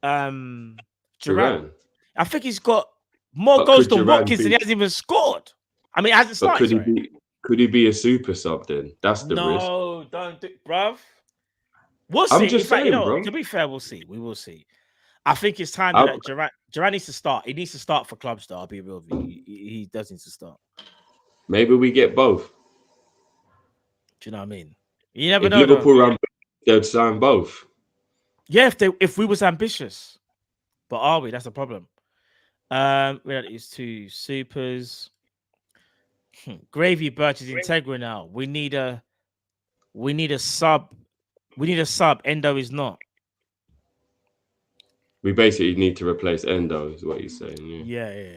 Duran. I think he's got more goals than Watkins, and he hasn't even scored. I mean, he hasn't started. Could he be a super sub then? That's the risk. No, don't do, bruv. We'll see. I'm just saying, bro. To be fair, we'll see. We will see. I think it's time that Duran needs to start. He needs to start for clubs, though. I'll be real with you. He does need to start. Maybe we get both. Do you know what I mean? You never know. Liverpool they'd sign both. Yeah, if we was ambitious. But are we? That's the problem. We had these 2 supers. Gravenberch is integral now. We need a sub. We need a sub. Endo is not. We basically need to replace Endo, is what you're saying. Yeah.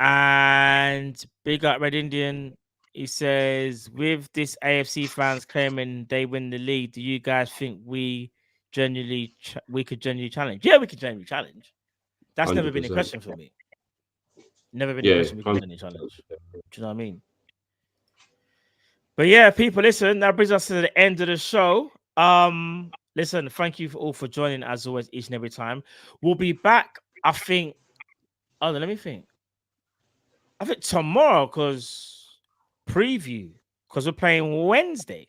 And big up Red Indian. He says, with this AFC fans claiming they win the league, do you guys think we could genuinely challenge? Yeah, we could genuinely challenge. That's 100%. Never been a question for me. Never been a question we could genuinely challenge. Do you know what I mean? But yeah, people, listen, that brings us to the end of the show. Listen, thank you all for joining as always, each and every time. We'll be back, I think. Oh, let me think. I think tomorrow, because we're playing Wednesday.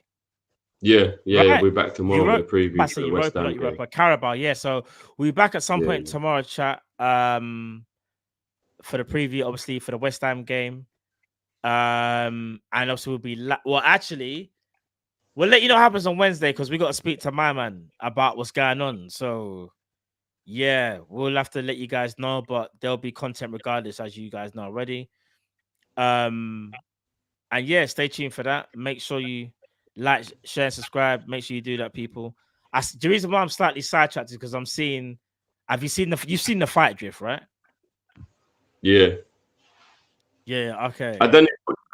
Yeah, right? We're back tomorrow with the preview for the West Ham game. Carabao, yeah. So we'll be back at some point tomorrow, chat. For the preview, obviously, for the West Ham game. And also we'll be actually, we'll let you know what happens on Wednesday because we got to speak to my man about what's going on. So yeah, we'll have to let you guys know, but there'll be content regardless, as you guys know already. And yeah, stay tuned for that. Make sure you like, share, and subscribe. Make sure you do that, people. The reason why I'm slightly sidetracked is because I'm seeing. You've seen the fight drift, right? Yeah. Yeah. Okay. I don't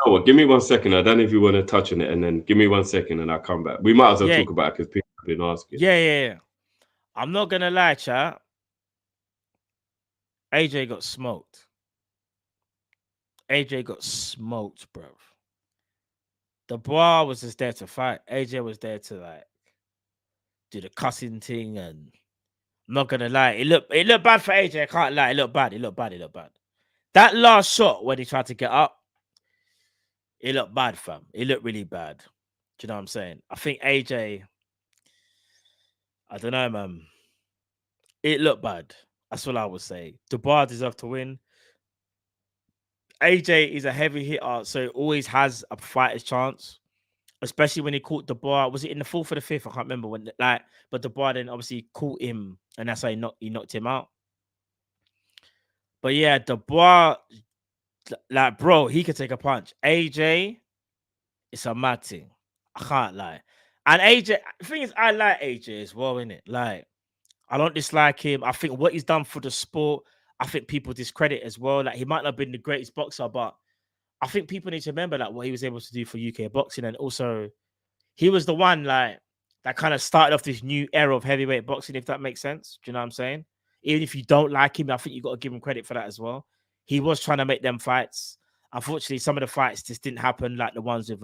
know. Give me 1 second. I don't know if you want to touch on it, and then give me 1 second, and I'll come back. We might as well talk about it because people have been asking. Yeah. I'm not gonna lie, chat. AJ got smoked. Bro. The bar was just there to fight. AJ was there to do the cussing thing, and I'm not gonna lie. It looked bad for AJ. I can't lie. It looked bad. That last shot when he tried to get up, it looked bad, fam. It looked really bad. Do you know what I'm saying? I think AJ, I don't know, man. It looked bad. That's what I would say. Dubois deserved to win. AJ is a heavy hitter, so it always has a fighter's chance, especially when he caught Dubois. Was it in the fourth or the fifth? I can't remember when. But Dubois then obviously caught him, and that's how he knocked him out. But yeah, Dubois, like, bro, he could take a punch. AJ, it's a mad thing. I can't lie. And AJ, the thing is, I like AJ as well, innit? Like, I don't dislike him. I think what he's done for the sport, I think people discredit as well. Like, he might not have been the greatest boxer, but I think people need to remember like what he was able to do for UK boxing. And also, he was the one like that kind of started off this new era of heavyweight boxing, if that makes sense. Do you know what I'm saying? Even if you don't like him, I think you got to give him credit for that as well. He was trying to make them fights. Unfortunately, some of the fights just didn't happen, like the ones with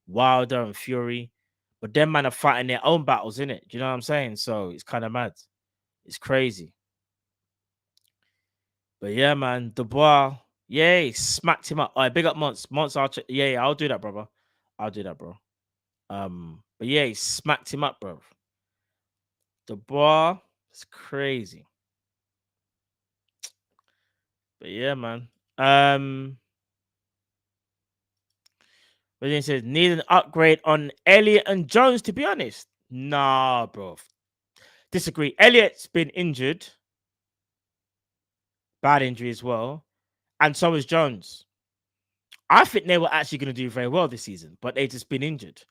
Wilder and Fury. But them man are fighting their own battles, innit? Do you know what I'm saying? So it's kind of mad. It's crazy. But yeah, man, Dubois, yeah, he smacked him up. All right, big up Monts. Monts, yeah, I'll do that, brother. I'll do that, bro. But yeah, he smacked him up, bro. Dubois, it's crazy. But yeah, man. But then says need an upgrade on Elliott and Jones, to be honest. Nah, bro. Disagree. Elliott's been injured. Bad injury as well. And so is Jones. I think they were actually going to do very well this season, but they've just been injured.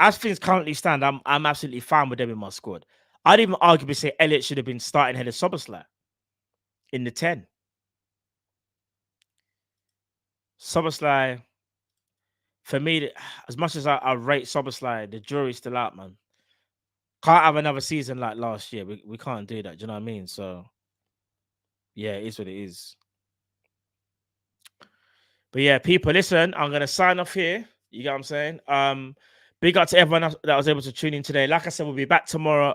As things currently stand, I'm absolutely fine with them in my squad. I'd even arguably say Elliott should have been starting ahead of Szoboszlai in the 10. Szoboszlai, for me, as much as I rate Szoboszlai, the jury's still out, man. Can't have another season like last year. We can't do that. Do you know what I mean? So, yeah, it is what it is. But yeah, people, listen, I'm going to sign off here. You get what I'm saying? Big up to everyone else that was able to tune in today. Like I said, we'll be back tomorrow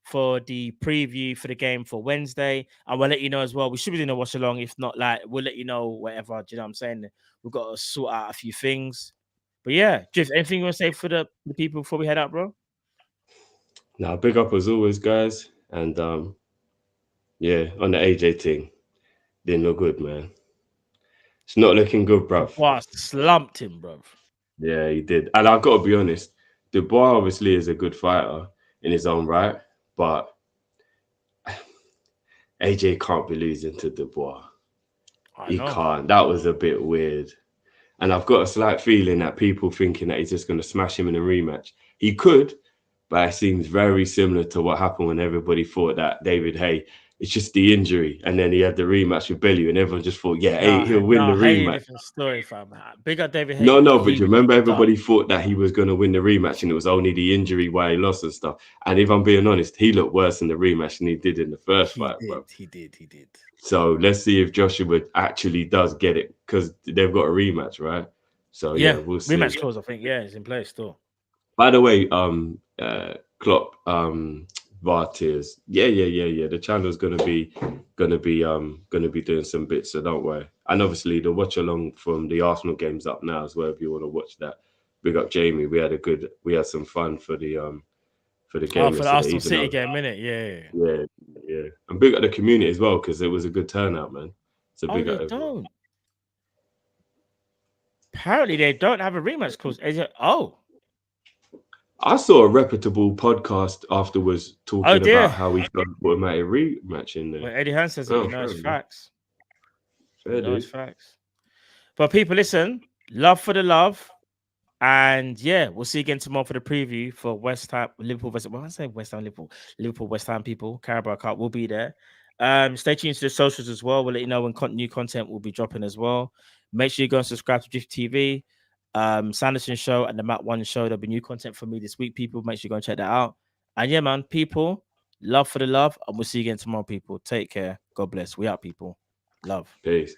for the preview for the game for Wednesday. And we'll let you know as well. We should be doing a watch along. If not, like, we'll let you know whatever. Do you know what I'm saying? We've got to sort out a few things. But yeah, Jiff, anything you want to say for the people before we head out, bro? Now, big up as always, guys. And yeah, on the AJ thing, didn't look good, man. It's not looking good, bruv. Dubois slumped him, bruv. Yeah, he did. And I've got to be honest, Dubois obviously is a good fighter in his own right, but AJ can't be losing to Dubois. He can't. That was a bit weird. And I've got a slight feeling that people thinking that he's just going to smash him in a rematch. He could, but it seems very similar to what happened when everybody thought that David Hay, it's just the injury. And then he had the rematch with Bellew and everyone just thought, yeah, he'll win the rematch. Different story, fam. Big up David Hay. No, but you remember everybody thought that he was going to win the rematch and it was only the injury why he lost and stuff. And if I'm being honest, he looked worse in the rematch than he did in the first fight, bro. He did. So let's see if Joshua actually does get it because they've got a rematch, right? So yeah, we'll see. Rematch clause, I think, it's in place still. By the way, Klopp, VAR tiers. Yeah. The channel's gonna be doing some bits, so don't worry. And obviously the watch along from the Arsenal game's up now as well. If you want to watch that, big up Jamie. We had some fun for the game. For the Arsenal City game, innit? Yeah. And big up the community as well because it was a good turnout, man. So big up everyone. Apparently they don't have a rematch clause. I saw a reputable podcast afterwards talking about how we got automatic rematch in there. When Eddie Hearn says it, it's facts. It's facts. But people, listen, love for the love. And yeah, we'll see you again tomorrow for the preview for West Ham, Liverpool. Well, I say West Ham, Liverpool, West Ham people. Carabao Cup will be there. Stay tuned to the socials as well. We'll let you know when new content will be dropping as well. Make sure you go and subscribe to Drift TV, Sanderson Show, and the Matt One Show. There'll be new content for me this week, people. Make sure you go and check that out. And yeah, man, people, love for the love, and we'll see you again tomorrow, people. Take care. God bless. We out, people. Love. Peace.